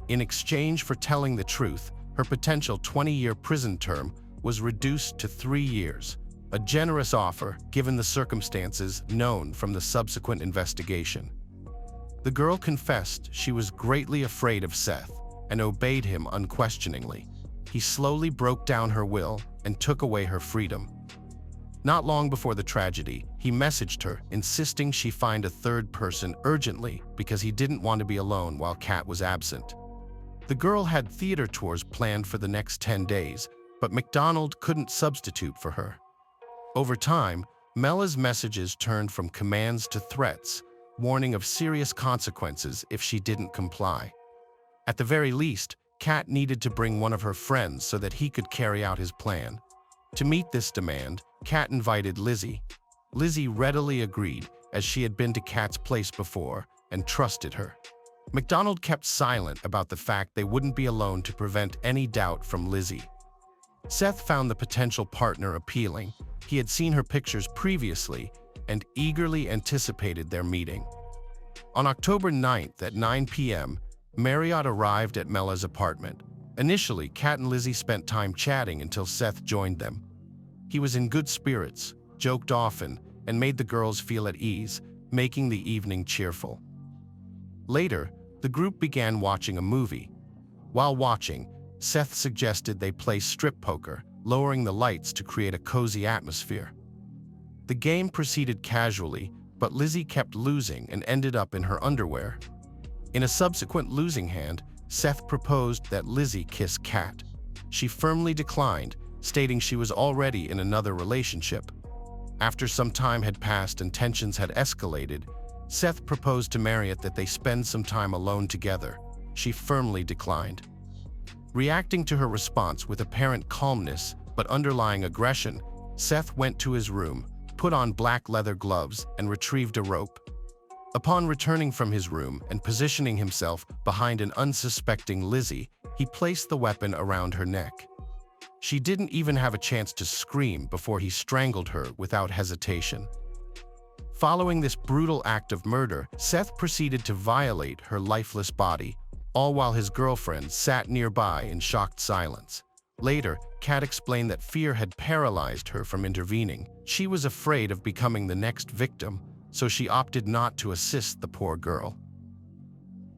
In exchange for telling the truth, her potential 20-year prison term was reduced to 3 years, a generous offer given the circumstances known from the subsequent investigation. The girl confessed she was greatly afraid of Seth and obeyed him unquestioningly. He slowly broke down her will and took away her freedom. Not long before the tragedy, he messaged her, insisting she find a third person urgently because he didn't want to be alone while Kat was absent. The girl had theater tours planned for the next 10 days, but McDonald couldn't substitute for her. Over time, Mela's messages turned from commands to threats, warning of serious consequences if she didn't comply. At the very least, Kat needed to bring one of her friends so that he could carry out his plan. To meet this demand, Kat invited Lizzie. Lizzie readily agreed, as she had been to Kat's place before and trusted her. McDonald kept silent about the fact they wouldn't be alone to prevent any doubt from Lizzie. Seth found the potential partner appealing. He had seen her pictures previously and eagerly anticipated their meeting. On October 9th at 9 p.m., Marriott arrived at Mela's apartment. Initially, Kat and Lizzie spent time chatting until Seth joined them. He was in good spirits, joked often, and made the girls feel at ease, making the evening cheerful. Later, the group began watching a movie. While watching, Seth suggested they play strip poker, lowering the lights to create a cozy atmosphere. The game proceeded casually, but Lizzie kept losing and ended up in her underwear. In a subsequent losing hand, Seth proposed that Lizzie kiss Kat. She firmly declined, stating she was already in another relationship. After some time had passed and tensions had escalated, Seth proposed to Marriott that they spend some time alone together. She firmly declined. Reacting to her response with apparent calmness but underlying aggression, Seth went to his room, put on black leather gloves, and retrieved a rope. Upon returning from his room and positioning himself behind an unsuspecting Lizzie, he placed the weapon around her neck. She didn't even have a chance to scream before he strangled her without hesitation. Following this brutal act of murder, Seth proceeded to violate her lifeless body, all while his girlfriend sat nearby in shocked silence. Later, Kat explained that fear had paralyzed her from intervening. She was afraid of becoming the next victim, so she opted not to assist the poor girl.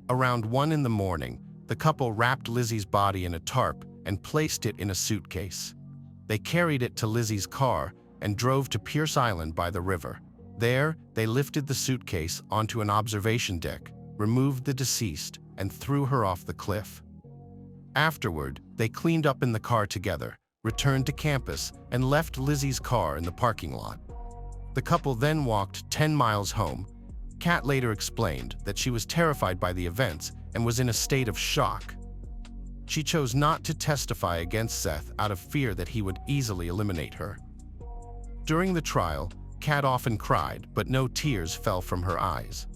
Around 1 in the morning, the couple wrapped Lizzie's body in a tarp and placed it in a suitcase. They carried it to Lizzie's car and drove to Pierce Island by the river. There, they lifted the suitcase onto an observation deck, removed the deceased, and threw her off the cliff. Afterward, they cleaned up in the car together, returned to campus, and left Lizzie's car in the parking lot. The couple then walked 10 miles home. Kat later explained that she was terrified by the events and was in a state of shock. She chose not to testify against Seth out of fear that he would easily eliminate her. During the trial, Kat often cried, but no tears fell from her eyes.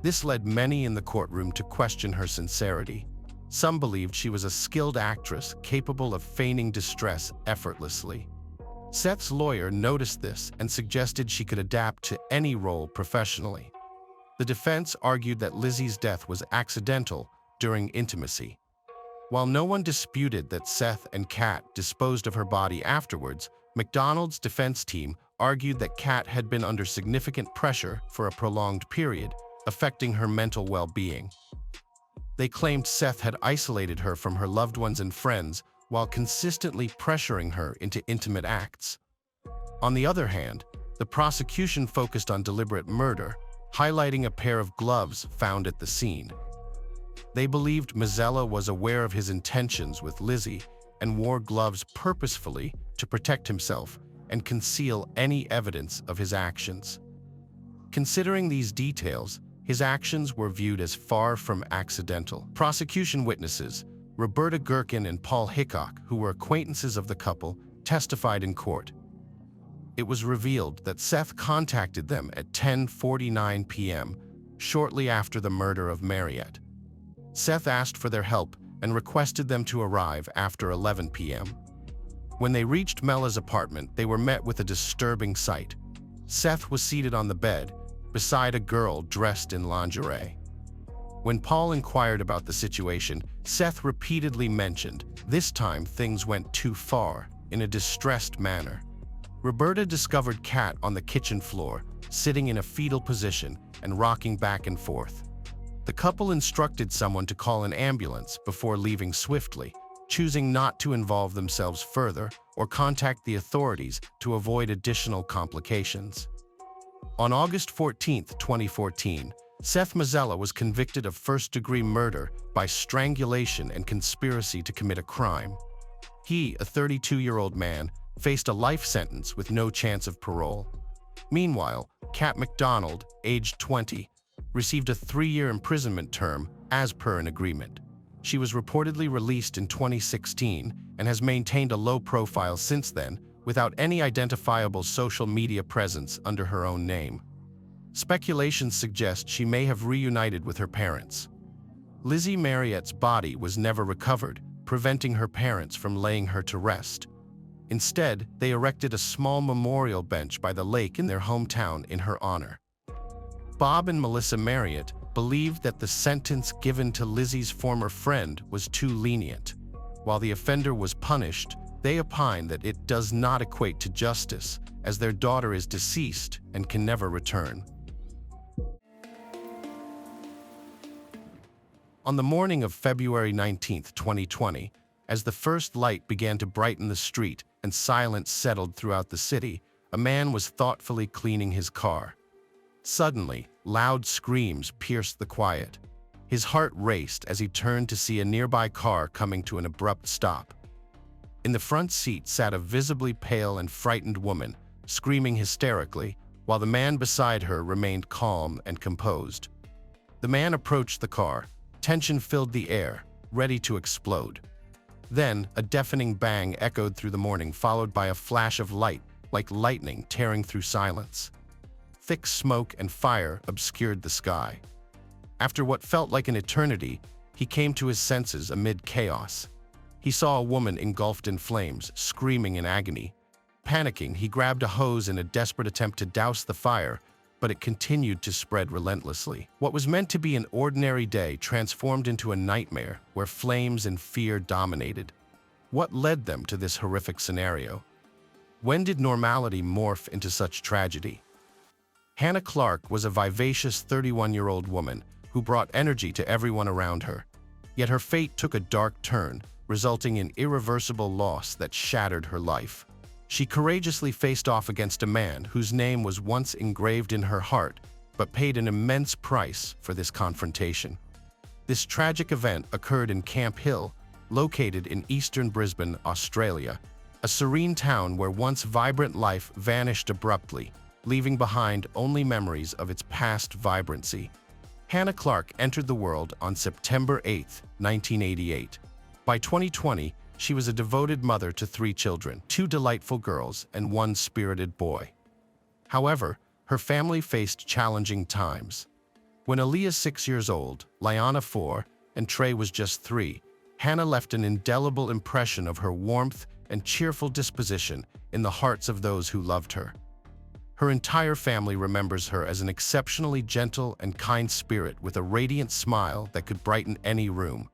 This led many in the courtroom to question her sincerity. Some believed she was a skilled actress capable of feigning distress effortlessly. Seth's lawyer noticed this and suggested she could adapt to any role professionally. The defense argued that Lizzie's death was accidental during intimacy. While no one disputed that Seth and Kat disposed of her body afterwards, McDonald's defense team argued that Kat had been under significant pressure for a prolonged period, affecting her mental well-being. They claimed Seth had isolated her from her loved ones and friends while consistently pressuring her into intimate acts. On the other hand, the prosecution focused on deliberate murder, highlighting a pair of gloves found at the scene. They believed Mazzella was aware of his intentions with Lizzie and wore gloves purposefully to protect himself and conceal any evidence of his actions. Considering these details, his actions were viewed as far from accidental. Prosecution witnesses, Roberta Gherkin and Paul Hickok, who were acquaintances of the couple, testified in court. It was revealed that Seth contacted them at 10:49 p.m., shortly after the murder of Marriott. Seth asked for their help and requested them to arrive after 11 p.m. When they reached Mella's apartment, they were met with a disturbing sight. Seth was seated on the bed, beside a girl dressed in lingerie. When Paul inquired about the situation, Seth repeatedly mentioned, this time things went too far, in a distressed manner. Roberta discovered Kat on the kitchen floor, sitting in a fetal position and rocking back and forth. The couple instructed someone to call an ambulance before leaving swiftly, choosing not to involve themselves further or contact the authorities to avoid additional complications. On August 14, 2014, Seth Mazzella was convicted of first-degree murder by strangulation and conspiracy to commit a crime. He, a 32-year-old man, faced a life sentence with no chance of parole. Meanwhile, Kat McDonald, aged 20, received a 3-year imprisonment term as per an agreement. She was reportedly released in 2016 and has maintained a low profile since then, without any identifiable social media presence under her own name. Speculations suggest she may have reunited with her parents. Lizzie Marriott's body was never recovered, preventing her parents from laying her to rest. Instead, they erected a small memorial bench by the lake in their hometown in her honor. Bob and Melissa Marriott believed that the sentence given to Lizzie's former friend was too lenient. While the offender was punished, they opine that it does not equate to justice, as their daughter is deceased and can never return. On the morning of February 19, 2020, as the first light began to brighten the street and silence settled throughout the city, a man was thoughtfully cleaning his car. Suddenly, loud screams pierced the quiet. His heart raced as he turned to see a nearby car coming to an abrupt stop. In the front seat sat a visibly pale and frightened woman, screaming hysterically, while the man beside her remained calm and composed. The man approached the car. Tension filled the air, ready to explode. Then, a deafening bang echoed through the morning, followed by a flash of light, like lightning tearing through silence. Thick smoke and fire obscured the sky. After what felt like an eternity, he came to his senses amid chaos. He saw a woman engulfed in flames, screaming in agony. Panicking, he grabbed a hose in a desperate attempt to douse the fire, but it continued to spread relentlessly. What was meant to be an ordinary day transformed into a nightmare where flames and fear dominated. What led them to this horrific scenario? When did normality morph into such tragedy? Hannah Clark was a vivacious 31-year-old woman who brought energy to everyone around her. Yet her fate took a dark turn, resulting in irreversible loss that shattered her life. She courageously faced off against a man whose name was once engraved in her heart, but paid an immense price for this confrontation. This tragic event occurred in Camp Hill, located in eastern Brisbane, Australia, a serene town where once vibrant life vanished abruptly, leaving behind only memories of its past vibrancy. Hannah Clark entered the world on September 8, 1988. By 2020, she was a devoted mother to 3 children, 2 delightful girls and 1 spirited boy. However, her family faced challenging times. When Aaliyah, 6 years old, Liana, 4, and Trey was just 3, Hannah left an indelible impression of her warmth and cheerful disposition in the hearts of those who loved her. Her entire family remembers her as an exceptionally gentle and kind spirit with a radiant smile that could brighten any room.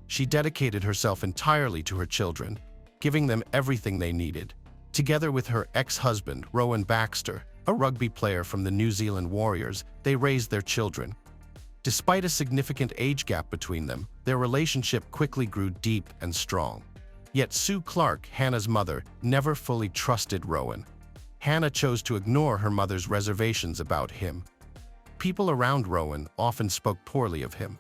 She dedicated herself entirely to her children, giving them everything they needed. Together with her ex-husband, Rowan Baxter, a rugby player from the New Zealand Warriors, they raised their children. Despite a significant age gap between them, their relationship quickly grew deep and strong. Yet Sue Clark, Hannah's mother, never fully trusted Rowan. Hannah chose to ignore her mother's reservations about him. People around Rowan often spoke poorly of him.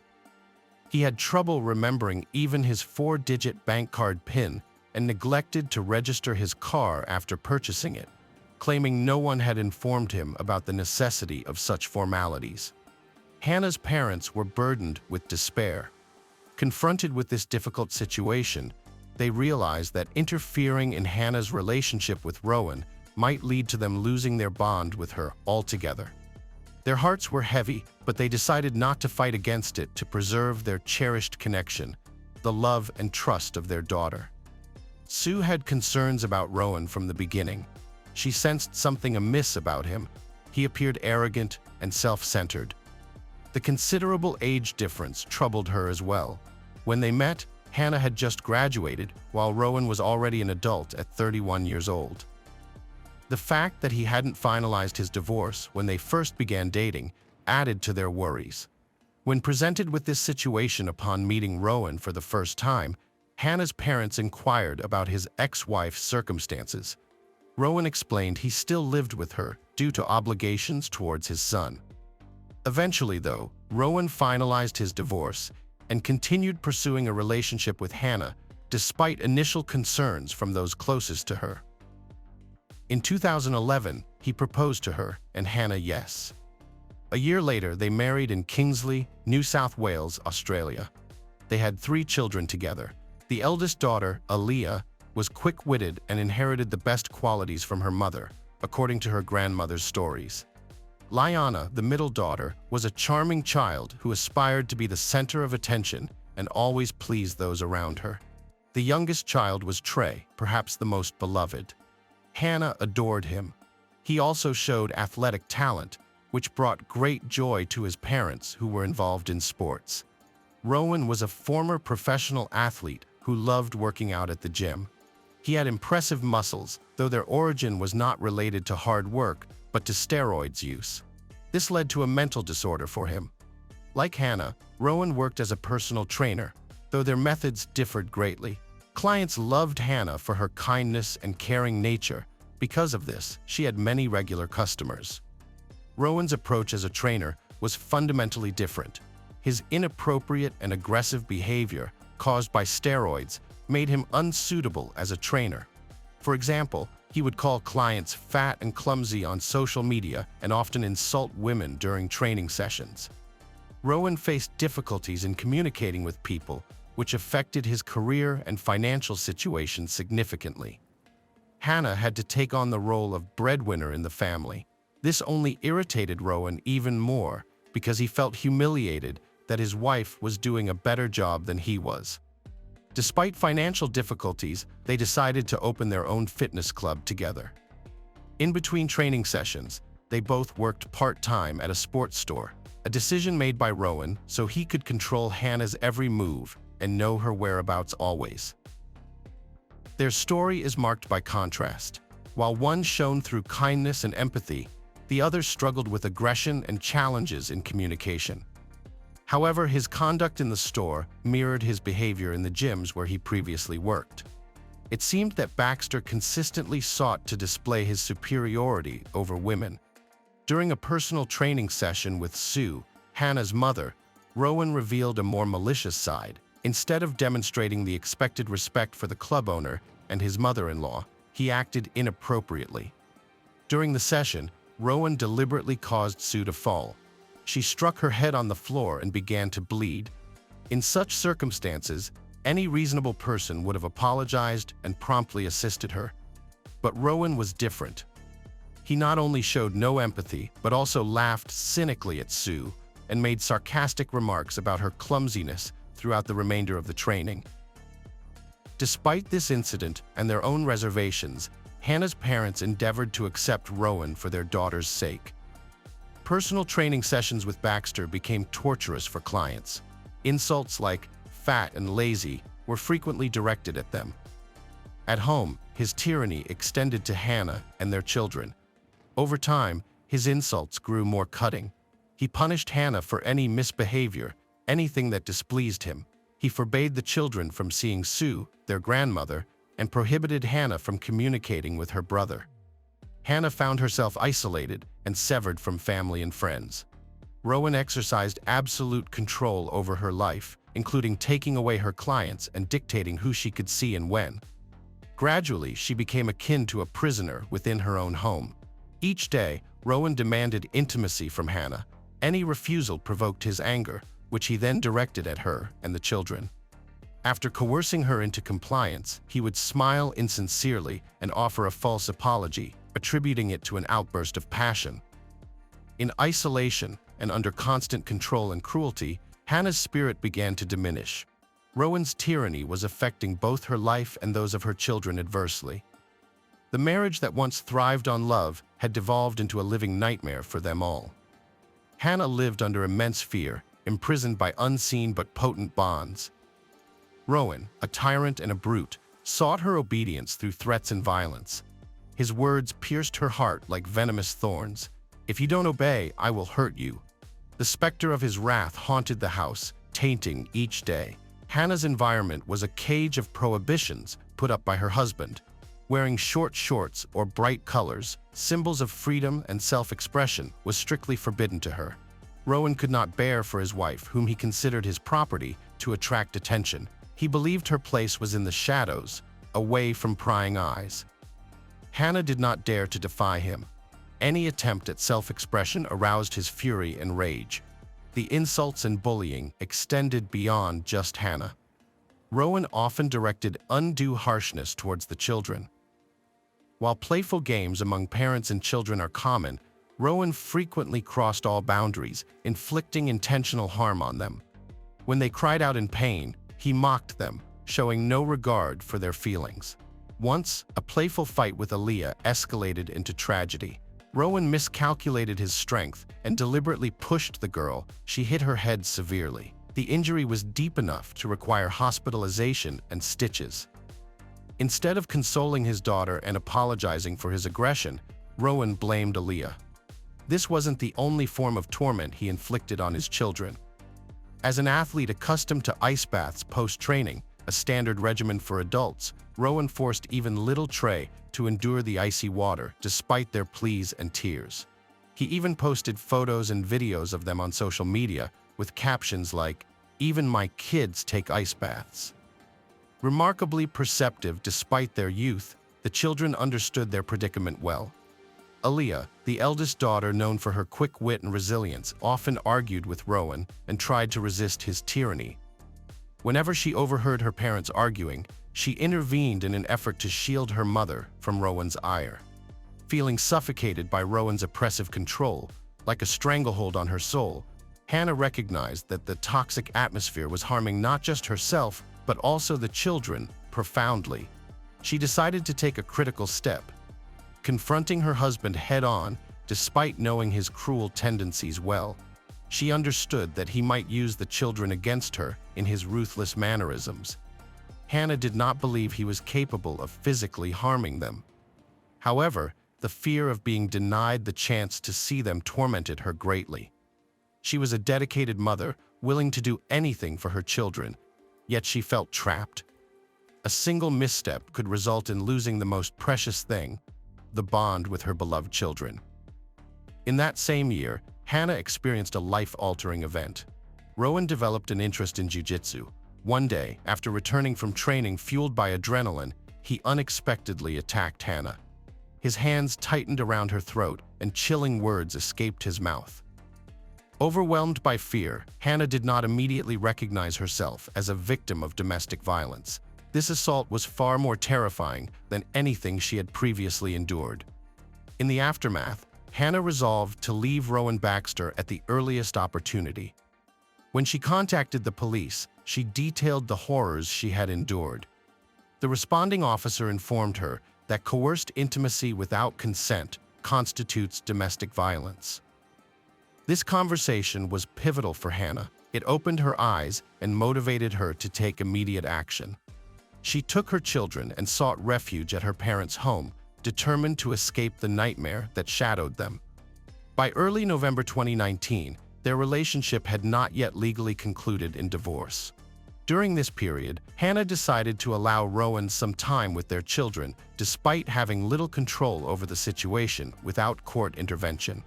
He had trouble remembering even his 4-digit bank card PIN and neglected to register his car after purchasing it, claiming no one had informed him about the necessity of such formalities. Hannah's parents were burdened with despair. Confronted with this difficult situation, they realized that interfering in Hannah's relationship with Rowan might lead to them losing their bond with her altogether. Their hearts were heavy, but they decided not to fight against it to preserve their cherished connection, the love and trust of their daughter. Sue had concerns about Rowan from the beginning. She sensed something amiss about him. He appeared arrogant and self-centered. The considerable age difference troubled her as well. When they met, Hannah had just graduated, while Rowan was already an adult at 31 years old. The fact that he hadn't finalized his divorce when they first began dating added to their worries. When presented with this situation upon meeting Rowan for the first time, Hannah's parents inquired about his ex-wife's circumstances. Rowan explained he still lived with her due to obligations towards his son. Eventually, though, Rowan finalized his divorce and continued pursuing a relationship with Hannah despite initial concerns from those closest to her. In 2011, he proposed to her, and Hannah yes. A year later, they married in Kingsley, New South Wales, Australia. They had 3 children together. The eldest daughter, Aaliyah, was quick-witted and inherited the best qualities from her mother, according to her grandmother's stories. Liana, the middle daughter, was a charming child who aspired to be the center of attention and always pleased those around her. The youngest child was Trey, perhaps the most beloved. Hannah adored him. He also showed athletic talent, which brought great joy to his parents who were involved in sports. Rowan was a former professional athlete who loved working out at the gym. He had impressive muscles, though their origin was not related to hard work, but to steroids use. This led to a mental disorder for him. Like Hannah, Rowan worked as a personal trainer, though their methods differed greatly. Clients loved Hannah for her kindness and caring nature. Because of this, she had many regular customers. Rowan's approach as a trainer was fundamentally different. His inappropriate and aggressive behavior, caused by steroids, made him unsuitable as a trainer. For example, he would call clients fat and clumsy on social media and often insult women during training sessions. Rowan faced difficulties in communicating with people, which affected his career and financial situation significantly. Hannah had to take on the role of breadwinner in the family. This only irritated Rowan even more because he felt humiliated that his wife was doing a better job than he was. Despite financial difficulties, they decided to open their own fitness club together. In between training sessions, they both worked part-time at a sports store, a decision made by Rowan so he could control Hannah's every move and know her whereabouts always. Their story is marked by contrast. While one shone through kindness and empathy, the other struggled with aggression and challenges in communication. However, his conduct in the store mirrored his behavior in the gyms where he previously worked. It seemed that Baxter consistently sought to display his superiority over women. During a personal training session with Sue, Hannah's mother, Rowan revealed a more malicious side. Instead of demonstrating the expected respect for the club owner and his mother-in-law, he acted inappropriately. During the session, Rowan deliberately caused Sue to fall. She struck her head on the floor and began to bleed. In such circumstances, any reasonable person would have apologized and promptly assisted her. But Rowan was different. He not only showed no empathy, but also laughed cynically at Sue and made sarcastic remarks about her clumsiness throughout the remainder of the training. Despite this incident and their own reservations, Hannah's parents endeavored to accept Rowan for their daughter's sake. Personal training sessions with Baxter became torturous for clients. Insults like fat and lazy were frequently directed at them. At home, his tyranny extended to Hannah and their children. Over time, his insults grew more cutting. He punished Hannah for any misbehavior, anything that displeased him. He forbade the children from seeing Sue, their grandmother, and prohibited Hannah from communicating with her brother. Hannah found herself isolated and severed from family and friends. Rowan exercised absolute control over her life, including taking away her clients and dictating who she could see and when. Gradually, she became akin to a prisoner within her own home. Each day, Rowan demanded intimacy from Hannah. Any refusal provoked his anger, which he then directed at her and the children. After coercing her into compliance, he would smile insincerely and offer a false apology, attributing it to an outburst of passion. In isolation and under constant control and cruelty, Hannah's spirit began to diminish. Rowan's tyranny was affecting both her life and those of her children adversely. The marriage that once thrived on love had devolved into a living nightmare for them all. Hannah lived under immense fear, imprisoned by unseen but potent bonds. Rowan, a tyrant and a brute, sought her obedience through threats and violence. His words pierced her heart like venomous thorns. "If you don't obey, I will hurt you." The specter of his wrath haunted the house, tainting each day. Hannah's environment was a cage of prohibitions put up by her husband. Wearing short shorts or bright colors, symbols of freedom and self-expression, was strictly forbidden to her. Rowan could not bear for his wife, whom he considered his property, to attract attention. He believed her place was in the shadows, away from prying eyes. Hannah did not dare to defy him. Any attempt at self-expression aroused his fury and rage. The insults and bullying extended beyond just Hannah. Rowan often directed undue harshness towards the children. While playful games among parents and children are common, Rowan frequently crossed all boundaries, inflicting intentional harm on them. When they cried out in pain, he mocked them, showing no regard for their feelings. Once, a playful fight with Aaliyah escalated into tragedy. Rowan miscalculated his strength and deliberately pushed the girl. She hit her head severely. The injury was deep enough to require hospitalization and stitches. Instead of consoling his daughter and apologizing for his aggression, Rowan blamed Aaliyah. This wasn't the only form of torment he inflicted on his children. As an athlete accustomed to ice baths post-training, a standard regimen for adults, Rowan forced even little Trey to endure the icy water despite their pleas and tears. He even posted photos and videos of them on social media with captions like, "Even my kids take ice baths." Remarkably perceptive despite their youth, the children understood their predicament well. Aaliyah, the eldest daughter known for her quick wit and resilience, often argued with Rowan and tried to resist his tyranny. Whenever she overheard her parents arguing, she intervened in an effort to shield her mother from Rowan's ire. Feeling suffocated by Rowan's oppressive control, like a stranglehold on her soul, Hannah recognized that the toxic atmosphere was harming not just herself, but also the children profoundly. She decided to take a critical step. Confronting her husband head-on, despite knowing his cruel tendencies well, she understood that he might use the children against her in his ruthless mannerisms. Hannah did not believe he was capable of physically harming them. However, the fear of being denied the chance to see them tormented her greatly. She was a dedicated mother, willing to do anything for her children, yet she felt trapped. A single misstep could result in losing the most precious thing, the bond with her beloved children. In that same year, Hannah experienced a life-altering event. Rowan developed an interest in jiu-jitsu. One day, after returning from training fueled by adrenaline, he unexpectedly attacked Hannah. His hands tightened around her throat, and chilling words escaped his mouth. Overwhelmed by fear, Hannah did not immediately recognize herself as a victim of domestic violence. This assault was far more terrifying than anything she had previously endured. In the aftermath, Hannah resolved to leave Rowan Baxter at the earliest opportunity. When she contacted the police, she detailed the horrors she had endured. The responding officer informed her that coerced intimacy without consent constitutes domestic violence. This conversation was pivotal for Hannah. It opened her eyes and motivated her to take immediate action. She took her children and sought refuge at her parents' home, determined to escape the nightmare that shadowed them. By early November 2019, their relationship had not yet legally concluded in divorce. During this period, Hannah decided to allow Rowan some time with their children, despite having little control over the situation without court intervention.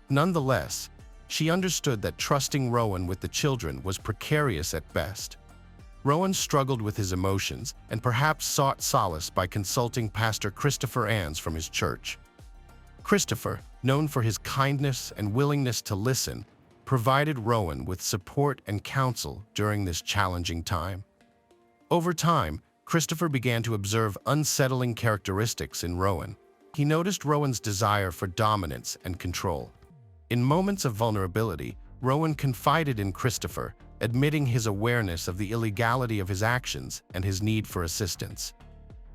Nonetheless, she understood that trusting Rowan with the children was precarious at best. Rowan struggled with his emotions and perhaps sought solace by consulting Pastor Christopher Ans from his church. Christopher, known for his kindness and willingness to listen, provided Rowan with support and counsel during this challenging time. Over time, Christopher began to observe unsettling characteristics in Rowan. He noticed Rowan's desire for dominance and control. In moments of vulnerability, Rowan confided in Christopher, admitting his awareness of the illegality of his actions and his need for assistance.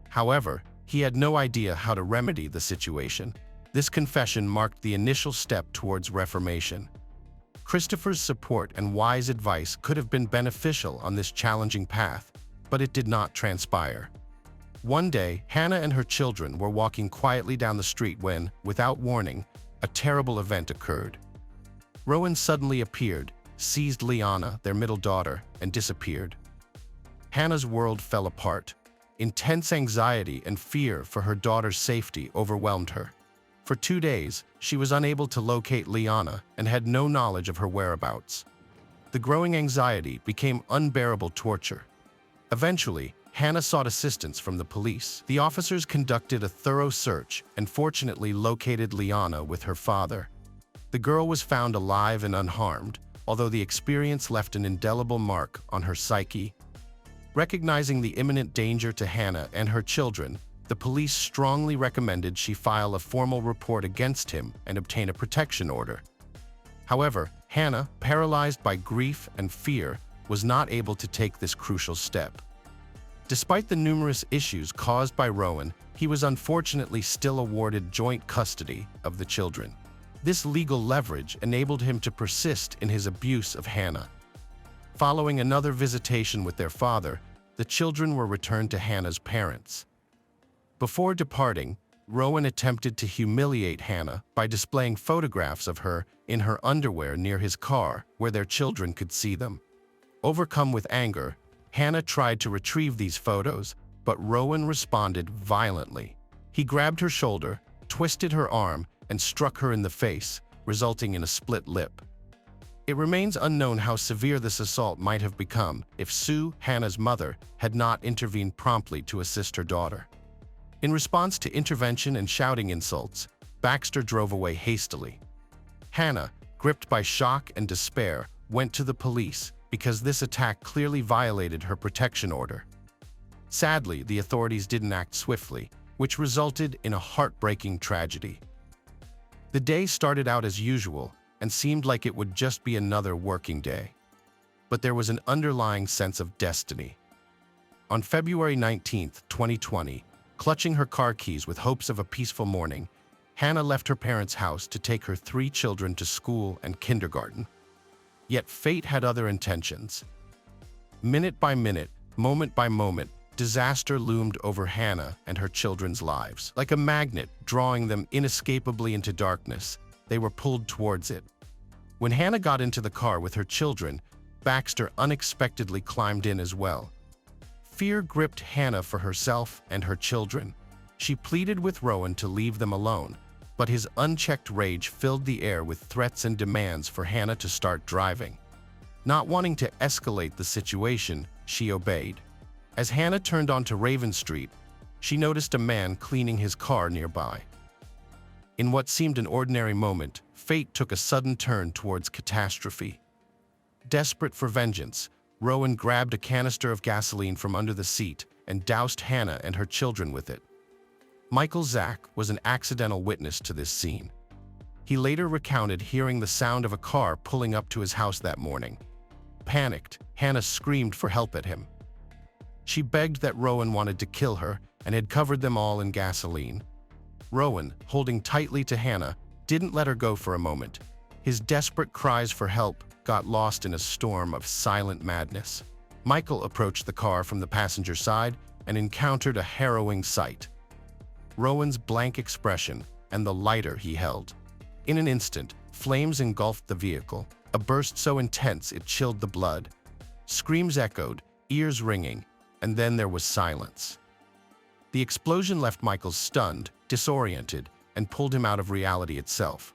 However, he had no idea how to remedy the situation. This confession marked the initial step towards reformation. Christopher's support and wise advice could have been beneficial on this challenging path, but it did not transpire. One day, Hannah and her children were walking quietly down the street when, without warning, a terrible event occurred. Rowan suddenly appeared, seized Liana, their middle daughter, and disappeared. Hannah's world fell apart. Intense anxiety and fear for her daughter's safety overwhelmed her. For 2 days, she was unable to locate Liana and had no knowledge of her whereabouts. The growing anxiety became unbearable torture. Eventually, Hannah sought assistance from the police. The officers conducted a thorough search and fortunately located Liana with her father. The girl was found alive and unharmed, although the experience left an indelible mark on her psyche. Recognizing the imminent danger to Hannah and her children, the police strongly recommended she file a formal report against him and obtain a protection order. However, Hannah, paralyzed by grief and fear, was not able to take this crucial step. Despite the numerous issues caused by Rowan, he was unfortunately still awarded joint custody of the children. This legal leverage enabled him to persist in his abuse of Hannah. Following another visitation with their father, the children were returned to Hannah's parents. Before departing, Rowan attempted to humiliate Hannah by displaying photographs of her in her underwear near his car where their children could see them. Overcome with anger, Hannah tried to retrieve these photos, but Rowan responded violently. He grabbed her shoulder, twisted her arm, and struck her in the face, resulting in a split lip. It remains unknown how severe this assault might have become if Sue, Hannah's mother, had not intervened promptly to assist her daughter. In response to intervention and shouting insults, Baxter drove away hastily. Hannah, gripped by shock and despair, went to the police because this attack clearly violated her protection order. Sadly, the authorities didn't act swiftly, which resulted in a heartbreaking tragedy. The day started out as usual and seemed like it would just be another working day. But there was an underlying sense of destiny. On February 19, 2020, clutching her car keys with hopes of a peaceful morning, Hannah left her parents' house to take her 3 children to school and kindergarten. Yet fate had other intentions. Minute by minute, moment by moment, disaster loomed over Hannah and her children's lives. Like a magnet drawing them inescapably into darkness, they were pulled towards it. When Hannah got into the car with her children, Baxter unexpectedly climbed in as well. Fear gripped Hannah for herself and her children. She pleaded with Rowan to leave them alone, but his unchecked rage filled the air with threats and demands for Hannah to start driving. Not wanting to escalate the situation, she obeyed. As Hannah turned onto Raven Street, she noticed a man cleaning his car nearby. In what seemed an ordinary moment, fate took a sudden turn towards catastrophe. Desperate for vengeance, Rowan grabbed a canister of gasoline from under the seat and doused Hannah and her children with it. Michael Zach was an accidental witness to this scene. He later recounted hearing the sound of a car pulling up to his house that morning. Panicked, Hannah screamed for help at him. She begged that Rowan wanted to kill her and had covered them all in gasoline. Rowan, holding tightly to Hannah, didn't let her go for a moment. His desperate cries for help got lost in a storm of silent madness. Michael approached the car from the passenger side and encountered a harrowing sight. Rowan's blank expression and the lighter he held. In an instant, flames engulfed the vehicle, a burst so intense it chilled the blood. Screams echoed, ears ringing, and then there was silence. The explosion left Michael stunned, disoriented, and pulled him out of reality itself.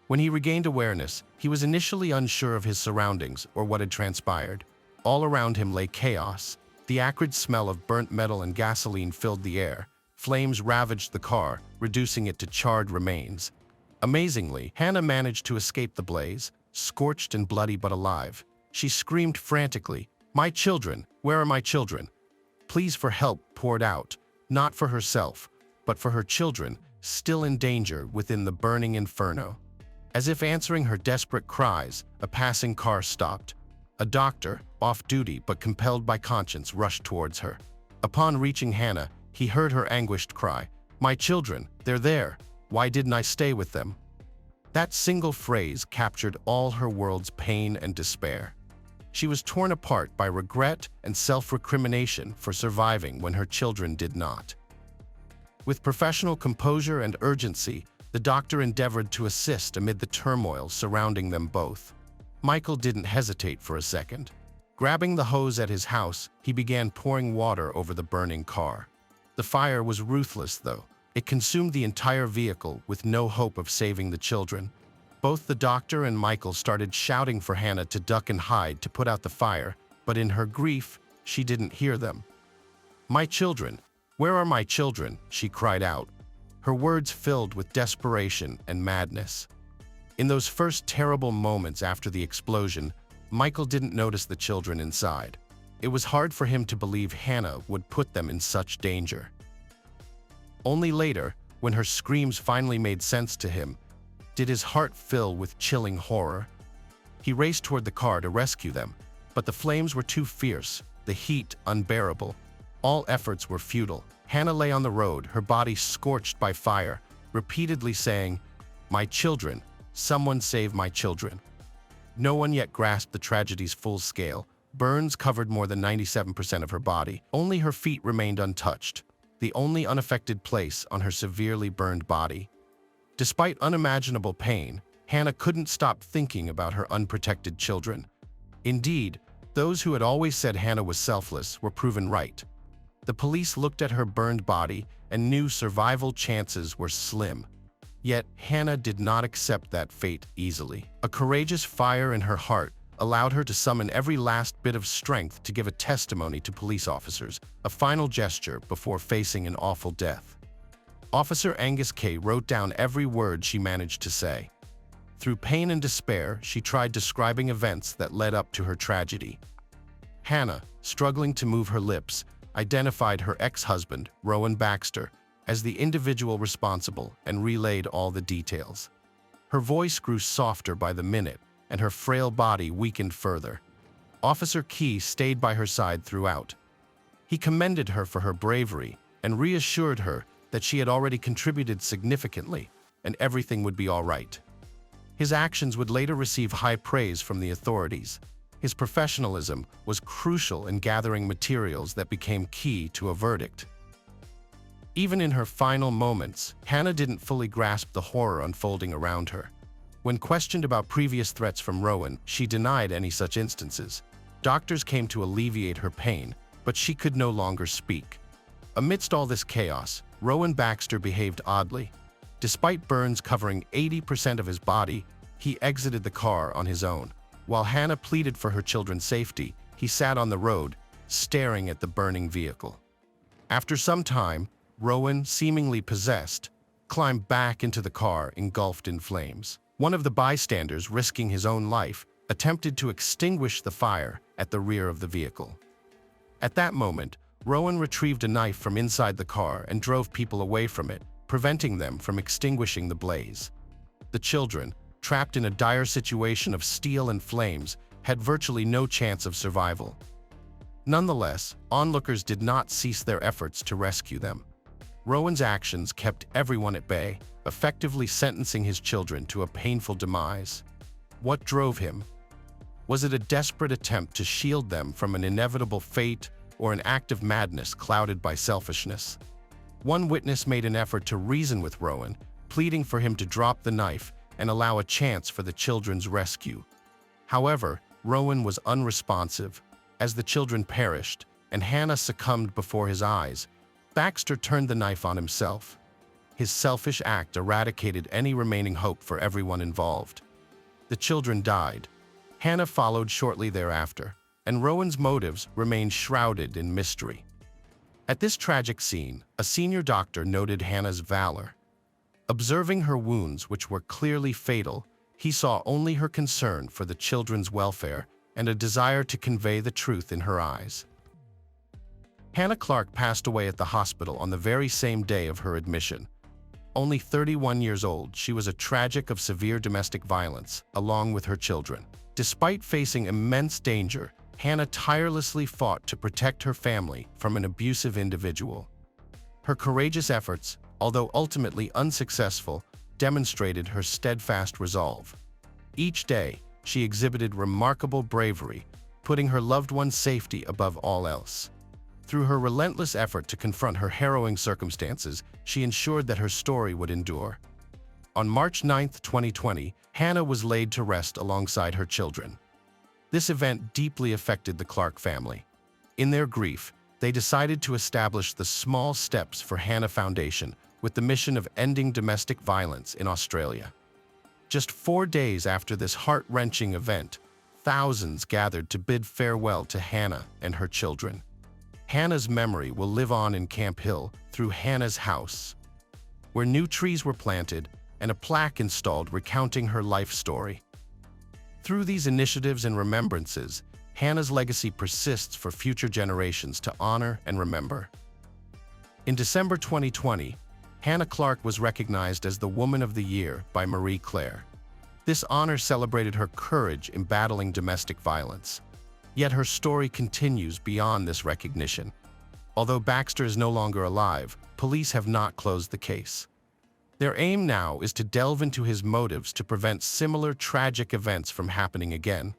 When he regained awareness, he was initially unsure of his surroundings or what had transpired. All around him lay chaos. The acrid smell of burnt metal and gasoline filled the air. Flames ravaged the car, reducing it to charred remains. Amazingly, Hannah managed to escape the blaze, scorched and bloody but alive. She screamed frantically, "My children! Where are my children?" Pleas for help poured out, not for herself, but for her children, still in danger within the burning inferno. As if answering her desperate cries, a passing car stopped. A doctor, off duty but compelled by conscience, rushed towards her. Upon reaching Hannah, he heard her anguished cry, "My children, they're there. Why didn't I stay with them?" That single phrase captured all her world's pain and despair. She was torn apart by regret and self-recrimination for surviving when her children did not. With professional composure and urgency, the doctor endeavored to assist amid the turmoil surrounding them both. Michael didn't hesitate for a second. Grabbing the hose at his house, he began pouring water over the burning car. The fire was ruthless, though. It consumed the entire vehicle with no hope of saving the children. Both the doctor and Michael started shouting for Hannah to duck and hide to put out the fire, but in her grief, she didn't hear them. "My children! Where are my children?" she cried out, her words filled with desperation and madness. In those first terrible moments after the explosion, Michael didn't notice the children inside. It was hard for him to believe Hannah would put them in such danger. Only later, when her screams finally made sense to him, did his heart fill with chilling horror. He raced toward the car to rescue them, but the flames were too fierce, the heat unbearable. All efforts were futile. Hannah lay on the road, her body scorched by fire, repeatedly saying, "My children, someone save my children." No one yet grasped the tragedy's full scale. Burns covered more than 97% of her body. Only her feet remained untouched. the only unaffected place on her severely burned body. Despite unimaginable pain, Hannah couldn't stop thinking about her unprotected children. Indeed, those who had always said Hannah was selfless were proven right. The police looked at her burned body and knew survival chances were slim. Yet, Hannah did not accept that fate easily. A courageous fire in her heart allowed her to summon every last bit of strength to give a testimony to police officers, a final gesture before facing an awful death. Officer Angus Kay wrote down every word she managed to say. Through pain and despair, she tried describing events that led up to her tragedy. Hannah, struggling to move her lips, identified her ex-husband, Rowan Baxter, as the individual responsible and relayed all the details. Her voice grew softer by the minute, and her frail body weakened further. Officer Key stayed by her side throughout. He commended her for her bravery and reassured her that she had already contributed significantly and everything would be all right. His actions would later receive high praise from the authorities. His professionalism was crucial in gathering materials that became key to a verdict. Even in her final moments, Hannah didn't fully grasp the horror unfolding around her. When questioned about previous threats from Rowan, she denied any such instances. Doctors came to alleviate her pain, but she could no longer speak. Amidst all this chaos, Rowan Baxter behaved oddly. Despite burns covering 80% of his body, he exited the car on his own. While Hannah pleaded for her children's safety, he sat on the road, staring at the burning vehicle. After some time, Rowan, seemingly possessed, climbed back into the car engulfed in flames. One of the bystanders, risking his own life, attempted to extinguish the fire at the rear of the vehicle. At that moment, Rowan retrieved a knife from inside the car and drove people away from it, preventing them from extinguishing the blaze. The children, trapped in a dire situation of steel and flames, had virtually no chance of survival. Nonetheless, onlookers did not cease their efforts to rescue them. Rowan's actions kept everyone at bay, effectively sentencing his children to a painful demise. What drove him? Was it a desperate attempt to shield them from an inevitable fate or an act of madness clouded by selfishness? One witness made an effort to reason with Rowan, pleading for him to drop the knife and allow a chance for the children's rescue. However, Rowan was unresponsive. As the children perished and Hannah succumbed before his eyes, Baxter turned the knife on himself. His selfish act eradicated any remaining hope for everyone involved. The children died. Hannah followed shortly thereafter, and Rowan's motives remained shrouded in mystery. At this tragic scene, a senior doctor noted Hannah's valor. Observing her wounds, which were clearly fatal, he saw only her concern for the children's welfare and a desire to convey the truth in her eyes. Hannah Clark passed away at the hospital on the very same day of her admission. Only 31 years old, she was a tragic of severe domestic violence, along with her children. Despite facing immense danger, Hannah tirelessly fought to protect her family from an abusive individual. Her courageous efforts, although ultimately unsuccessful, demonstrated her steadfast resolve. Each day, she exhibited remarkable bravery, putting her loved one's safety above all else. Through her relentless effort to confront her harrowing circumstances, she ensured that her story would endure. On March 9, 2020, Hannah was laid to rest alongside her children. This event deeply affected the Clark family. In their grief, they decided to establish the Small Steps for Hannah Foundation with the mission of ending domestic violence in Australia. Just 4 days after this heart-wrenching event, thousands gathered to bid farewell to Hannah and her children. Hannah's memory will live on in Camp Hill through Hannah's House, where new trees were planted and a plaque installed recounting her life story. Through these initiatives and remembrances, Hannah's legacy persists for future generations to honor and remember. In December 2020, Hannah Clark was recognized as the Woman of the Year by Marie Claire. This honor celebrated her courage in battling domestic violence. Yet her story continues beyond this recognition. Although Baxter is no longer alive, police have not closed the case. Their aim now is to delve into his motives to prevent similar tragic events from happening again.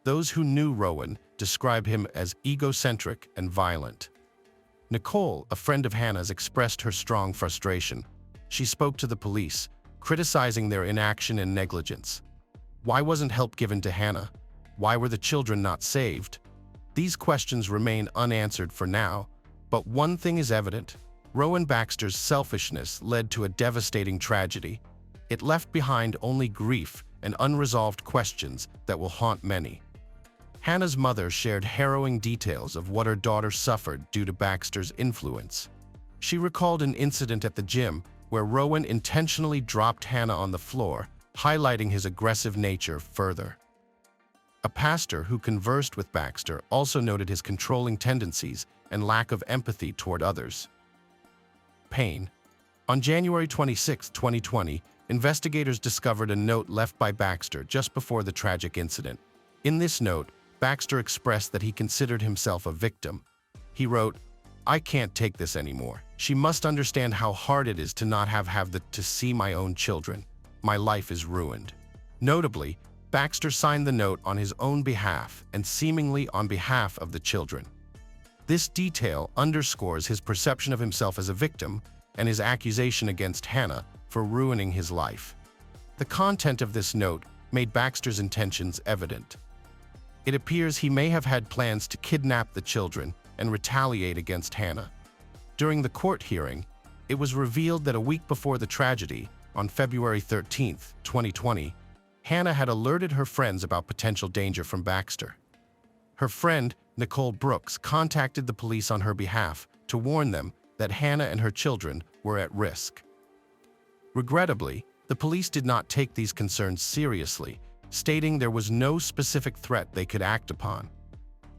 Those who knew Rowan describe him as egocentric and violent. Nicole, a friend of Hannah's, expressed her strong frustration. She spoke to the police, criticizing their inaction and negligence. Why wasn't help given to Hannah? Why were the children not saved? These questions remain unanswered for now, but one thing is evident. Rowan Baxter's selfishness led to a devastating tragedy. It left behind only grief and unresolved questions that will haunt many. Hannah's mother shared harrowing details of what her daughter suffered due to Baxter's influence. She recalled an incident at the gym where Rowan intentionally dropped Hannah on the floor, highlighting his aggressive nature further. A pastor who conversed with Baxter also noted his controlling tendencies and lack of empathy toward others. Pain. On January 26, 2020, investigators discovered a note left by Baxter just before the tragic incident. In this note, Baxter expressed that he considered himself a victim. He wrote, "I can't take this anymore. She must understand how hard it is to not have to see my own children. My life is ruined." Notably, Baxter signed the note on his own behalf and seemingly on behalf of the children. This detail underscores his perception of himself as a victim and his accusation against Hannah for ruining his life. The content of this note made Baxter's intentions evident. It appears he may have had plans to kidnap the children and retaliate against Hannah. During the court hearing, it was revealed that a week before the tragedy, on February 13, 2020, Hannah had alerted her friends about potential danger from Baxter. Her friend, Nicole Brooks, contacted the police on her behalf to warn them that Hannah and her children were at risk. Regrettably, the police did not take these concerns seriously, stating there was no specific threat they could act upon.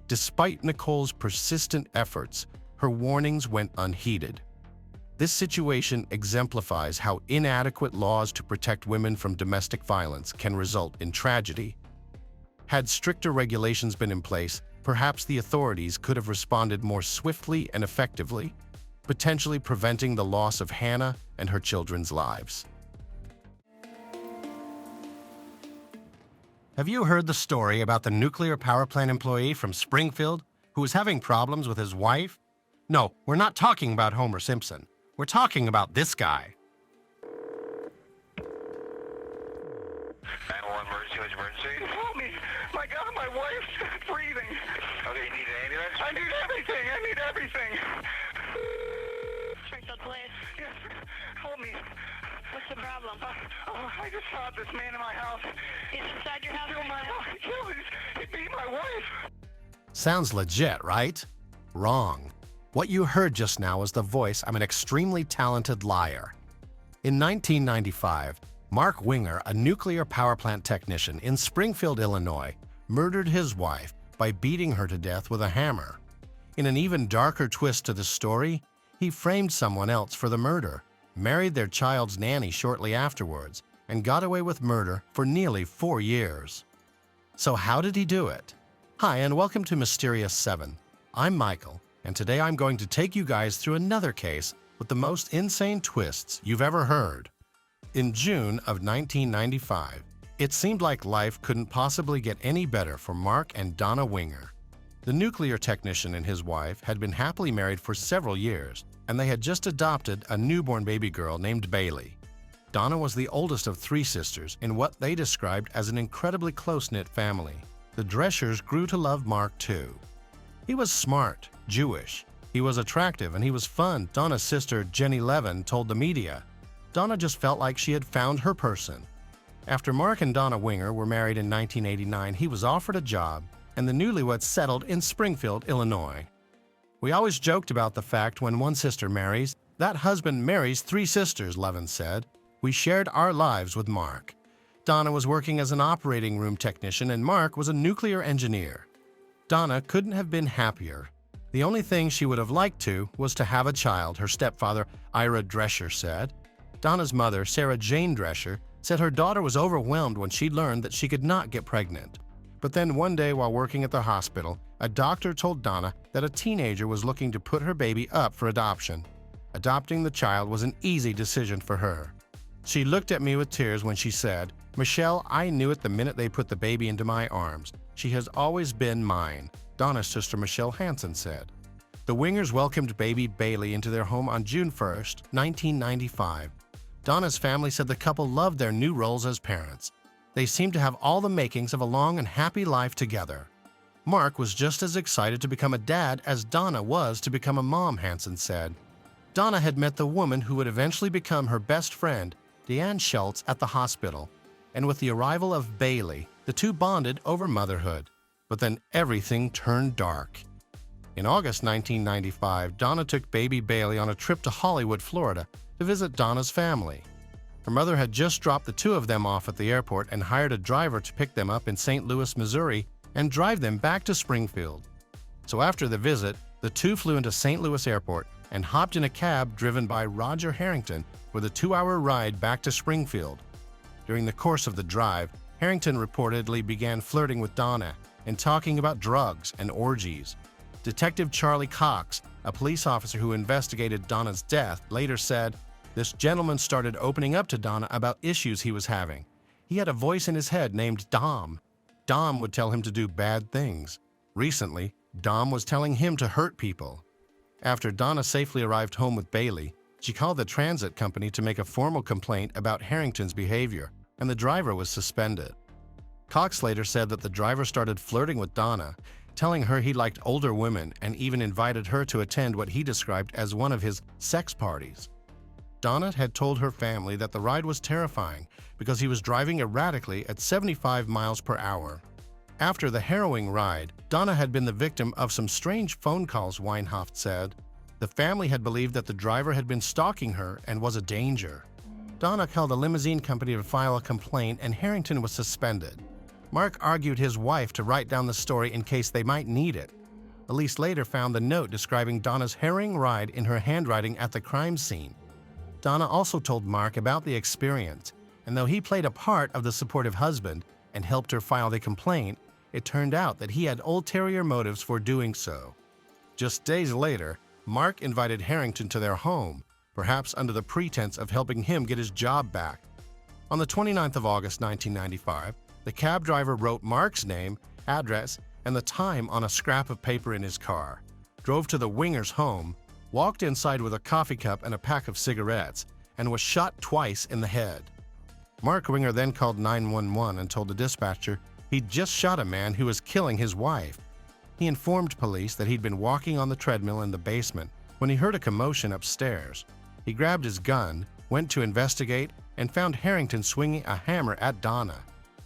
Despite Nicole's persistent efforts, her warnings went unheeded. This situation exemplifies how inadequate laws to protect women from domestic violence can result in tragedy. Had stricter regulations been in place, perhaps the authorities could have responded more swiftly and effectively, potentially preventing the loss of Hannah and her children's lives. Have you heard the story about the nuclear power plant employee from Springfield who was having problems with his wife? No, we're not talking about Homer Simpson. We're talking about this guy. 911 emergency, what's emergency? Help me! My God, my wife's breathing. Okay, you need an ambulance? I need everything. I need everything. Springfield Police. Yes, help me. What's the problem? I just shot this man in my house. He's inside your house Killed right my now. wife. He beat my wife. Sounds legit, right? Wrong. What you heard just now was the voice of an extremely talented liar. In 1995, Mark Winger, a nuclear power plant technician in Springfield, Illinois, murdered his wife by beating her to death with a hammer. In an even darker twist to the story, he framed someone else for the murder, married their child's nanny shortly afterwards, and got away with murder for nearly 4 years. So how did he do it? Hi, and welcome to Mysterious 7. I'm Michael, and today I'm going to take you guys through another case with the most insane twists you've ever heard. In June of 1995, it seemed like life couldn't possibly get any better for Mark and Donna Winger. The nuclear technician and his wife had been happily married for several years, and they had just adopted a newborn baby girl named Bailey. Donna was the oldest of 3 sisters in what they described as an incredibly close-knit family. The Dreschers grew to love Mark too. He was smart, Jewish. He was attractive and he was fun, Donna's sister Jenny Levin told the media. Donna just felt like she had found her person. After Mark and Donna Winger were married in 1989, he was offered a job, and the newlyweds settled in Springfield, Illinois. We always joked about the fact when one sister marries, that husband marries 3 sisters, Levin said. We shared our lives with Mark. Donna was working as an operating room technician and Mark was a nuclear engineer. Donna couldn't have been happier. The only thing she would have liked to was to have a child, her stepfather, Ira Drescher, said. Donna's mother, Sarah Jane Drescher, said her daughter was overwhelmed when she learned that she could not get pregnant. But then one day while working at the hospital, a doctor told Donna that a teenager was looking to put her baby up for adoption. Adopting the child was an easy decision for her. She looked at me with tears when she said, "Michelle, I knew it the minute they put the baby into my arms. She has always been mine," Donna's sister Michelle Hansen said. The Wingers welcomed baby Bailey into their home on June 1, 1995. Donna's family said the couple loved their new roles as parents. They seemed to have all the makings of a long and happy life together. Mark was just as excited to become a dad as Donna was to become a mom, Hansen said. Donna had met the woman who would eventually become her best friend, Deanne Schultz, at the hospital, and with the arrival of Bailey, the two bonded over motherhood. But then everything turned dark. In August 1995, Donna took baby Bailey on a trip to Hollywood, Florida, to visit Donna's family. Her mother had just dropped the two of them off at the airport and hired a driver to pick them up in St. Louis, Missouri, and drive them back to Springfield. So after the visit, the two flew into St. Louis Airport and hopped in a cab driven by Roger Harrington with a 2-hour ride back to Springfield. During the course of the drive, Harrington reportedly began flirting with Donna and talking about drugs and orgies. Detective Charlie Cox, a police officer who investigated Donna's death, later said, "This gentleman started opening up to Donna about issues he was having. He had a voice in his head named Dom. Dom would tell him to do bad things. Recently, Dom was telling him to hurt people." After Donna safely arrived home with Bailey, she called the transit company to make a formal complaint about Harrington's behavior, and the driver was suspended. Cox later said that the driver started flirting with Donna, telling her he liked older women and even invited her to attend what he described as one of his sex parties. Donna had told her family that the ride was terrifying because he was driving erratically at 75 miles per hour. After the harrowing ride, Donna had been the victim of some strange phone calls, Weinhoft said. The family had believed that the driver had been stalking her and was a danger. Donna called a limousine company to file a complaint, and Harrington was suspended. Mark argued his wife to write down the story in case they might need it. Police later found the note describing Donna's harrowing ride in her handwriting at the crime scene. Donna also told Mark about the experience, and though he played a part of the supportive husband and helped her file the complaint, it turned out that he had ulterior motives for doing so. Just days later, Mark invited Harrington to their home, perhaps under the pretense of helping him get his job back. On the 29th of August 1995, the cab driver wrote Mark's name, address, and the time on a scrap of paper in his car, drove to the Wingers' home, walked inside with a coffee cup and a pack of cigarettes, and was shot twice in the head. Mark Winger then called 911 and told the dispatcher he'd just shot a man who was killing his wife. He informed police that he'd been walking on the treadmill in the basement when he heard a commotion upstairs. He grabbed his gun, went to investigate, and found Harrington swinging a hammer at Donna.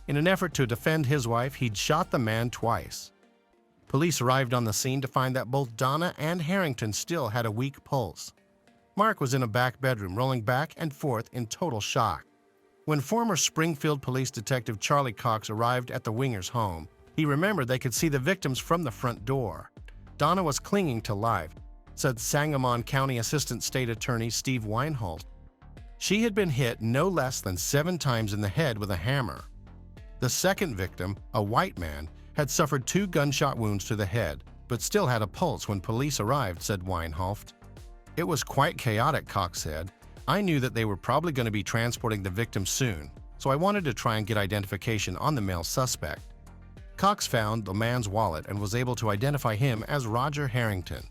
In an effort to defend his wife, he'd shot the man twice. Police arrived on the scene to find that both Donna and Harrington still had a weak pulse. Mark was in a back bedroom, rolling back and forth in total shock. When former Springfield Police Detective Charlie Cox arrived at the Wingers' home, he remembered they could see the victims from the front door. Donna was clinging to life, said Sangamon County Assistant State Attorney Steve Weinholt. She had been hit no less than 7 times in the head with a hammer. The second victim, a white man, had suffered 2 gunshot wounds to the head, but still had a pulse when police arrived, said Weinholt. It was quite chaotic, Cox said. I knew that they were probably going to be transporting the victim soon, so I wanted to try and get identification on the male suspect. Cox found the man's wallet and was able to identify him as Roger Harrington.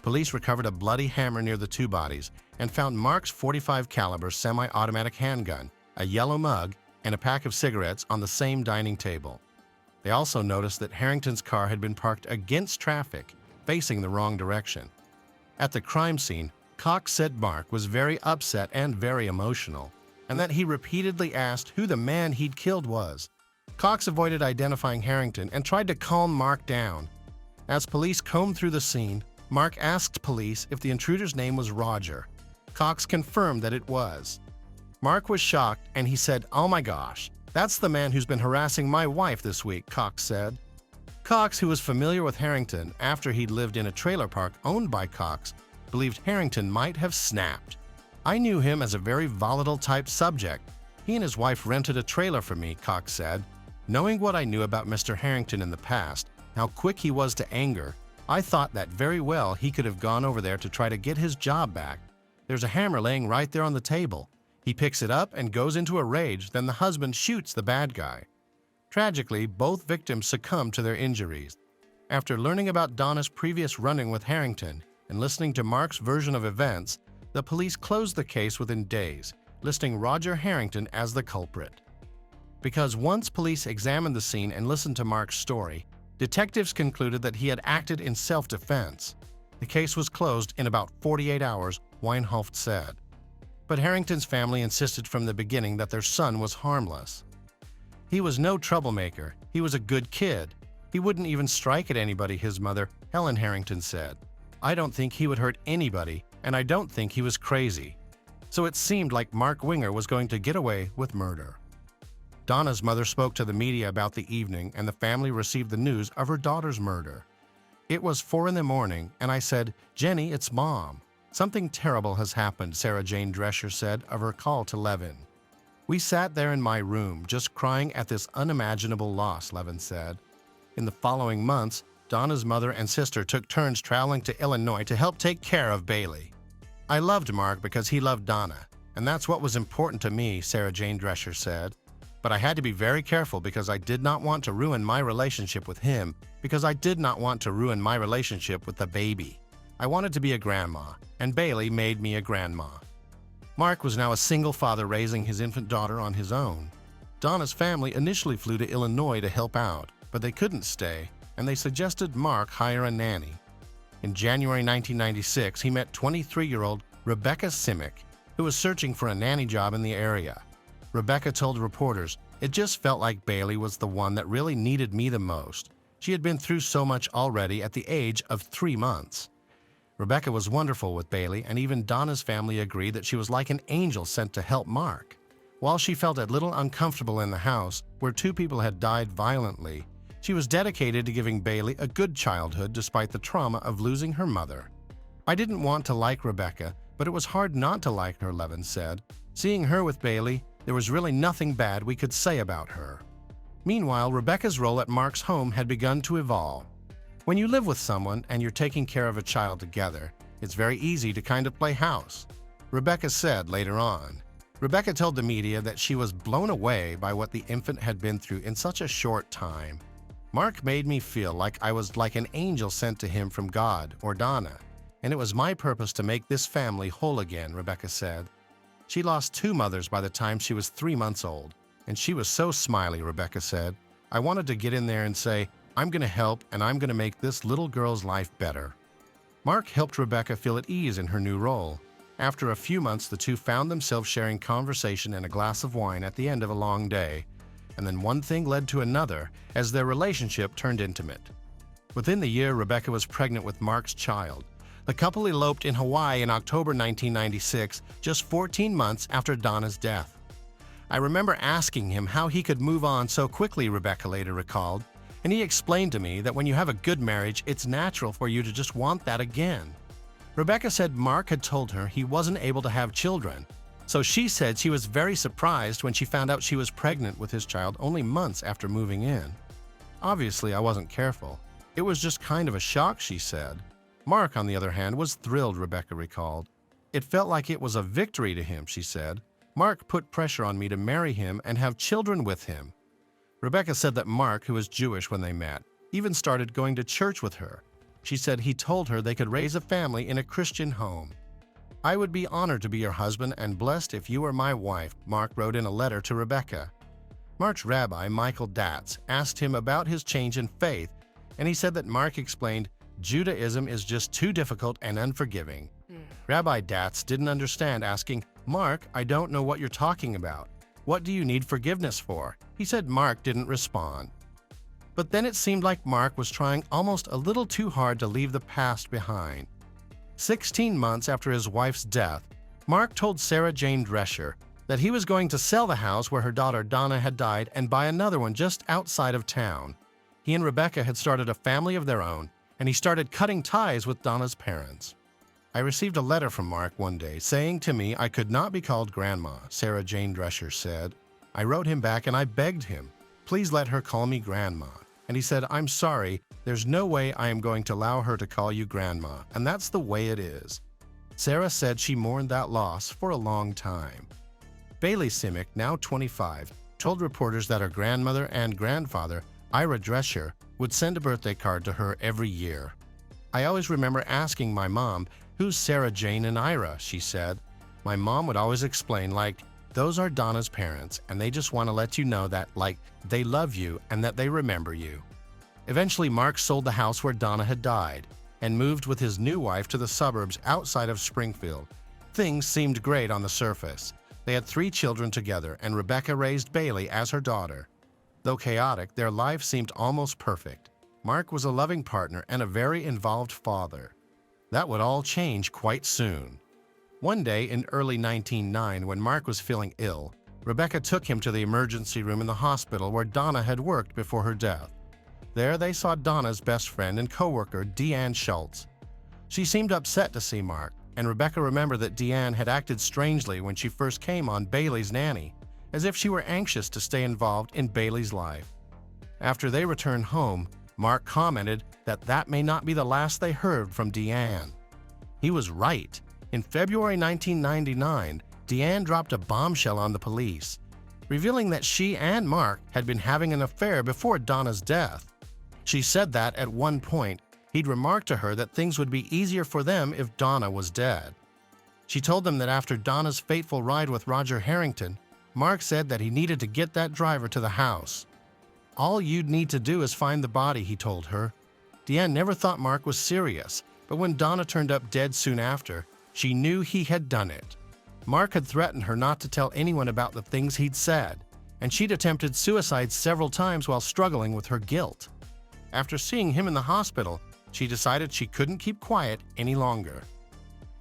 Police recovered a bloody hammer near the 2 bodies and found Mark's .45 caliber semi-automatic handgun, a yellow mug, and a pack of cigarettes on the same dining table. They also noticed that Harrington's car had been parked against traffic, facing the wrong direction. At the crime scene, Cox said Mark was very upset and very emotional, and that he repeatedly asked who the man he'd killed was. Cox avoided identifying Harrington and tried to calm Mark down. As police combed through the scene, Mark asked police if the intruder's name was Roger. Cox confirmed that it was. Mark was shocked and he said, "Oh my gosh, that's the man who's been harassing my wife this week," Cox said. Cox, who was familiar with Harrington after he'd lived in a trailer park owned by Cox, believed Harrington might have snapped. "I knew him as a very volatile type subject. He and his wife rented a trailer for me," Cox said. "Knowing what I knew about Mr. Harrington in the past, how quick he was to anger, I thought that very well he could have gone over there to try to get his job back. There's a hammer laying right there on the table. He picks it up and goes into a rage, then the husband shoots the bad guy." Tragically, both victims succumbed to their injuries. After learning about Donna's previous run-in with Harrington and listening to Mark's version of events, the police closed the case within days, listing Roger Harrington as the culprit. Because once police examined the scene and listened to Mark's story, detectives concluded that he had acted in self-defense. The case was closed in about 48 hours, Weinhoft said. But Harrington's family insisted from the beginning that their son was harmless. He was no troublemaker. He was a good kid. He wouldn't even strike at anybody, his mother, Helen Harrington, said. I don't think he would hurt anybody, and I don't think he was crazy. So it seemed like Mark Winger was going to get away with murder. Donna's mother spoke to the media about the evening, and the family received the news of her daughter's murder. It was 4 a.m, and I said, "Jenny, it's Mom. Something terrible has happened," Sarah Jane Drescher said of her call to Levin. "We sat there in my room, just crying at this unimaginable loss," Levin said. In the following months, Donna's mother and sister took turns traveling to Illinois to help take care of Bailey. "I loved Mark because he loved Donna, and that's what was important to me," Sarah Jane Drescher said. "But I had to be very careful because I did not want to ruin my relationship with him, because I did not want to ruin my relationship with the baby. I wanted to be a grandma, and Bailey made me a grandma." Mark was now a single father raising his infant daughter on his own. Donna's family initially flew to Illinois to help out, but they couldn't stay, and they suggested Mark hire a nanny. In January 1996, he met 23-year-old Rebecca Simic, who was searching for a nanny job in the area. Rebecca told reporters, "It just felt like Bailey was the one that really needed me the most. She had been through so much already at the age of 3 months." Rebecca was wonderful with Bailey, and even Donna's family agreed that she was like an angel sent to help Mark. While she felt a little uncomfortable in the house, where 2 people had died violently, she was dedicated to giving Bailey a good childhood despite the trauma of losing her mother. "I didn't want to like Rebecca, but it was hard not to like her," Levin said. "Seeing her with Bailey, there was really nothing bad we could say about her." Meanwhile, Rebecca's role at Mark's home had begun to evolve. When you live with someone and you're taking care of a child together, it's very easy to kind of play house, Rebecca said later on. Rebecca told the media that she was blown away by what the infant had been through in such a short time. "Mark made me feel like I was like an angel sent to him from God or Donna, and it was my purpose to make this family whole again," Rebecca said. She lost 2 mothers by the time she was 3 months old, and she was so smiley, Rebecca said. "I wanted to get in there and say, I'm going to help, and I'm going to make this little girl's life better." Mark helped Rebecca feel at ease in her new role. After a few months, the two found themselves sharing conversation and a glass of wine at the end of a long day. And then one thing led to another as their relationship turned intimate. Within the year, Rebecca was pregnant with Mark's child. The couple eloped in Hawaii in October 1996, just 14 months after Donna's death. "I remember asking him how he could move on so quickly," Rebecca later recalled. "And he explained to me that when you have a good marriage, it's natural for you to just want that again." Rebecca said Mark had told her he wasn't able to have children, so she said she was very surprised when she found out she was pregnant with his child only months after moving in. "Obviously, I wasn't careful. It was just kind of a shock," she said. Mark, on the other hand, was thrilled, Rebecca recalled. "It felt like it was a victory to him," she said. "Mark put pressure on me to marry him and have children with him." Rebecca said that Mark, who was Jewish when they met, even started going to church with her. She said he told her they could raise a family in a Christian home. "I would be honored to be your husband and blessed if you were my wife," Mark wrote in a letter to Rebecca. Mark's rabbi, Michael Datz, asked him about his change in faith, and he said that Mark explained, "Judaism is just too difficult and unforgiving." Rabbi Datz didn't understand, asking, "Mark, I don't know what you're talking about. What do you need forgiveness for?" He said Mark didn't respond. But then it seemed like Mark was trying almost a little too hard to leave the past behind. 16 months after his wife's death, Mark told Sarah Jane Drescher that he was going to sell the house where her daughter Donna had died and buy another one just outside of town. He and Rebecca had started a family of their own, and he started cutting ties with Donna's parents. "I received a letter from Mark one day saying to me I could not be called Grandma," Sarah Jane Drescher said. "I wrote him back and I begged him, please let her call me Grandma. And he said, I'm sorry, there's no way I am going to allow her to call you Grandma, and that's the way it is." Sarah said she mourned that loss for a long time. Bailey Simic, now 25, told reporters that her grandmother and grandfather Ira Drescher, would send a birthday card to her every year. I always remember asking my mom, "Who's Sarah Jane and Ira?" she said. My mom would always explain, like, "Those are Donna's parents, and they just want to let you know that, like, they love you and that they remember you." Eventually, Mark sold the house where Donna had died and moved with his new wife to the suburbs outside of Springfield. Things seemed great on the surface. They had 3 children together, and Rebecca raised Bailey as her daughter. Though chaotic, their life seemed almost perfect. Mark was a loving partner and a very involved father. That would all change quite soon. One day in early 1909, when Mark was feeling ill, Rebecca took him to the emergency room in the hospital where Donna had worked before her death. There they saw Donna's best friend and co-worker, Deanne Schultz. She seemed upset to see Mark, and Rebecca remembered that Deanne had acted strangely when she first came on Bailey's nanny, as if she were anxious to stay involved in Bailey's life. After they returned home, Mark commented that may not be the last they heard from Deanne. He was right. In February 1999, Deanne dropped a bombshell on the police, revealing that she and Mark had been having an affair before Donna's death. She said that, at one point, he'd remarked to her that things would be easier for them if Donna was dead. She told them that after Donna's fateful ride with Roger Harrington, Mark said that he needed to get that driver to the house. "All you'd need to do is find the body," he told her. Deanne never thought Mark was serious, but when Donna turned up dead soon after, she knew he had done it. Mark had threatened her not to tell anyone about the things he'd said, and she'd attempted suicide several times while struggling with her guilt. After seeing him in the hospital, she decided she couldn't keep quiet any longer.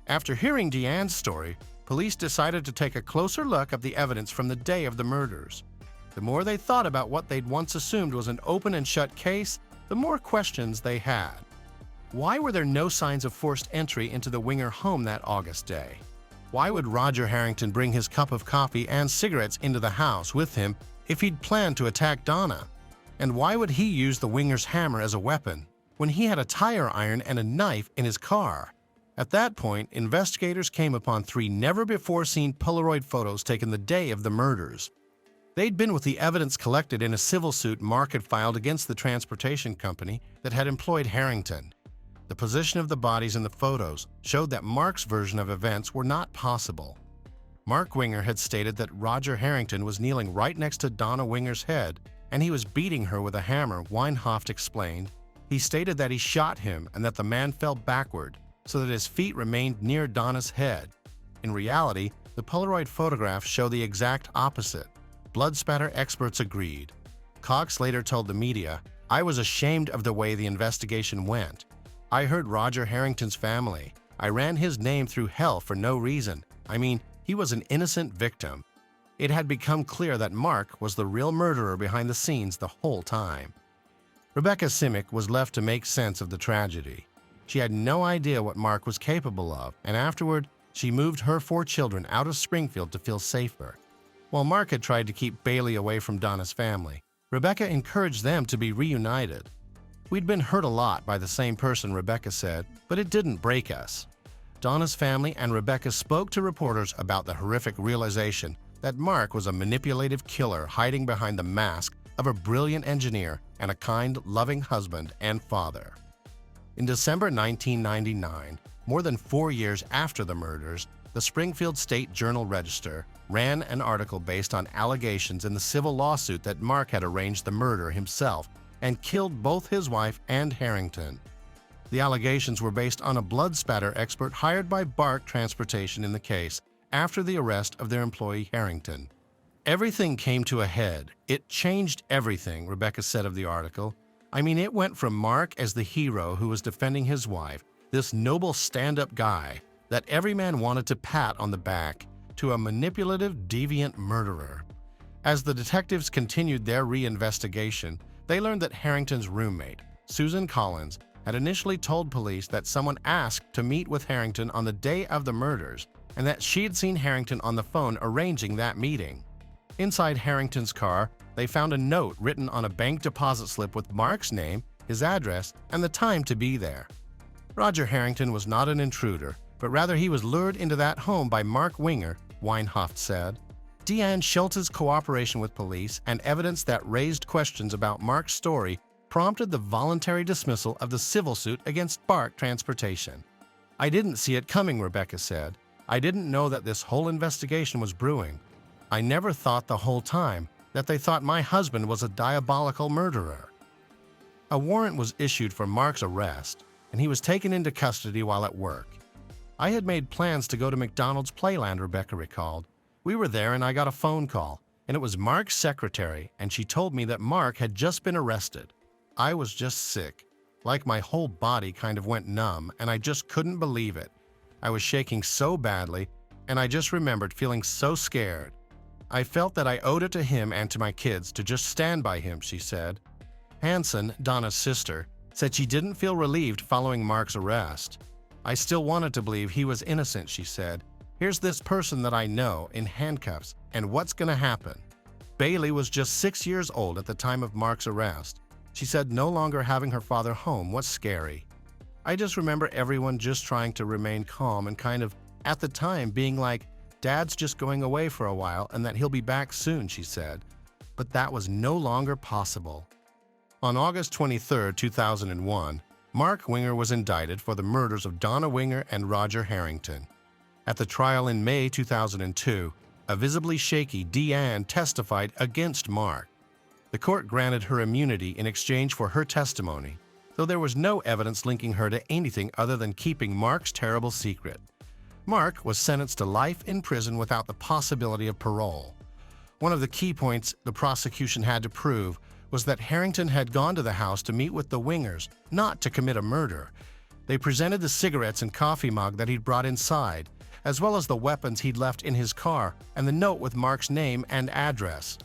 After hearing Deanne's story, police decided to take a closer look at the evidence from the day of the murders. The more they thought about what they'd once assumed was an open and shut case, the more questions they had. Why were there no signs of forced entry into the Winger home that August day? Why would Roger Harrington bring his cup of coffee and cigarettes into the house with him if he'd planned to attack Donna? And why would he use the Winger's hammer as a weapon when he had a tire iron and a knife in his car? At that point, investigators came upon 3 never-before-seen Polaroid photos taken the day of the murders. They'd been with the evidence collected in a civil suit Mark had filed against the transportation company that had employed Harrington. The position of the bodies in the photos showed that Mark's version of events were not possible. Mark Winger had stated that Roger Harrington was kneeling right next to Donna Winger's head, and he was beating her with a hammer, Weinhoft explained. He stated that he shot him and that the man fell backward, so that his feet remained near Donna's head. In reality, the Polaroid photographs show the exact opposite. Blood spatter experts agreed. Cox later told the media, "I was ashamed of the way the investigation went. I heard Roger Harrington's family. I ran his name through hell for no reason. I mean, he was an innocent victim." It had become clear that Mark was the real murderer behind the scenes the whole time. Rebecca Simic was left to make sense of the tragedy. She had no idea what Mark was capable of, and afterward, she moved her 4 children out of Springfield to feel safer. While Mark had tried to keep Bailey away from Donna's family, Rebecca encouraged them to be reunited. "We'd been hurt a lot by the same person," Rebecca said, "but it didn't break us." Donna's family and Rebecca spoke to reporters about the horrific realization that Mark was a manipulative killer hiding behind the mask of a brilliant engineer and a kind, loving husband and father. In December 1999, more than 4 years after the murders, the Springfield State Journal-Register ran an article based on allegations in the civil lawsuit that Mark had arranged the murder himself and killed both his wife and Harrington. The allegations were based on a blood spatter expert hired by Bark Transportation in the case after the arrest of their employee Harrington. "Everything came to a head. It changed everything," Rebecca said of the article. "I mean, it went from Mark as the hero who was defending his wife, this noble stand-up guy that every man wanted to pat on the back, to a manipulative, deviant murderer." As the detectives continued their reinvestigation, they learned that Harrington's roommate, Susan Collins, had initially told police that someone asked to meet with Harrington on the day of the murders, and that she'd seen Harrington on the phone arranging that meeting. Inside Harrington's car, they found a note written on a bank deposit slip with Mark's name, his address, and the time to be there. Roger Harrington was not an intruder, but rather he was lured into that home by Mark Winger, Weinhoft said. Deanne Schultz's cooperation with police and evidence that raised questions about Mark's story prompted the voluntary dismissal of the civil suit against Bark Transportation. "I didn't see it coming," Rebecca said. "I didn't know that this whole investigation was brewing. I never thought the whole time that they thought my husband was a diabolical murderer." A warrant was issued for Mark's arrest, and he was taken into custody while at work. "I had made plans to go to McDonald's Playland," Rebecca recalled. "We were there and I got a phone call, and it was Mark's secretary, and she told me that Mark had just been arrested. I was just sick. Like my whole body kind of went numb, and I just couldn't believe it. I was shaking so badly, and I just remembered feeling so scared. I felt that I owed it to him and to my kids to just stand by him," she said. Hanson, Donna's sister, said she didn't feel relieved following Mark's arrest. "I still wanted to believe he was innocent," she said. "Here's this person that I know in handcuffs, and what's going to happen?" Bailey was just 6 years old at the time of Mark's arrest. She said no longer having her father home was scary. "I just remember everyone just trying to remain calm and kind of, at the time, being like, Dad's just going away for a while and that he'll be back soon," she said. But that was no longer possible. On August 23, 2001, Mark Winger was indicted for the murders of Donna Winger and Roger Harrington. At the trial in May 2002, a visibly shaky Deanne testified against Mark. The court granted her immunity in exchange for her testimony, though there was no evidence linking her to anything other than keeping Mark's terrible secret. Mark was sentenced to life in prison without the possibility of parole. One of the key points the prosecution had to prove was that Harrington had gone to the house to meet with the Wingers, not to commit a murder. They presented the cigarettes and coffee mug that he'd brought inside, as well as the weapons he'd left in his car and the note with Mark's name and address.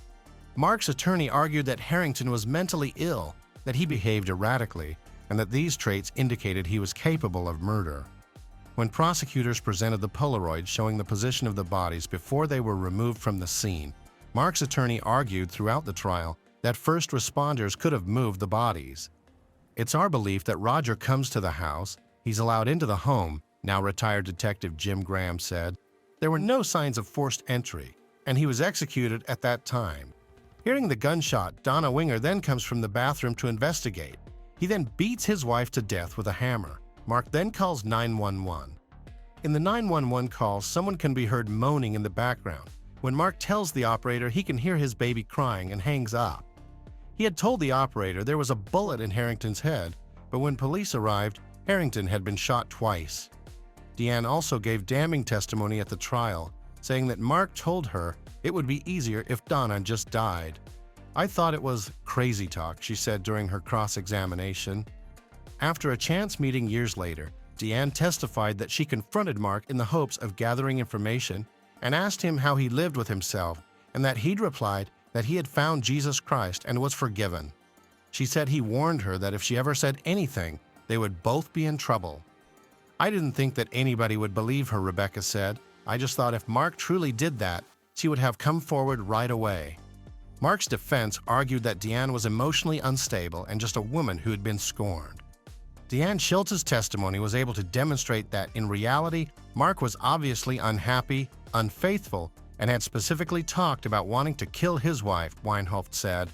Mark's attorney argued that Harrington was mentally ill, that he behaved erratically, and that these traits indicated he was capable of murder. When prosecutors presented the Polaroid showing the position of the bodies before they were removed from the scene, Mark's attorney argued throughout the trial that first responders could have moved the bodies. "It's our belief that Roger comes to the house, he's allowed into the home," now retired Detective Jim Graham said. "There were no signs of forced entry, and he was executed at that time." Hearing the gunshot, Donna Winger then comes from the bathroom to investigate. He then beats his wife to death with a hammer. Mark then calls 911. In the 911 call, someone can be heard moaning in the background. When Mark tells the operator he can hear his baby crying and hangs up. He had told the operator there was a bullet in Harrington's head, but when police arrived, Harrington had been shot twice. Deanne also gave damning testimony at the trial, saying that Mark told her it would be easier if Donna just died. "I thought it was crazy talk," she said during her cross-examination. After a chance meeting years later, Deanne testified that she confronted Mark in the hopes of gathering information and asked him how he lived with himself, and that he'd replied that he had found Jesus Christ and was forgiven. She said he warned her that if she ever said anything, they would both be in trouble. "I didn't think that anybody would believe her," Rebecca said. "I just thought if Mark truly did that, she would have come forward right away." Mark's defense argued that Deanne was emotionally unstable and just a woman who had been scorned. Deanne Schultz's testimony was able to demonstrate that, in reality, Mark was obviously unhappy, unfaithful, and had specifically talked about wanting to kill his wife, Weinhoft said.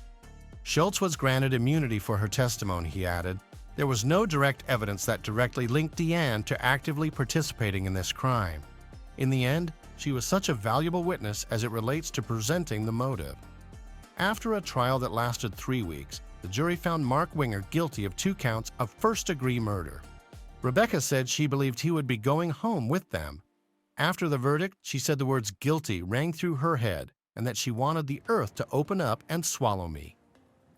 Schultz was granted immunity for her testimony, he added. There was no direct evidence that directly linked Deanne to actively participating in this crime. In the end, she was such a valuable witness as it relates to presenting the motive. After a trial that lasted 3 weeks, the jury found Mark Winger guilty of 2 counts of first-degree murder. Rebecca said she believed he would be going home with them. After the verdict, she said the words guilty rang through her head and that she wanted the earth to open up and swallow me.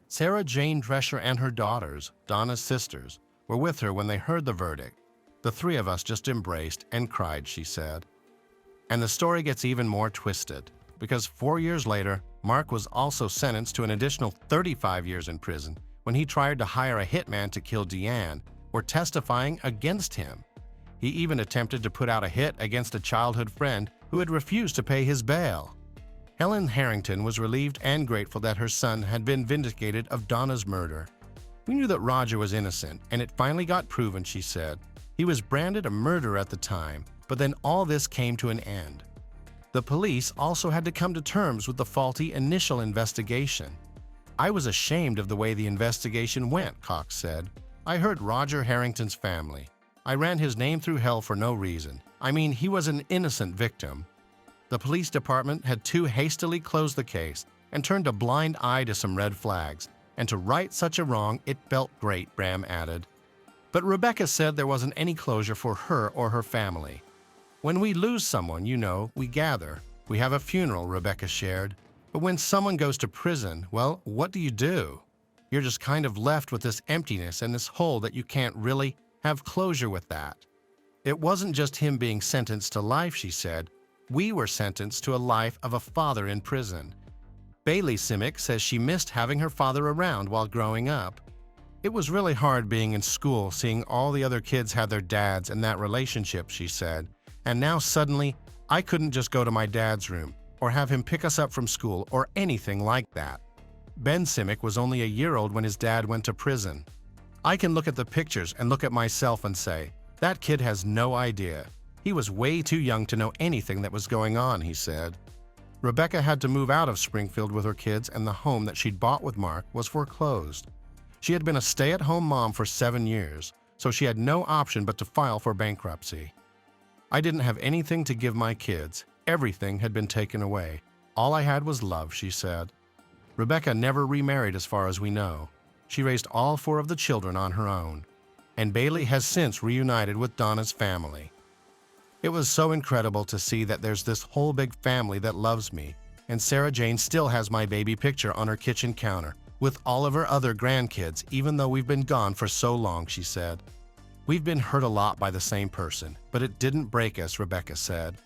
Sarah Jane Drescher and her daughters, Donna's sisters, were with her when they heard the verdict. "The 3 of us just embraced and cried," she said. And the story gets even more twisted, because 4 years later, Mark was also sentenced to an additional 35 years in prison when he tried to hire a hitman to kill Deanne, or testifying against him. He even attempted to put out a hit against a childhood friend who had refused to pay his bail. Helen Harrington was relieved and grateful that her son had been vindicated of Donna's murder. "We knew that Roger was innocent, and it finally got proven," she said. "He was branded a murderer at the time, but then all this came to an end." The police also had to come to terms with the faulty initial investigation. "I was ashamed of the way the investigation went," Cox said. "I heard Roger Harrington's family. I ran his name through hell for no reason. I mean, he was an innocent victim." The police department had too hastily closed the case and turned a blind eye to some red flags, and to right such a wrong, it felt great, Bram added. But Rebecca said there wasn't any closure for her or her family. "When we lose someone, we gather. We have a funeral," Rebecca shared. "But when someone goes to prison, well, what do? You're just kind of left with this emptiness and this hole that you can't really have closure with that." "It wasn't just him being sentenced to life," she said. "We were sentenced to a life of a father in prison." Bailey Simic says she missed having her father around while growing up. "It was really hard being in school, seeing all the other kids had their dads and that relationship," she said. "And now suddenly, I couldn't just go to my dad's room or have him pick us up from school or anything like that." Ben Simic was only a year old when his dad went to prison. "I can look at the pictures and look at myself and say, that kid has no idea. He was way too young to know anything that was going on," he said. Rebecca had to move out of Springfield with her kids, and the home that she'd bought with Mark was foreclosed. She had been a stay-at-home mom for 7 years, so she had no option but to file for bankruptcy. "I didn't have anything to give my kids. Everything had been taken away. All I had was love," she said. Rebecca never remarried as far as we know. She raised all 4 of the children on her own. And Bailey has since reunited with Donna's family. "It was so incredible to see that there's this whole big family that loves me, and Sarah Jane still has my baby picture on her kitchen counter, with all of her other grandkids, even though we've been gone for so long," she said. "We've been hurt a lot by the same person, but it didn't break us," Rebecca said.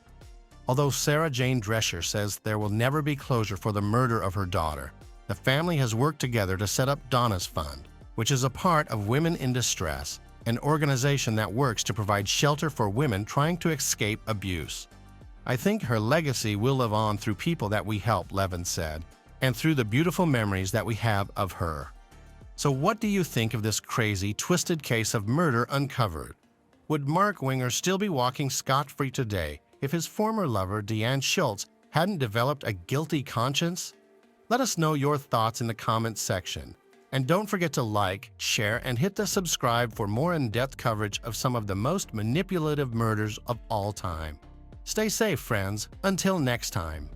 Although Sarah Jane Drescher says there will never be closure for the murder of her daughter, the family has worked together to set up Donna's Fund, which is a part of Women in Distress, an organization that works to provide shelter for women trying to escape abuse. "I think her legacy will live on through people that we help," Levin said, "and through the beautiful memories that we have of her." So what do you think of this crazy, twisted case of murder uncovered? Would Mark Winger still be walking scot-free today if his former lover, Deanne Schultz, hadn't developed a guilty conscience? Let us know your thoughts in the comments section. And don't forget to like, share, and hit the subscribe for more in-depth coverage of some of the most manipulative murders of all time. Stay safe, friends. Until next time.